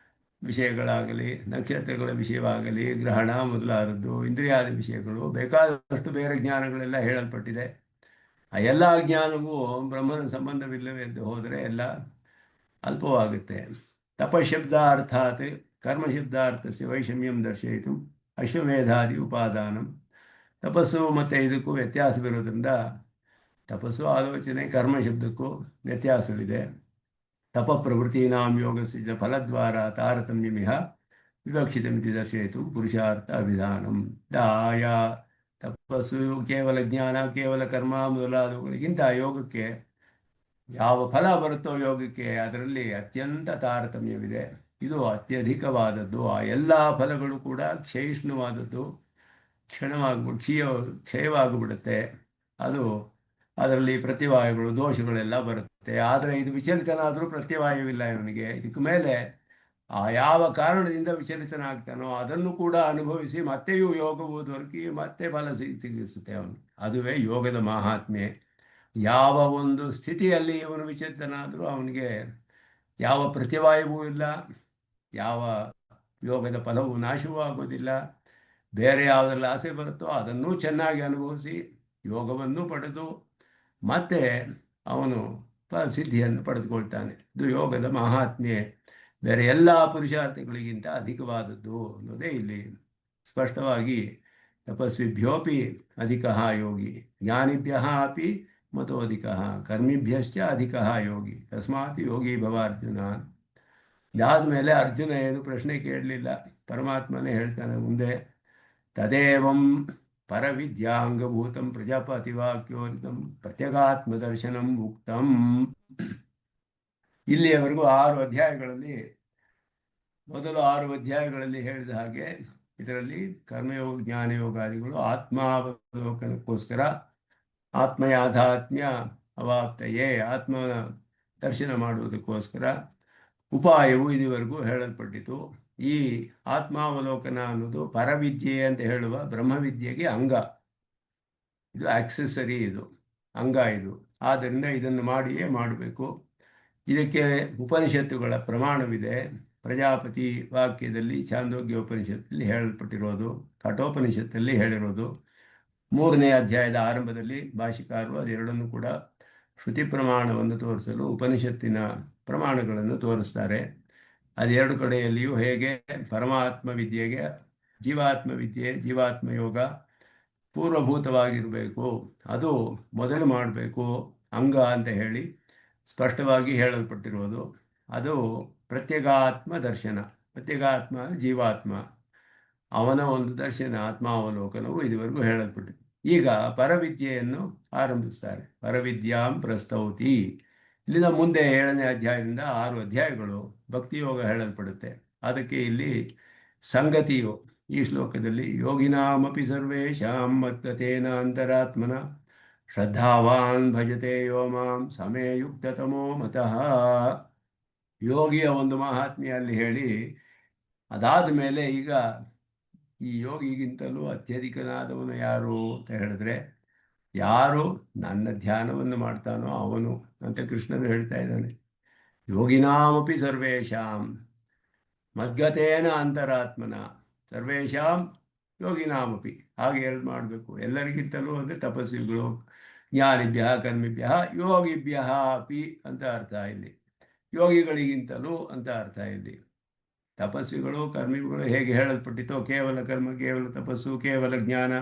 Speaker 1: ವಿಷಯಗಳಾಗಲಿ, ನಕ್ಷತ್ರಗಳ ವಿಷಯವಾಗಲಿ, ಗ್ರಹಣ ಮೊದಲಾದದ್ದು, ಇಂದ್ರಿಯಾದ ವಿಷಯಗಳು, ಬೇಕಾದಷ್ಟು ಬೇರೆ ಜ್ಞಾನಗಳೆಲ್ಲ ಹೇಳಲ್ಪಟ್ಟಿದೆ. ಆ ಎಲ್ಲ ಜ್ಞಾನವೂ ಬ್ರಹ್ಮನ ಸಂಬಂಧವಿಲ್ಲವೆಂದು ಹೋದರೆ ಎಲ್ಲ ಅಲ್ಪವಾಗುತ್ತೆ. ತಪಶಬ್ದಾರ್ಥಾತ್ ಕರ್ಮಶಬ್ದಾರ್ಥಸ್ಯ ವೈಷಮ್ಯಂ ದರ್ಶಯಿತು ಅಶ್ವಮೇಧಾದಿ ಉಪಾದಾನಂ. ತಪಸ್ಸು ಮತ್ತು ಇದಕ್ಕೂ ವ್ಯತ್ಯಾಸವಿರೋದ್ರಿಂದ ತಪಸ್ಸು ಆಲೋಚನೆ ಕರ್ಮಶಬ್ದಕ್ಕೂ ವ್ಯತ್ಯಾಸವಿದೆ. ತಪ ಪ್ರವೃತ್ತೀನಾಂ ಯೋಗಸ್ಯ ಫಲದ್ವಾರ ತಾರತಮ್ಯಮಿಹ ವಿವಕ್ಷಿತಮಿತಿ ದರ್ಶಯಿತು ಪುರುಷಾರ್ಥ ಅಭಿಧಾನಂ. ಆಯಾ ತಪಸ್ಸು ಕೇವಲ ಜ್ಞಾನ, ಕೇವಲ ಕರ್ಮ ಮೊದಲಾದವುಗಳಿಗಿಂತ ಯೋಗಕ್ಕೆ ಯಾವ ಫಲ ಬರುತ್ತೋ ಯೋಗಕ್ಕೆ ಅದರಲ್ಲಿ ಅತ್ಯಂತ ತಾರತಮ್ಯವಿದೆ. ಇದು ಅತ್ಯಧಿಕವಾದದ್ದು. ಆ ಎಲ್ಲ ಫಲಗಳು ಕೂಡ ಕ್ಷಯಿಷ್ಣುವಾದದ್ದು, ಕ್ಷಯವಾಗಿಬಿಡುತ್ತೆ. ಅದರಲ್ಲಿ ಪ್ರತಿವಾಯುಗಳು, ದೋಷಗಳೆಲ್ಲ ಬರುತ್ತೆ. ಆದರೆ ಇದು ವಿಚಲಿತನಾದರೂ ಪ್ರತ್ಯವಾಯುವಿಲ್ಲ ಇವನಿಗೆ. ಇದಕ್ಕೆ ಮೇಲೆ ಆ ಯಾವ ಕಾರಣದಿಂದ ವಿಚಲಿತನಾಗ್ತಾನೋ ಅದನ್ನು ಕೂಡ ಅನುಭವಿಸಿ ಮತ್ತೆಯೂ ಯೋಗವು ದೊರಕಿ ಮತ್ತೆ ಫಲ ಸಿಗಿಸುತ್ತೆ ಅವನು. ಅದುವೇ ಯೋಗದ ಮಹಾತ್ಮೆ. ಯಾವ ಒಂದು ಸ್ಥಿತಿಯಲ್ಲಿ ಇವನು ವಿಚಲಿತನಾದರೂ ಅವನಿಗೆ ಯಾವ ಪ್ರತಿವಾಯುವೂ ಇಲ್ಲ, ಯಾವ ಯೋಗದ ಫಲವು ನಾಶವೂ ಆಗೋದಿಲ್ಲ. ಬೇರೆ ಯಾವುದರಲ್ಲಿ ಆಸೆ ಬರುತ್ತೋ ಅದನ್ನೂ ಚೆನ್ನಾಗಿ ಅನುಭವಿಸಿ ಯೋಗವನ್ನು ಪಡೆದು ಮತ್ತೆ ಅವನು ಸಿದ್ಧಿಯನ್ನು ಪಡೆದುಕೊಳ್ತಾನೆ. ಇದು ಯೋಗದ ಮಹಾತ್ಮೆ. ಬೇರೆ ಎಲ್ಲ ಪುರುಷಾರ್ಥಗಳಿಗಿಂತ ಅಧಿಕವಾದದ್ದು ಅನ್ನೋದೇ ಇಲ್ಲಿ ಸ್ಪಷ್ಟವಾಗಿ. ತಪಸ್ವಿಭ್ಯೋಪಿ ಅಧಿಕ ಯೋಗಿ, ಜ್ಞಾನಿಭ್ಯ ಅಪಿ ಮತೋಧಿಕ, ಕರ್ಮಿಭ್ಯಶ್ಚ ಅಧಿಕ ಯೋಗಿ, ತಸ್ಮಾತ್ ಯೋಗಿ ಭವ ಅರ್ಜುನ. ಇದಾದಮೇಲೆ ಅರ್ಜುನ ಏನು ಪ್ರಶ್ನೆ ಕೇಳಲಿಲ್ಲ. ಪರಮಾತ್ಮನೇ ಹೇಳ್ತಾನೆ ಮುಂದೆ, ತದೇವಂ ಪರವಿದ್ಯಾಂಗಭೂತಂ ಪ್ರಜಾಪತಿವಾಕ್ಯೋದಿತಂ ಪ್ರತ್ಯಗಾತ್ಮದರ್ಶನಂ ಉಕ್ತಂ. ಇಲ್ಲಿಯವರೆಗೂ 6 ಅಧ್ಯಾಯಗಳಲ್ಲಿ, ಮೊದಲು 6 ಅಧ್ಯಾಯಗಳಲ್ಲಿ ಹೇಳಿದ ಹಾಗೆ ಇದರಲ್ಲಿ ಕರ್ಮಯೋಗ, ಜ್ಞಾನಯೋಗಾದಿಗಳು ಆತ್ಮಾವಲೋಕನಕ್ಕೋಸ್ಕರ, ಆತ್ಮಯಾಥಾತ್ಮ್ಯ ಅವಾಪ್ತಯೇ, ಆತ್ಮನ ದರ್ಶನ ಮಾಡುವುದಕ್ಕೋಸ್ಕರ ಉಪಾಯವು ಇದುವರೆಗೂ ಹೇಳಲ್ಪಟ್ಟಿತು. ಈ ಆತ್ಮಾವಲೋಕನ ಅನ್ನೋದು ಪರವಿದ್ಯೆ ಅಂತ ಹೇಳುವ ಬ್ರಹ್ಮವಿದ್ಯೆಗೆ ಅಂಗ. ಇದು ಆಕ್ಸೆಸರಿ, ಇದು ಅಂಗ ಇದು. ಆದ್ದರಿಂದ ಇದನ್ನು ಮಾಡಿಯೇ ಮಾಡಬೇಕು. ಇದಕ್ಕೆ ಉಪನಿಷತ್ತುಗಳ ಪ್ರಮಾಣವಿದೆ. ಪ್ರಜಾಪತಿ ವಾಕ್ಯದಲ್ಲಿ, ಛಾಂದೋಗ್ಯ ಉಪನಿಷತ್ತಲ್ಲಿ ಹೇಳಲ್ಪಟ್ಟಿರೋದು, ಕಠೋಪನಿಷತ್ತಲ್ಲಿ ಹೇಳಿರೋದು. 3ನೇ ಅಧ್ಯಾಯದ ಆರಂಭದಲ್ಲಿ ಭಾಷಿಕಾರರು ಅದೆರಡನ್ನು ಕೂಡ ಶ್ರುತಿ ಪ್ರಮಾಣವನ್ನು ತೋರಿಸಲು ಉಪನಿಷತ್ತಿನ ಪ್ರಮಾಣಗಳನ್ನು ತೋರಿಸ್ತಾರೆ. ಅದೆರಡು ಕಡೆಯಲ್ಲಿಯೂ ಹೇಗೆ ಪರಮಾತ್ಮ ವಿದ್ಯೆಗೆ ಜೀವಾತ್ಮ ವಿದ್ಯೆ, ಜೀವಾತ್ಮ ಯೋಗ ಪೂರ್ವಭೂತವಾಗಿರಬೇಕು, ಅದು ಮೊದಲು ಮಾಡಬೇಕು ಅಂಗ ಅಂತ ಹೇಳಿ ಸ್ಪಷ್ಟವಾಗಿ ಹೇಳಲ್ಪಟ್ಟಿರೋದು. ಅದು ಪ್ರತ್ಯಗಾತ್ಮ ದರ್ಶನ. ಪ್ರತ್ಯಗಾತ್ಮ ಜೀವಾತ್ಮ, ಅವನ ಒಂದು ದರ್ಶನ, ಆತ್ಮಾವಲೋಕನವು ಇದುವರೆಗೂ ಹೇಳಲ್ಪಟ್ಟಿದೆ. ಈಗ ಪರವಿದ್ಯೆಯನ್ನು ಆರಂಭಿಸ್ತಾರೆ. ಪರವಿದ್ಯಾಂ ಪ್ರಸ್ತೌತಿ. ಇಲ್ಲಿಂದ ಮುಂದೆ 7ನೇ ಅಧ್ಯಾಯದಿಂದ 6 ಅಧ್ಯಾಯಗಳು ಭಕ್ತಿಯೋಗ ಹೇಳಲ್ಪಡುತ್ತೆ. ಅದಕ್ಕೆ ಇಲ್ಲಿ ಸಂಗತಿಯು ಈ ಶ್ಲೋಕದಲ್ಲಿ ಯೋಗಿನಾಮಪಿ ಸರ್ವೇಷಾಂ ಮದ್ಗತೇನ ಅಂತರಾತ್ಮನ ಶ್ರದ್ಧಾವಾನ್ ಭಜತೆ ಯೋ ಮಾಂ ಸಮೇ ಯುಕ್ತತಮೋ ಮತಃ. ಯೋಗಿಯ ಒಂದು ಮಹಾತ್ಮೆಯಲ್ಲಿ ಹೇಳಿ, ಅದಾದ ಮೇಲೆ ಈಗ ಈ ಯೋಗಿಗಿಂತಲೂ ಅತ್ಯಧಿಕನಾದವನು ಯಾರು ಅಂತ ಹೇಳಿದ್ರೆ, ಯಾರು ನನ್ನ ಧ್ಯಾನವನ್ನು ಮಾಡ್ತಾನೋ ಅವನು ಅಂತ ಕೃಷ್ಣನು ಹೇಳ್ತಾ ಇದ್ದಾನೆ. ಯೋಗಿನಾಮಪಿ ಸರ್ವೇಷಾಂ ಮದ್ಗತೇನ ಅಂತರಾತ್ಮನ ಸರ್ವೇಷಾಂ ಯೋಗಿನಾಮಪಿ. ಹಾಗೆ ಎರಡು ಮಾಡಬೇಕು. ಎಲ್ಲರಿಗಿಂತಲೂ ಅಂದರೆ ತಪಸ್ವಿಗಳು, ಜ್ಞಾನಿಭ್ಯ ಕರ್ಮಿಭ್ಯ ಯೋಗಿಭ್ಯ ಅಪಿ ಅಂತ ಅರ್ಥ ಇಲ್ಲಿ. ಯೋಗಿಗಳಿಗಿಂತಲೂ ಅಂತ ಅರ್ಥ ಇಲ್ಲಿ. ತಪಸ್ವಿಗಳು ಕರ್ಮಿಗಳು ಹೇಗೆ ಹೇಳಲ್ಪಟ್ಟಿತೋ, ಕೇವಲ ಕರ್ಮ, ಕೇವಲ ತಪಸ್ಸು, ಕೇವಲ ಜ್ಞಾನ,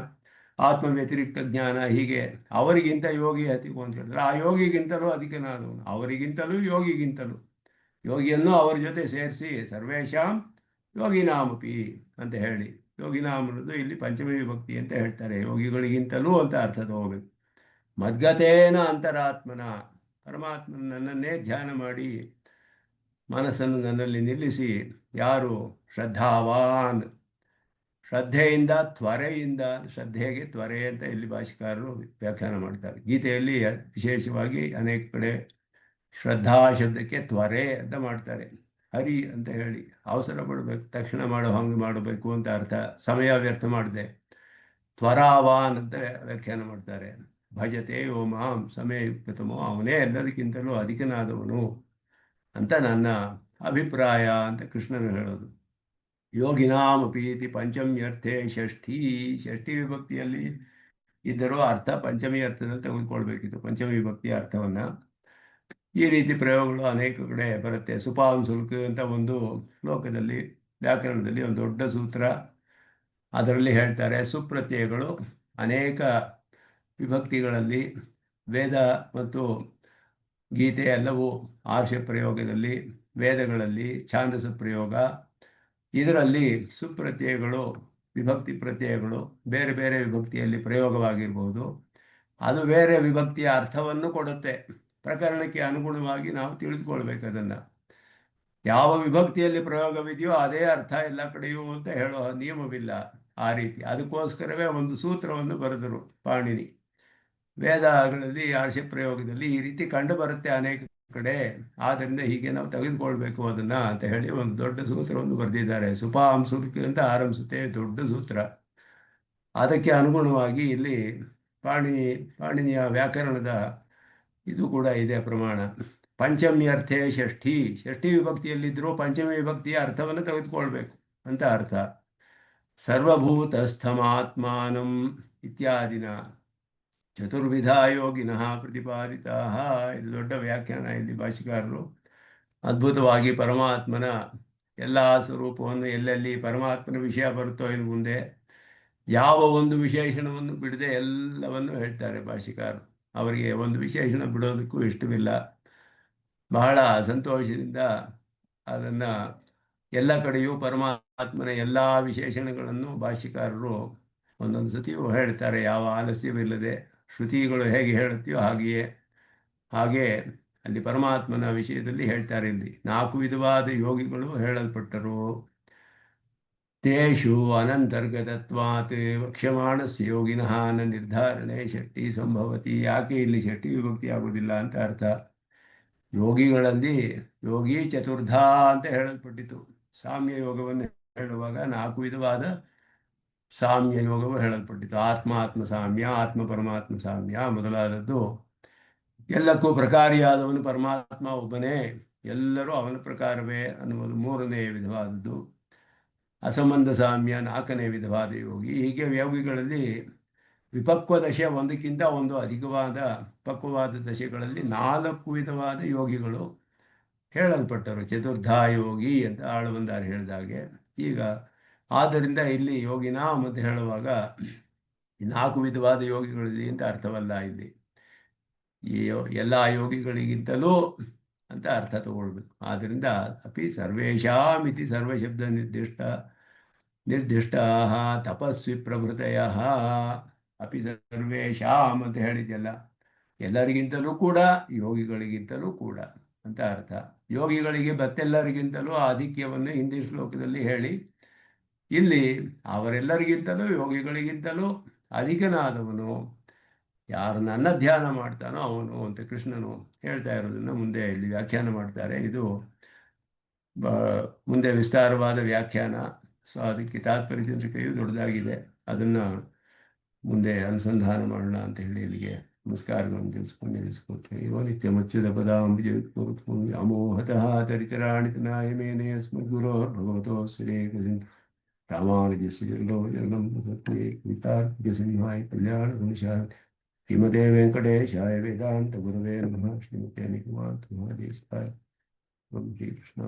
Speaker 1: ಆತ್ಮ ವ್ಯತಿರಿಕ್ತ ಜ್ಞಾನ, ಹೀಗೆ ಅವರಿಗಿಂತ ಯೋಗಿ ಅತಿಕು ಅಂತ ಹೇಳಿದ್ರೆ, ಆ ಯೋಗಿಗಿಂತಲೂ ಅಧಿಕನಾದವನು, ಅವರಿಗಿಂತಲೂ ಯೋಗಿಗಿಂತಲೂ, ಯೋಗಿಯನ್ನು ಅವ್ರ ಜೊತೆ ಸೇರಿಸಿ ಸರ್ವೇಶಾಂ ಯೋಗಿನಾಮಪಿ ಅಂತ ಹೇಳಿ, ಯೋಗಿನಾಮ್ ಅನ್ನೋದು ಇಲ್ಲಿ ಪಂಚಮಿ ವಿಭಕ್ತಿ ಅಂತ ಹೇಳ್ತಾರೆ, ಯೋಗಿಗಳಿಗಿಂತಲೂ ಅಂತ ಅರ್ಥ ತಗೋಬೇಕು. ಮದ್ಗತೇನ ಅಂತರಾತ್ಮನ, ಪರಮಾತ್ಮನ ನನ್ನನ್ನೇ ಧ್ಯಾನ ಮಾಡಿ ಮನಸ್ಸನ್ನು ನನ್ನಲ್ಲಿ ನಿಲ್ಲಿಸಿ, ಯಾರು ಶ್ರದ್ಧಾವಾನ್, ಶ್ರದ್ಧೆಯಿಂದ, ತ್ವರೆಯಿಂದ, ಶ್ರದ್ಧೆಗೆ ತ್ವರೆ ಅಂತ ಇಲ್ಲಿ ಭಾಷಿಕಾರರು ವ್ಯಾಖ್ಯಾನ ಮಾಡ್ತಾರೆ. ಗೀತೆಯಲ್ಲಿ ವಿಶೇಷವಾಗಿ ಅನೇಕ ಕಡೆ ಶ್ರದ್ಧಾ ಶಬ್ದಕ್ಕೆ ತ್ವರೆ ಅಂತ ಮಾಡ್ತಾರೆ. ಹರಿ ಅಂತ ಹೇಳಿ ಅವಸರ ಪಡಬೇಕು, ತಕ್ಷಣ ಮಾಡೋ ಹಂಗೆ ಮಾಡಬೇಕು ಅಂತ ಅರ್ಥ, ಸಮಯ ವ್ಯರ್ಥ ಮಾಡಿದೆ. ತ್ವರಾವಾನ್ ಅಂತ ವ್ಯಾಖ್ಯಾನ ಮಾಡ್ತಾರೆ. ಭಜತೆ ಓ ಮಾಂ ಸಮಯಯುಕ್ತತಮೋ, ಅವನೇ ಎಲ್ಲದಕ್ಕಿಂತಲೂ ಅಧಿಕನಾದವನು ಅಂತ ನನ್ನ ಅಭಿಪ್ರಾಯ ಅಂತ ಕೃಷ್ಣನು ಹೇಳೋದು. ಯೋಗಿನಾಮಪೀತಿ ಪಂಚಮ್ಯರ್ಥೆ ಷಷ್ಠಿ, ಷಷ್ಠಿ ವಿಭಕ್ತಿಯಲ್ಲಿ ಇದ್ದರೂ ಅರ್ಥ ಪಂಚಮಿ ಅರ್ಥದಲ್ಲಿ ತೆಗೆದುಕೊಳ್ಬೇಕಿತ್ತು, ಪಂಚಮಿ ವಿಭಕ್ತಿಯ ಅರ್ಥವನ್ನು. ಈ ರೀತಿ ಪ್ರಯೋಗಗಳು ಅನೇಕ ಕಡೆ ಬರುತ್ತೆ. ಸುಪಾಂಸುಲ್ಕ ಅಂತ ಒಂದು ಶ್ಲೋಕದಲ್ಲಿ, ವ್ಯಾಕರಣದಲ್ಲಿ ಒಂದು ದೊಡ್ಡ ಸೂತ್ರ, ಅದರಲ್ಲಿ ಹೇಳ್ತಾರೆ ಸುಪ್ರತ್ಯಯಗಳು ಅನೇಕ ವಿಭಕ್ತಿಗಳಲ್ಲಿ, ವೇದ ಮತ್ತು ಗೀತೆ ಎಲ್ಲವೂ ಆರ್ಷ ಪ್ರಯೋಗದಲ್ಲಿ, ವೇದಗಳಲ್ಲಿ ಛಾಂದಸ ಪ್ರಯೋಗ, ಇದರಲ್ಲಿ ಸುಪ್ರತ್ಯಯಗಳು, ವಿಭಕ್ತಿ ಪ್ರತ್ಯಯಗಳು ಬೇರೆ ಬೇರೆ ವಿಭಕ್ತಿಯಲ್ಲಿ ಪ್ರಯೋಗವಾಗಿರ್ಬೋದು, ಅದು ಬೇರೆ ವಿಭಕ್ತಿಯ ಅರ್ಥವನ್ನು ಕೊಡುತ್ತೆ. ಪ್ರಕರಣಕ್ಕೆ ಅನುಗುಣವಾಗಿ ನಾವು ತಿಳಿದುಕೊಳ್ಬೇಕು ಅದನ್ನು. ಯಾವ ವಿಭಕ್ತಿಯಲ್ಲಿ ಪ್ರಯೋಗವಿದೆಯೋ ಅದೇ ಅರ್ಥ ಎಲ್ಲ ಕಡೆಯೂ ಅಂತ ಹೇಳೋ ನಿಯಮವಿಲ್ಲ. ಆ ರೀತಿ ಅದಕ್ಕೋಸ್ಕರವೇ ಒಂದು ಸೂತ್ರವನ್ನು ಬರೆದರು ಪಾಣಿನಿ. ವೇದಗಳಲ್ಲಿ ಆರ್ಷ ಪ್ರಯೋಗದಲ್ಲಿ ಈ ರೀತಿ ಕಂಡು ಬರುತ್ತೆ ಅನೇಕ ಕಡೆ, ಆದ್ದರಿಂದ ಹೀಗೆ ನಾವು ತೆಗೆದುಕೊಳ್ಬೇಕು ಅದನ್ನು ಅಂತ ಹೇಳಿ ಒಂದು ದೊಡ್ಡ ಸೂತ್ರವನ್ನು ಬರೆದಿದ್ದಾರೆ. ಸುಪಾಂಸುಲ್ಕ ಅಂತ ಆರಂಭಿಸುತ್ತೆ, ದೊಡ್ಡ ಸೂತ್ರ. ಅದಕ್ಕೆ ಅನುಗುಣವಾಗಿ ಇಲ್ಲಿ ಪಾಣಿನಿಯ ವ್ಯಾಕರಣದ ಇದು ಕೂಡ ಇದೆ ಪ್ರಮಾಣ. ಪಂಚಮಿ ಅರ್ಥೇ ಷಷ್ಠಿ, ಷಷ್ಠಿ ವಿಭಕ್ತಿಯಲ್ಲಿದ್ದರೂ ಪಂಚಮಿ ವಿಭಕ್ತಿಯ ಅರ್ಥವನ್ನು ತೆಗೆದುಕೊಳ್ಬೇಕು ಅಂತ ಅರ್ಥ. ಸರ್ವಭೂತಸ್ಥಮಾತ್ಮಾನಂ ಇತ್ಯಾದಿನ ಚತುರ್ವಿಧ ಯೋಗಿನಃ ಪ್ರತಿಪಾದಿತಾ, ಇದು ದೊಡ್ಡ ವ್ಯಾಖ್ಯಾನ. ಇಲ್ಲಿ ಭಾಷಿಕಾರರು ಅದ್ಭುತವಾಗಿ ಪರಮಾತ್ಮನ ಎಲ್ಲ ಸ್ವರೂಪವನ್ನು, ಎಲ್ಲೆಲ್ಲಿ ಪರಮಾತ್ಮನ ವಿಷಯ ಬರುತ್ತೋ ಇನ್ನು ಮುಂದೆ ಯಾವ ಒಂದು ವಿಶೇಷಣವನ್ನು ಬಿಡದೆ ಎಲ್ಲವನ್ನು ಹೇಳ್ತಾರೆ ಭಾಷಿಕಾರರು. ಅವರಿಗೆ ಒಂದು ವಿಶೇಷಣ ಬಿಡೋದಕ್ಕೂ ಇಷ್ಟವಿಲ್ಲ. ಬಹಳ ಸಂತೋಷದಿಂದ ಅದನ್ನು ಎಲ್ಲ ಕಡೆಯೂ ಪರಮಾತ್ಮನ ಎಲ್ಲ ವಿಶೇಷಣಗಳನ್ನು ಭಾಷಿಕಾರರು ಒಂದೊಂದು ಸತಿಯೂ ಹೇಳ್ತಾರೆ, ಯಾವ ಆಲಸ್ಯವಿಲ್ಲದೆ. ಶ್ರುತಿಗಳು ಹೇಗೆ ಹೇಳುತ್ತೆಯೋ ಹಾಗೆ ಅಲ್ಲಿ ಪರಮಾತ್ಮನ ವಿಷಯದಲ್ಲಿ ಹೇಳ್ತಾರೆ. ಇಲ್ಲಿ 4 ವಿಧವಾದ ಯೋಗಿಗಳು ಹೇಳಲ್ಪಟ್ಟರು. ತೇಷು ಅನಂತರ್ಗತತ್ವಾತ್ ವಕ್ಷ್ಯಮಾಣಸ್ಯ ಯೋಗಿನಃ ನ ನಿರ್ಧಾರಣೆ ಷಷ್ಠಿ ಸಂಭವತಿ. ಯಾಕೆ ಇಲ್ಲಿ ಷಷ್ಠಿ ವಿಭಕ್ತಿ ಆಗುವುದಿಲ್ಲ ಅಂತ ಅರ್ಥ. ಯೋಗಿಗಳಲ್ಲಿ ಯೋಗಿ ಚತುರ್ಧ ಅಂತ ಹೇಳಲ್ಪಟ್ಟಿತು. ಸಾಮ್ಯ ಯೋಗವನ್ನು ಹೇಳುವಾಗ 4 ವಿಧವಾದ ಸಾಮ್ಯ ಯೋಗವು ಹೇಳಲ್ಪಟ್ಟಿತು. ಆತ್ಮ ಸಾಮ್ಯ, ಆತ್ಮ ಪರಮಾತ್ಮ ಸಾಮ್ಯ ಮೊದಲಾದದ್ದು. ಎಲ್ಲಕ್ಕೂ ಪ್ರಕಾರಿಯಾದವನು ಪರಮಾತ್ಮ ಒಬ್ಬನೇ, ಎಲ್ಲರೂ ಅವನ ಪ್ರಕಾರವೇ ಅನ್ನುವುದು 3ನೇ ವಿಧವಾದದ್ದು. ಅಸಂಬಂಧ ಸಾಮ್ಯ 4ನೇ ವಿಧವಾದ ಯೋಗಿ. ಹೀಗೆ ಯೋಗಿಗಳಲ್ಲಿ ವಿಪಕ್ವ ದಶೆ ಒಂದಕ್ಕಿಂತ ಒಂದು ಅಧಿಕವಾದ ಪಕ್ವವಾದ ದಶೆಗಳಲ್ಲಿ 4 ವಿಧವಾದ ಯೋಗಿಗಳು ಹೇಳಲ್ಪಟ್ಟರು. ಚತುರ್ಧ ಯೋಗಿ ಅಂತ ಆಳವಂದಾರು ಹೇಳಿದಾಗೆ. ಈಗ ಆದ್ದರಿಂದ ಇಲ್ಲಿ ಯೋಗಿನಾಮ್ ಅಂತ ಹೇಳುವಾಗ 4 ವಿಧವಾದ ಯೋಗಿಗಳಲ್ಲಿ ಅಂತ ಅರ್ಥವಲ್ಲ. ಇಲ್ಲಿ ಈ ಎಲ್ಲ ಯೋಗಿಗಳಿಗಿಂತಲೂ ಅಂತ ಅರ್ಥ ತಗೊಳ್ಬೇಕು. ಆದ್ದರಿಂದ ಅಪಿ ಸರ್ವೇಷಾಮಿತಿ ಸರ್ವಶಬ್ದ ನಿರ್ದಿಷ್ಟ ತಪಸ್ವಿ ಪ್ರಭೃತಯ ಅಪಿ ಸರ್ವೇಷಾಮ್ ಅಂತ ಹೇಳಿದೆಯಲ್ಲ, ಎಲ್ಲರಿಗಿಂತಲೂ ಕೂಡ, ಯೋಗಿಗಳಿಗಿಂತಲೂ ಕೂಡ ಅಂತ ಅರ್ಥ. ಯೋಗಿಗಳಿಗೆ ಮತ್ತೆಲ್ಲರಿಗಿಂತಲೂ ಆಧಿಕ್ಯವನ್ನು ಹಿಂದಿನ ಶ್ಲೋಕದಲ್ಲಿ ಹೇಳಿ, ಇಲ್ಲಿ ಅವರೆಲ್ಲರಿಗಿಂತಲೂ ಯೋಗಿಗಳಿಗಿಂತಲೂ ಅಧಿಕನಾದವನು ಯಾರು ನನ್ನ ಧ್ಯಾನ ಮಾಡ್ತಾನೋ ಅವನು ಅಂತ ಕೃಷ್ಣನು ಹೇಳ್ತಾ ಇರೋದನ್ನು ಮುಂದೆ ಇಲ್ಲಿ ವ್ಯಾಖ್ಯಾನ ಮಾಡ್ತಾರೆ. ಇದು ಮುಂದೆ ವಿಸ್ತಾರವಾದ ವ್ಯಾಖ್ಯಾನ. ಸೊ ಅದಕ್ಕೆ ತಾತ್ಪರ್ಯ ಚಂದ್ರಿಕೆಯು ದೊಡ್ಡದಾಗಿದೆ. ಅದನ್ನು ಮುಂದೆ ಅನುಸಂಧಾನ ಮಾಡೋಣ ಅಂತ ಹೇಳಿ ಇಲ್ಲಿಗೆ ನಮಸ್ಕಾರಗಳನ್ನು ನಿಲ್ಲಿಸ್ಕೊಳ್ತೇನೆ. ಯೋ ನಿತ್ಯಮಚ್ಯುತ ಪದಾಂಬುಜ ಅಮೋಹತಃ ತರಿತರಾಣಿತನಾಯ ಮೇನೆ ಸ್ಮದ್ಗುರೋ ಭಗವತೋ ಶ್ರೀ ರಾಮಾನುಜಸ್ಯ ಜನ್ಮಂ ಸಿಂಹಾಯ ಕಲ್ಯಾಣ ಗುಣಶಾಯ ಶ್ರೀಮತೆ ವೆಂಕಟೇಶಾಯ ವೇದಾಂತ ಗುರವೇ ನಮಃ. ಶ್ರೀಮತೆ ನಿಗಮಾಂತ ಮಹಾದೇಶಾಯ ಓಂ ಶ್ರೀ ಕೃಷ್ಣ